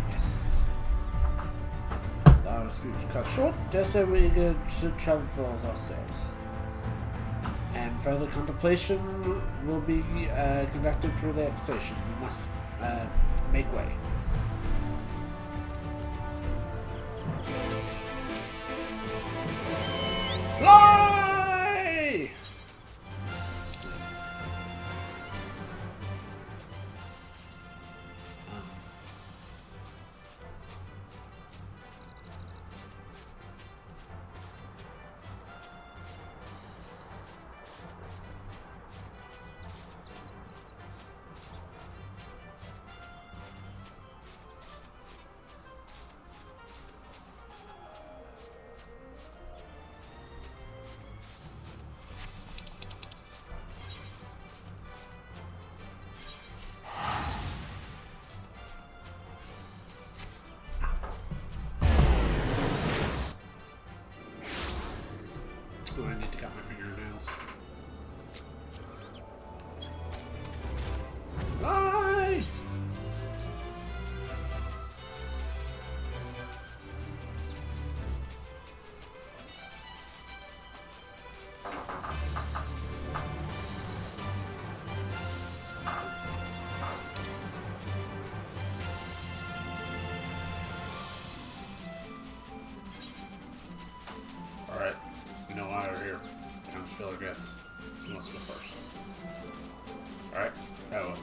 Yes. Our speech cut short, just so we could travel for ourselves. And further contemplation will be conducted through relaxation. We must make way. Fly! Oh, I need to cut my fingernails. Fly! Alright, we know why we're here. Time to spill our guts. Who wants to go first? Alright, that one.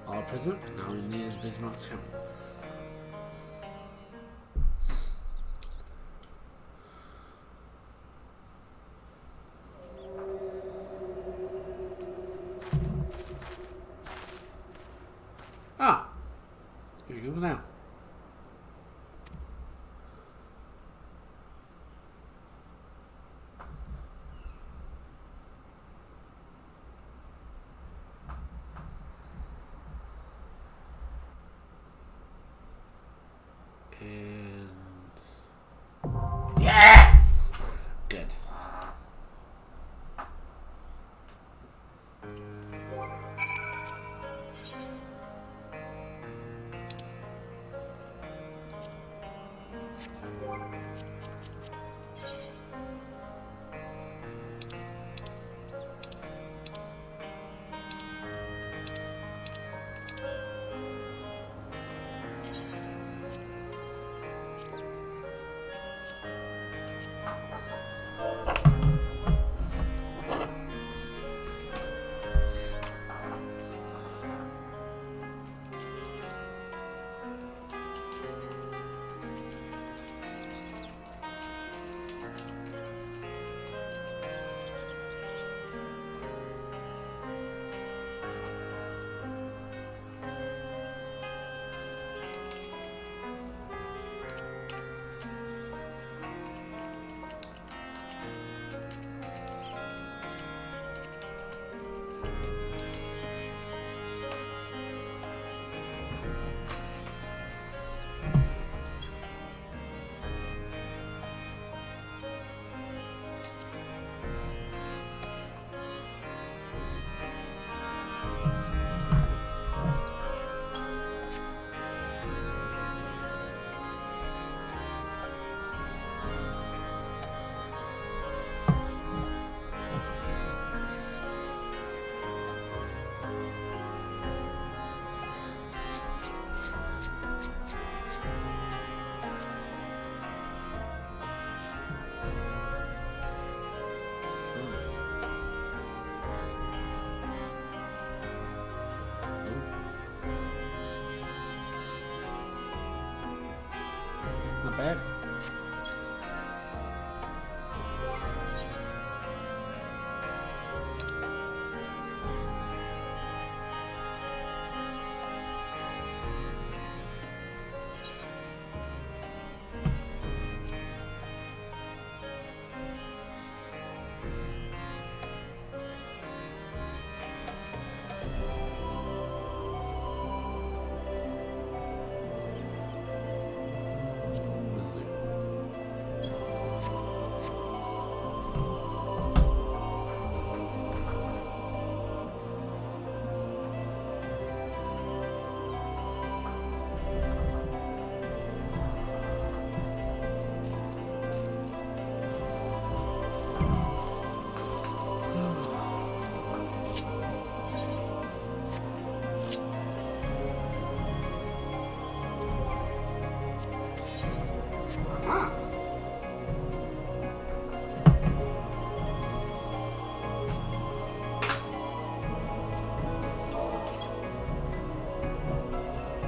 All present, now we need is Bismarck's coming. Ah! Here he comes now. And yes! Good. bed.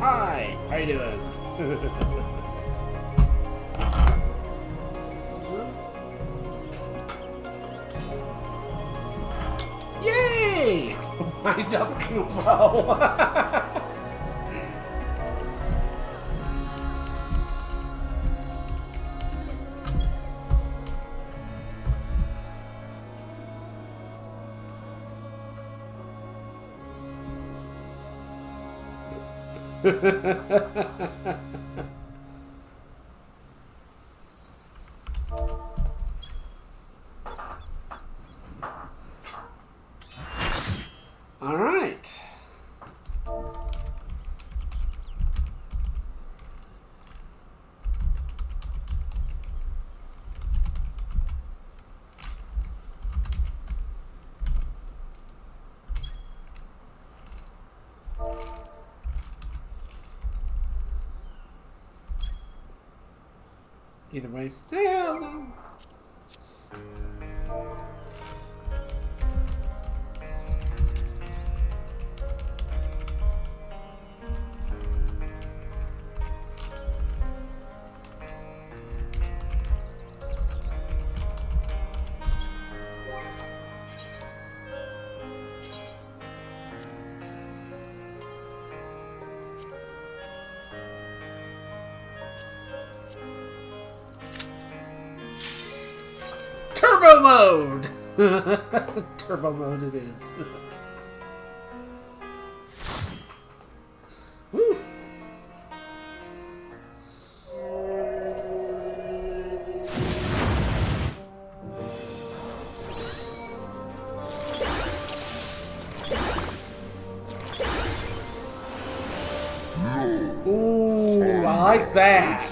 Hi, how you doing? Yay! Wind up Kupo! All right. Either way. Yeah, no. Turbo mode! Turbo mode it is. Woo! Ooh, I like that.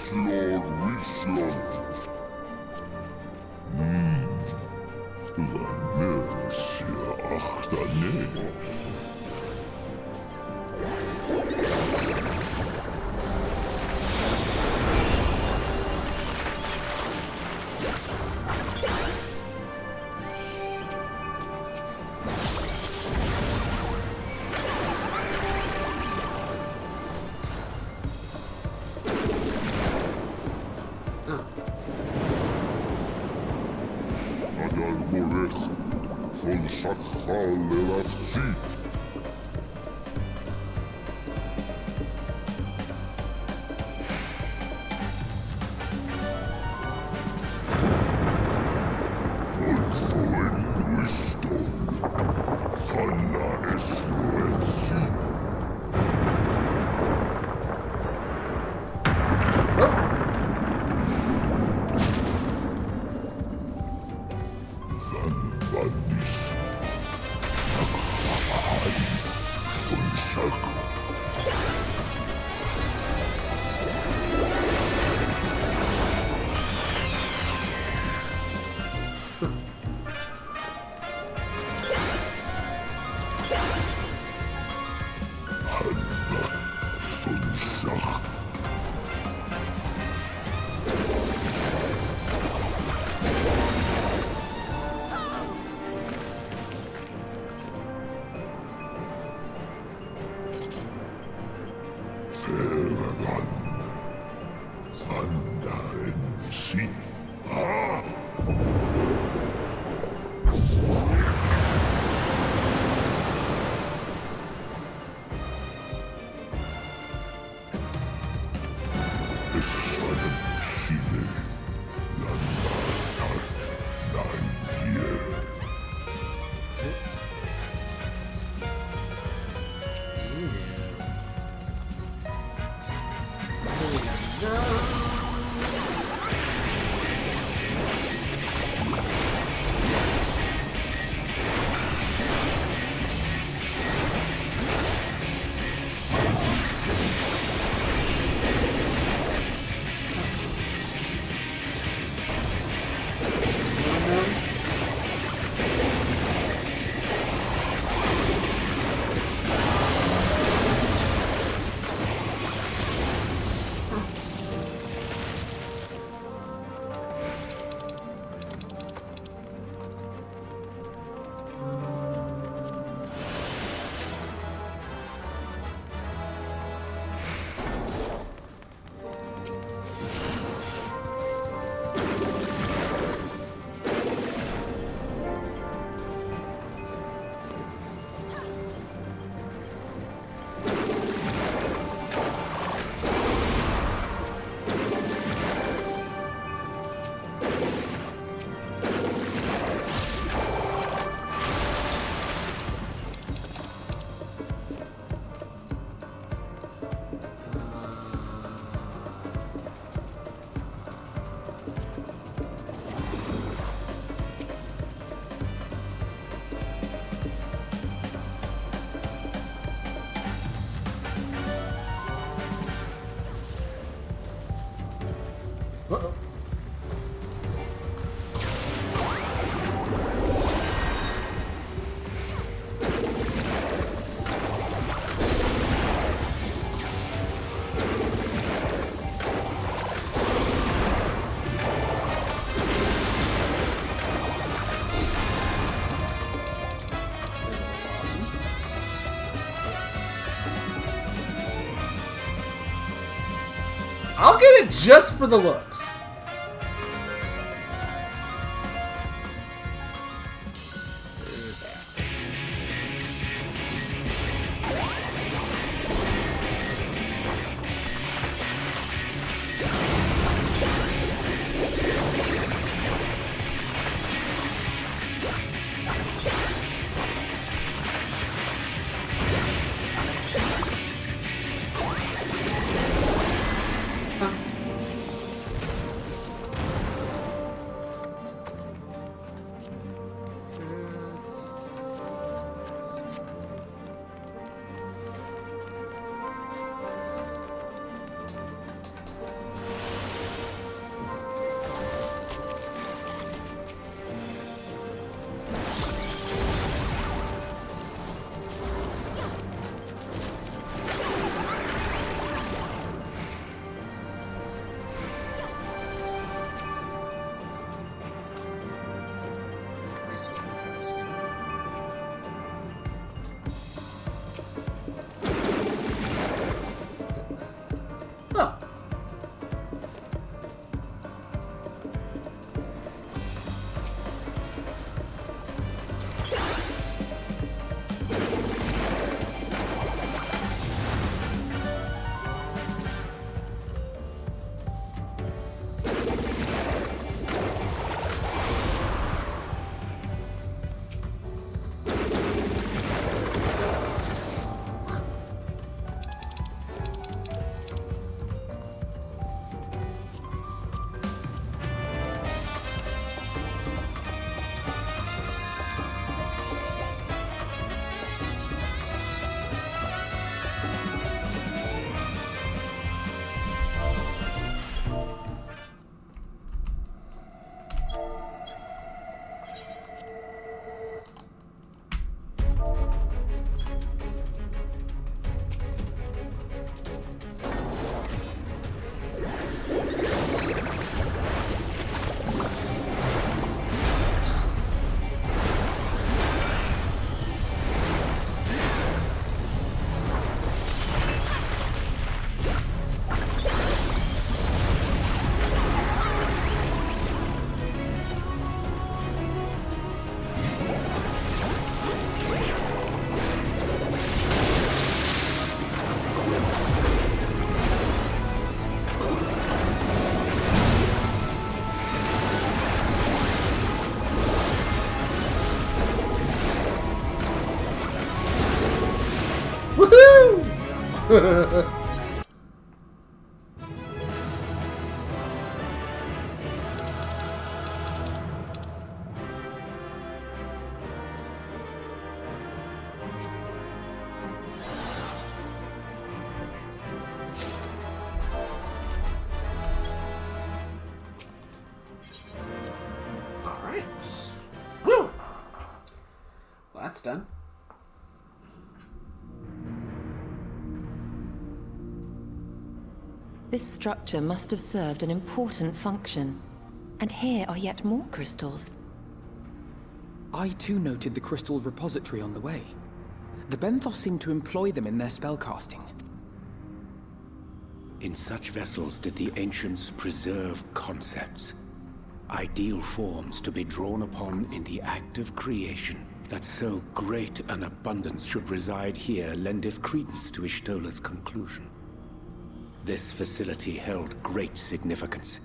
I'll get it just for the looks. Alright. Woo! Well, that's done.
This structure must have served an important function. And here are yet more crystals.
I too noted the crystal repository on the way. The Benthos seem to employ them in their spellcasting.
In such vessels did the ancients preserve concepts, ideal forms to be drawn upon in the act of creation. That so great an abundance should reside here lendeth credence to Ishtola's conclusion. This facility held great significance.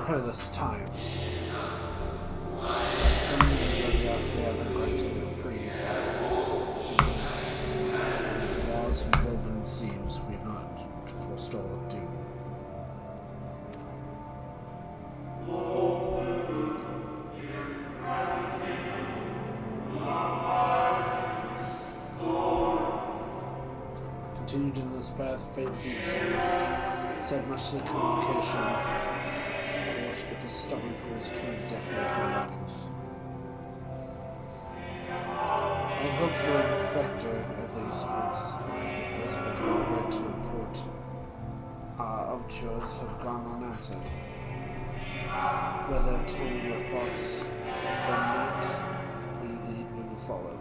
Perilous times. Like some members of the we have been granted a reprieve. The laws and woven seams we have not forestalled doom. continued in this path, fate will be the same. Said much to the convocation, of course, but the stubborn fools turned deaf ear to my warnings. I hope the defector, at least, will side with this, but I regret to report our overtures have gone unanswered. Whether attend your thoughts, if not, we lead, we will follow.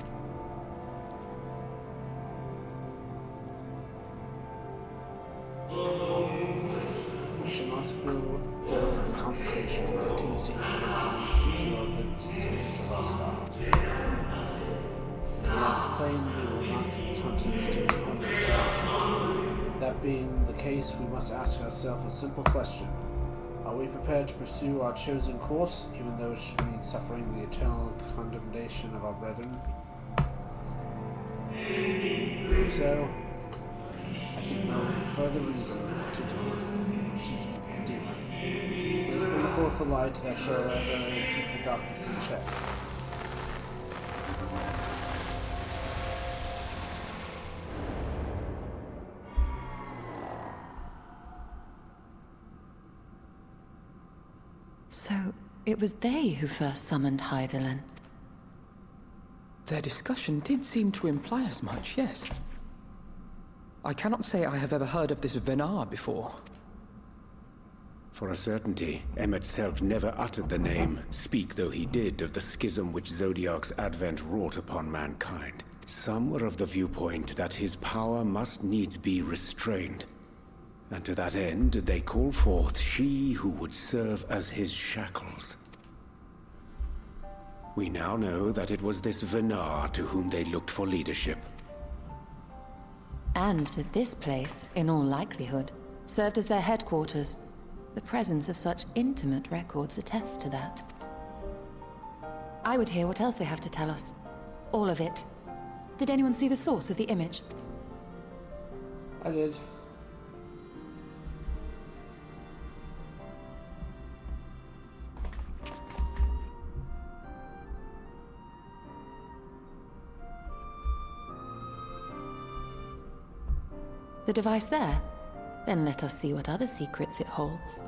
I shall not spill the complication that two seem to be secure but hostile. It is plain we will not give contents to a permanent solution. That being the case, we must ask ourselves a simple question. Are we prepared to pursue our chosen course, even though it should mean suffering the eternal condemnation of our brethren? If so, I see no further reason to demur. Let us bring forth the light that shall ever keep the darkness in check.
So, it was they who first summoned Hydaelyn.
Their discussion did seem to imply as much, yes. I cannot say I have ever heard of this Venar before.
For a certainty, ENVtuber never uttered the name, speak though he did of the schism which Zodiark's advent wrought upon mankind. Some were of the viewpoint that his power must needs be restrained. And to that end did they call forth she who would serve as his shackles. We now know that it was this Venar to whom they looked for leadership.
And that this place, in all likelihood, served as their headquarters. The presence of such intimate records attests to that. I would hear what else they have to tell us. All of it. Did anyone see the source of the image?
I did.
The device there? Then let us see what other secrets it holds.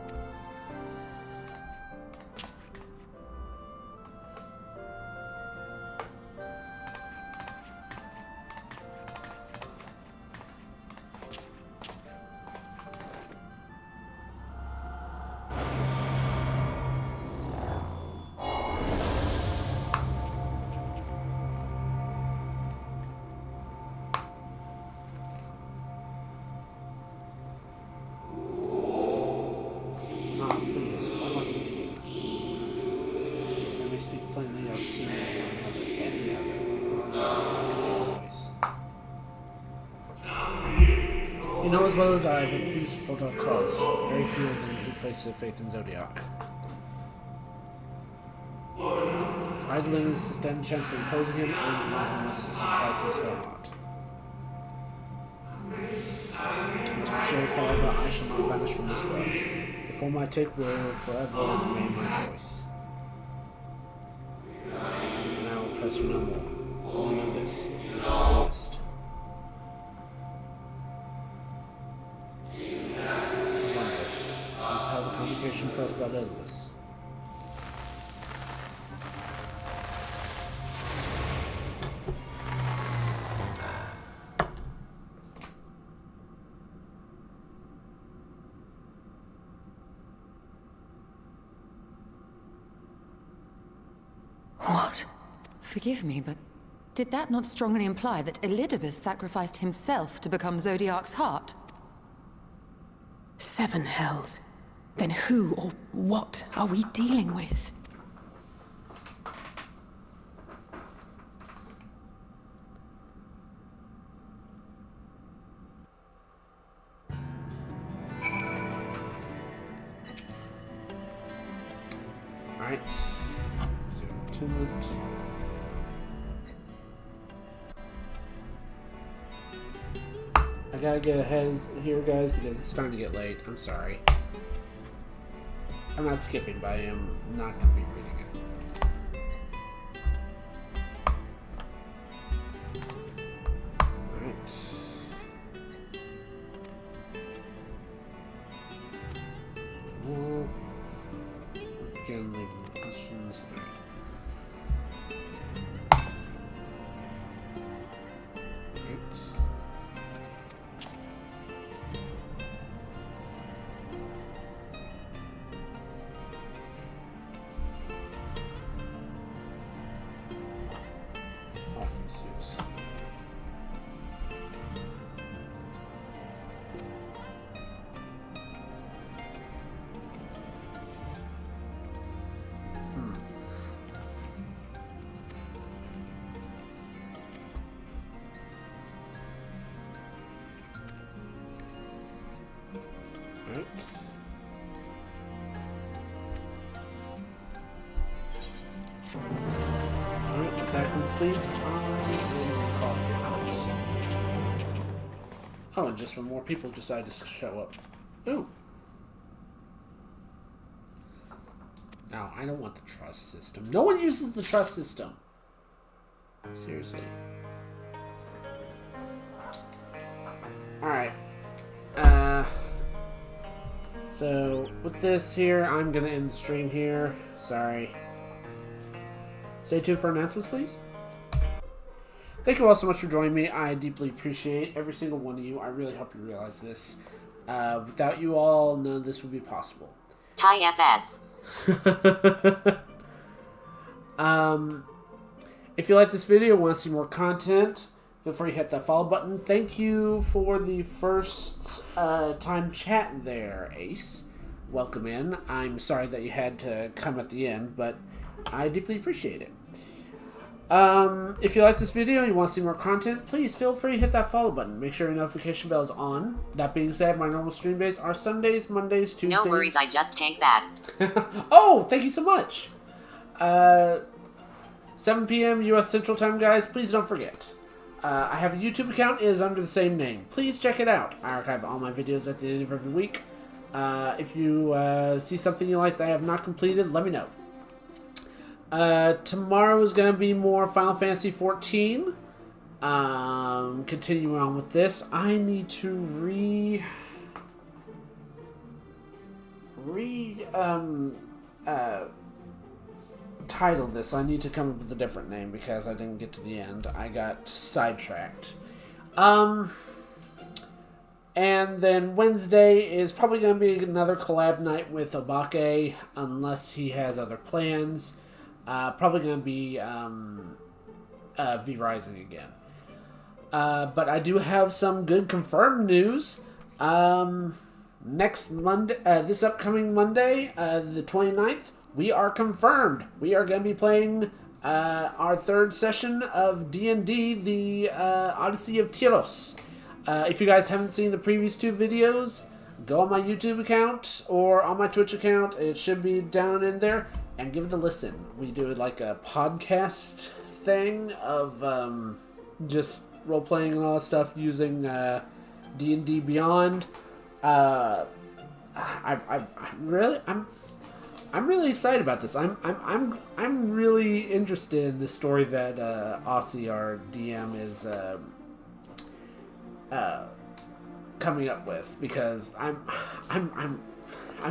Please, why must it be? I may speak plainly, I would see any other voice. You know as well as I that few support our cause. Very few of them who place their faith in Zodiark. If Hydaelyn is to stand a chance of opposing him, I'm one who must sacrifice her heart. Rest assured, however, I shall not vanish from this world. The form I take will forever remain my choice. And I will press for no more. Only know this, you are blessed. I wonder, this is how the convocation felt about Elvis.
What? Forgive me, but did that not strongly imply that Elidibus sacrificed himself to become Zodiark's heart?
7 hells. Then who or what are we dealing with?
Alright. Attunement. I gotta get ahead here, guys, because it's starting to get late. I'm sorry. I'm not skipping, but I am not gonna be reading it. Alright. complete, I will call it here, folks. Oh, and just when more people decide to show up. Ooh. Now, I don't want the trust system. No one uses the trust system. Seriously. Alright. So, with this here, I'm going to end the stream here. Sorry. Stay tuned for announcements, please. Thank you all so much for joining me. I deeply appreciate every single one of you. I really hope you realize this. Without you all, none of this would be possible.
TIFS.
If you like this video and want to see more content, feel free to hit that follow button. Thank you for the first time chat there, Ace. Welcome in. I'm sorry that you had to come at the end, but I deeply appreciate it. If you like this video and you want to see more content, please feel free to hit that follow button. Make sure your notification bell is on. That being said, my normal stream days are Sundays, Mondays, Tuesdays.
No worries, I just tanked that.
Oh, thank you so much. 7 p.m. U.S. Central Time, guys. Please don't forget. I have a YouTube account. It is under the same name. Please check it out. I archive all my videos at the end of every week. If you see something you like that I have not completed, let me know. Tomorrow is going to be more Final Fantasy XIV. Continuing on with this, I need to title this. I need to come up with a different name because I didn't get to the end. I got sidetracked. And then Wednesday is probably going to be another collab night with Obake, unless he has other plans. Probably going to be V Rising again. But I do have some good confirmed news. Next Monday, this upcoming Monday, the 29th, we are confirmed. We are going to be playing our third session of D&D, the Odyssey of Tyros. If you guys haven't seen the previous two videos, go on my YouTube account or on my Twitch account. It should be down in there. And give it a listen. We do like a podcast thing of just role-playing and all that stuff using D&D Beyond. I'm really excited about this. I'm really interested in the story that Aussie, our DM, is coming up with, because I'm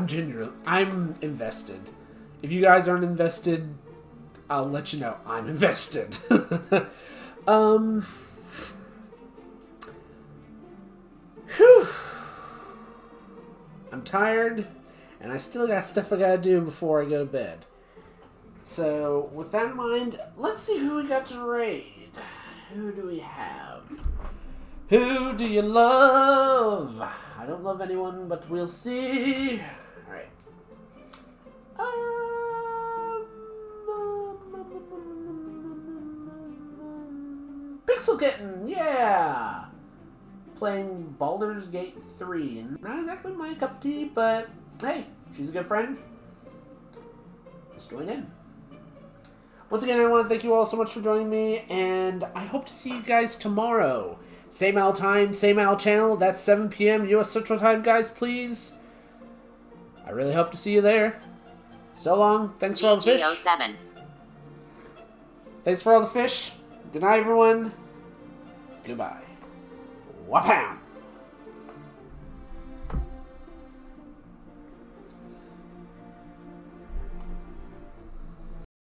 genuinely invested. If you guys aren't invested, I'll let you know I'm invested. Whew. I'm tired, and I still got stuff I gotta do before I go to bed. So, with that in mind, let's see who we got to raid. Who do we have? Who do you love? I don't love anyone, but we'll see. Alright. Pixel Kitten, yeah! Playing Baldur's Gate 3. Not exactly my cup of tea, but hey, she's a good friend. Let's join in. Once again, I want to thank you all so much for joining me, and I hope to see you guys tomorrow. Same owl time, same owl channel. That's 7 p.m. U.S. Central Time, guys, please. I really hope to see you there. So long. Thanks for all the fish.
GT07.
Thanks for all the fish. Good night, everyone. Goodbye. Wapow!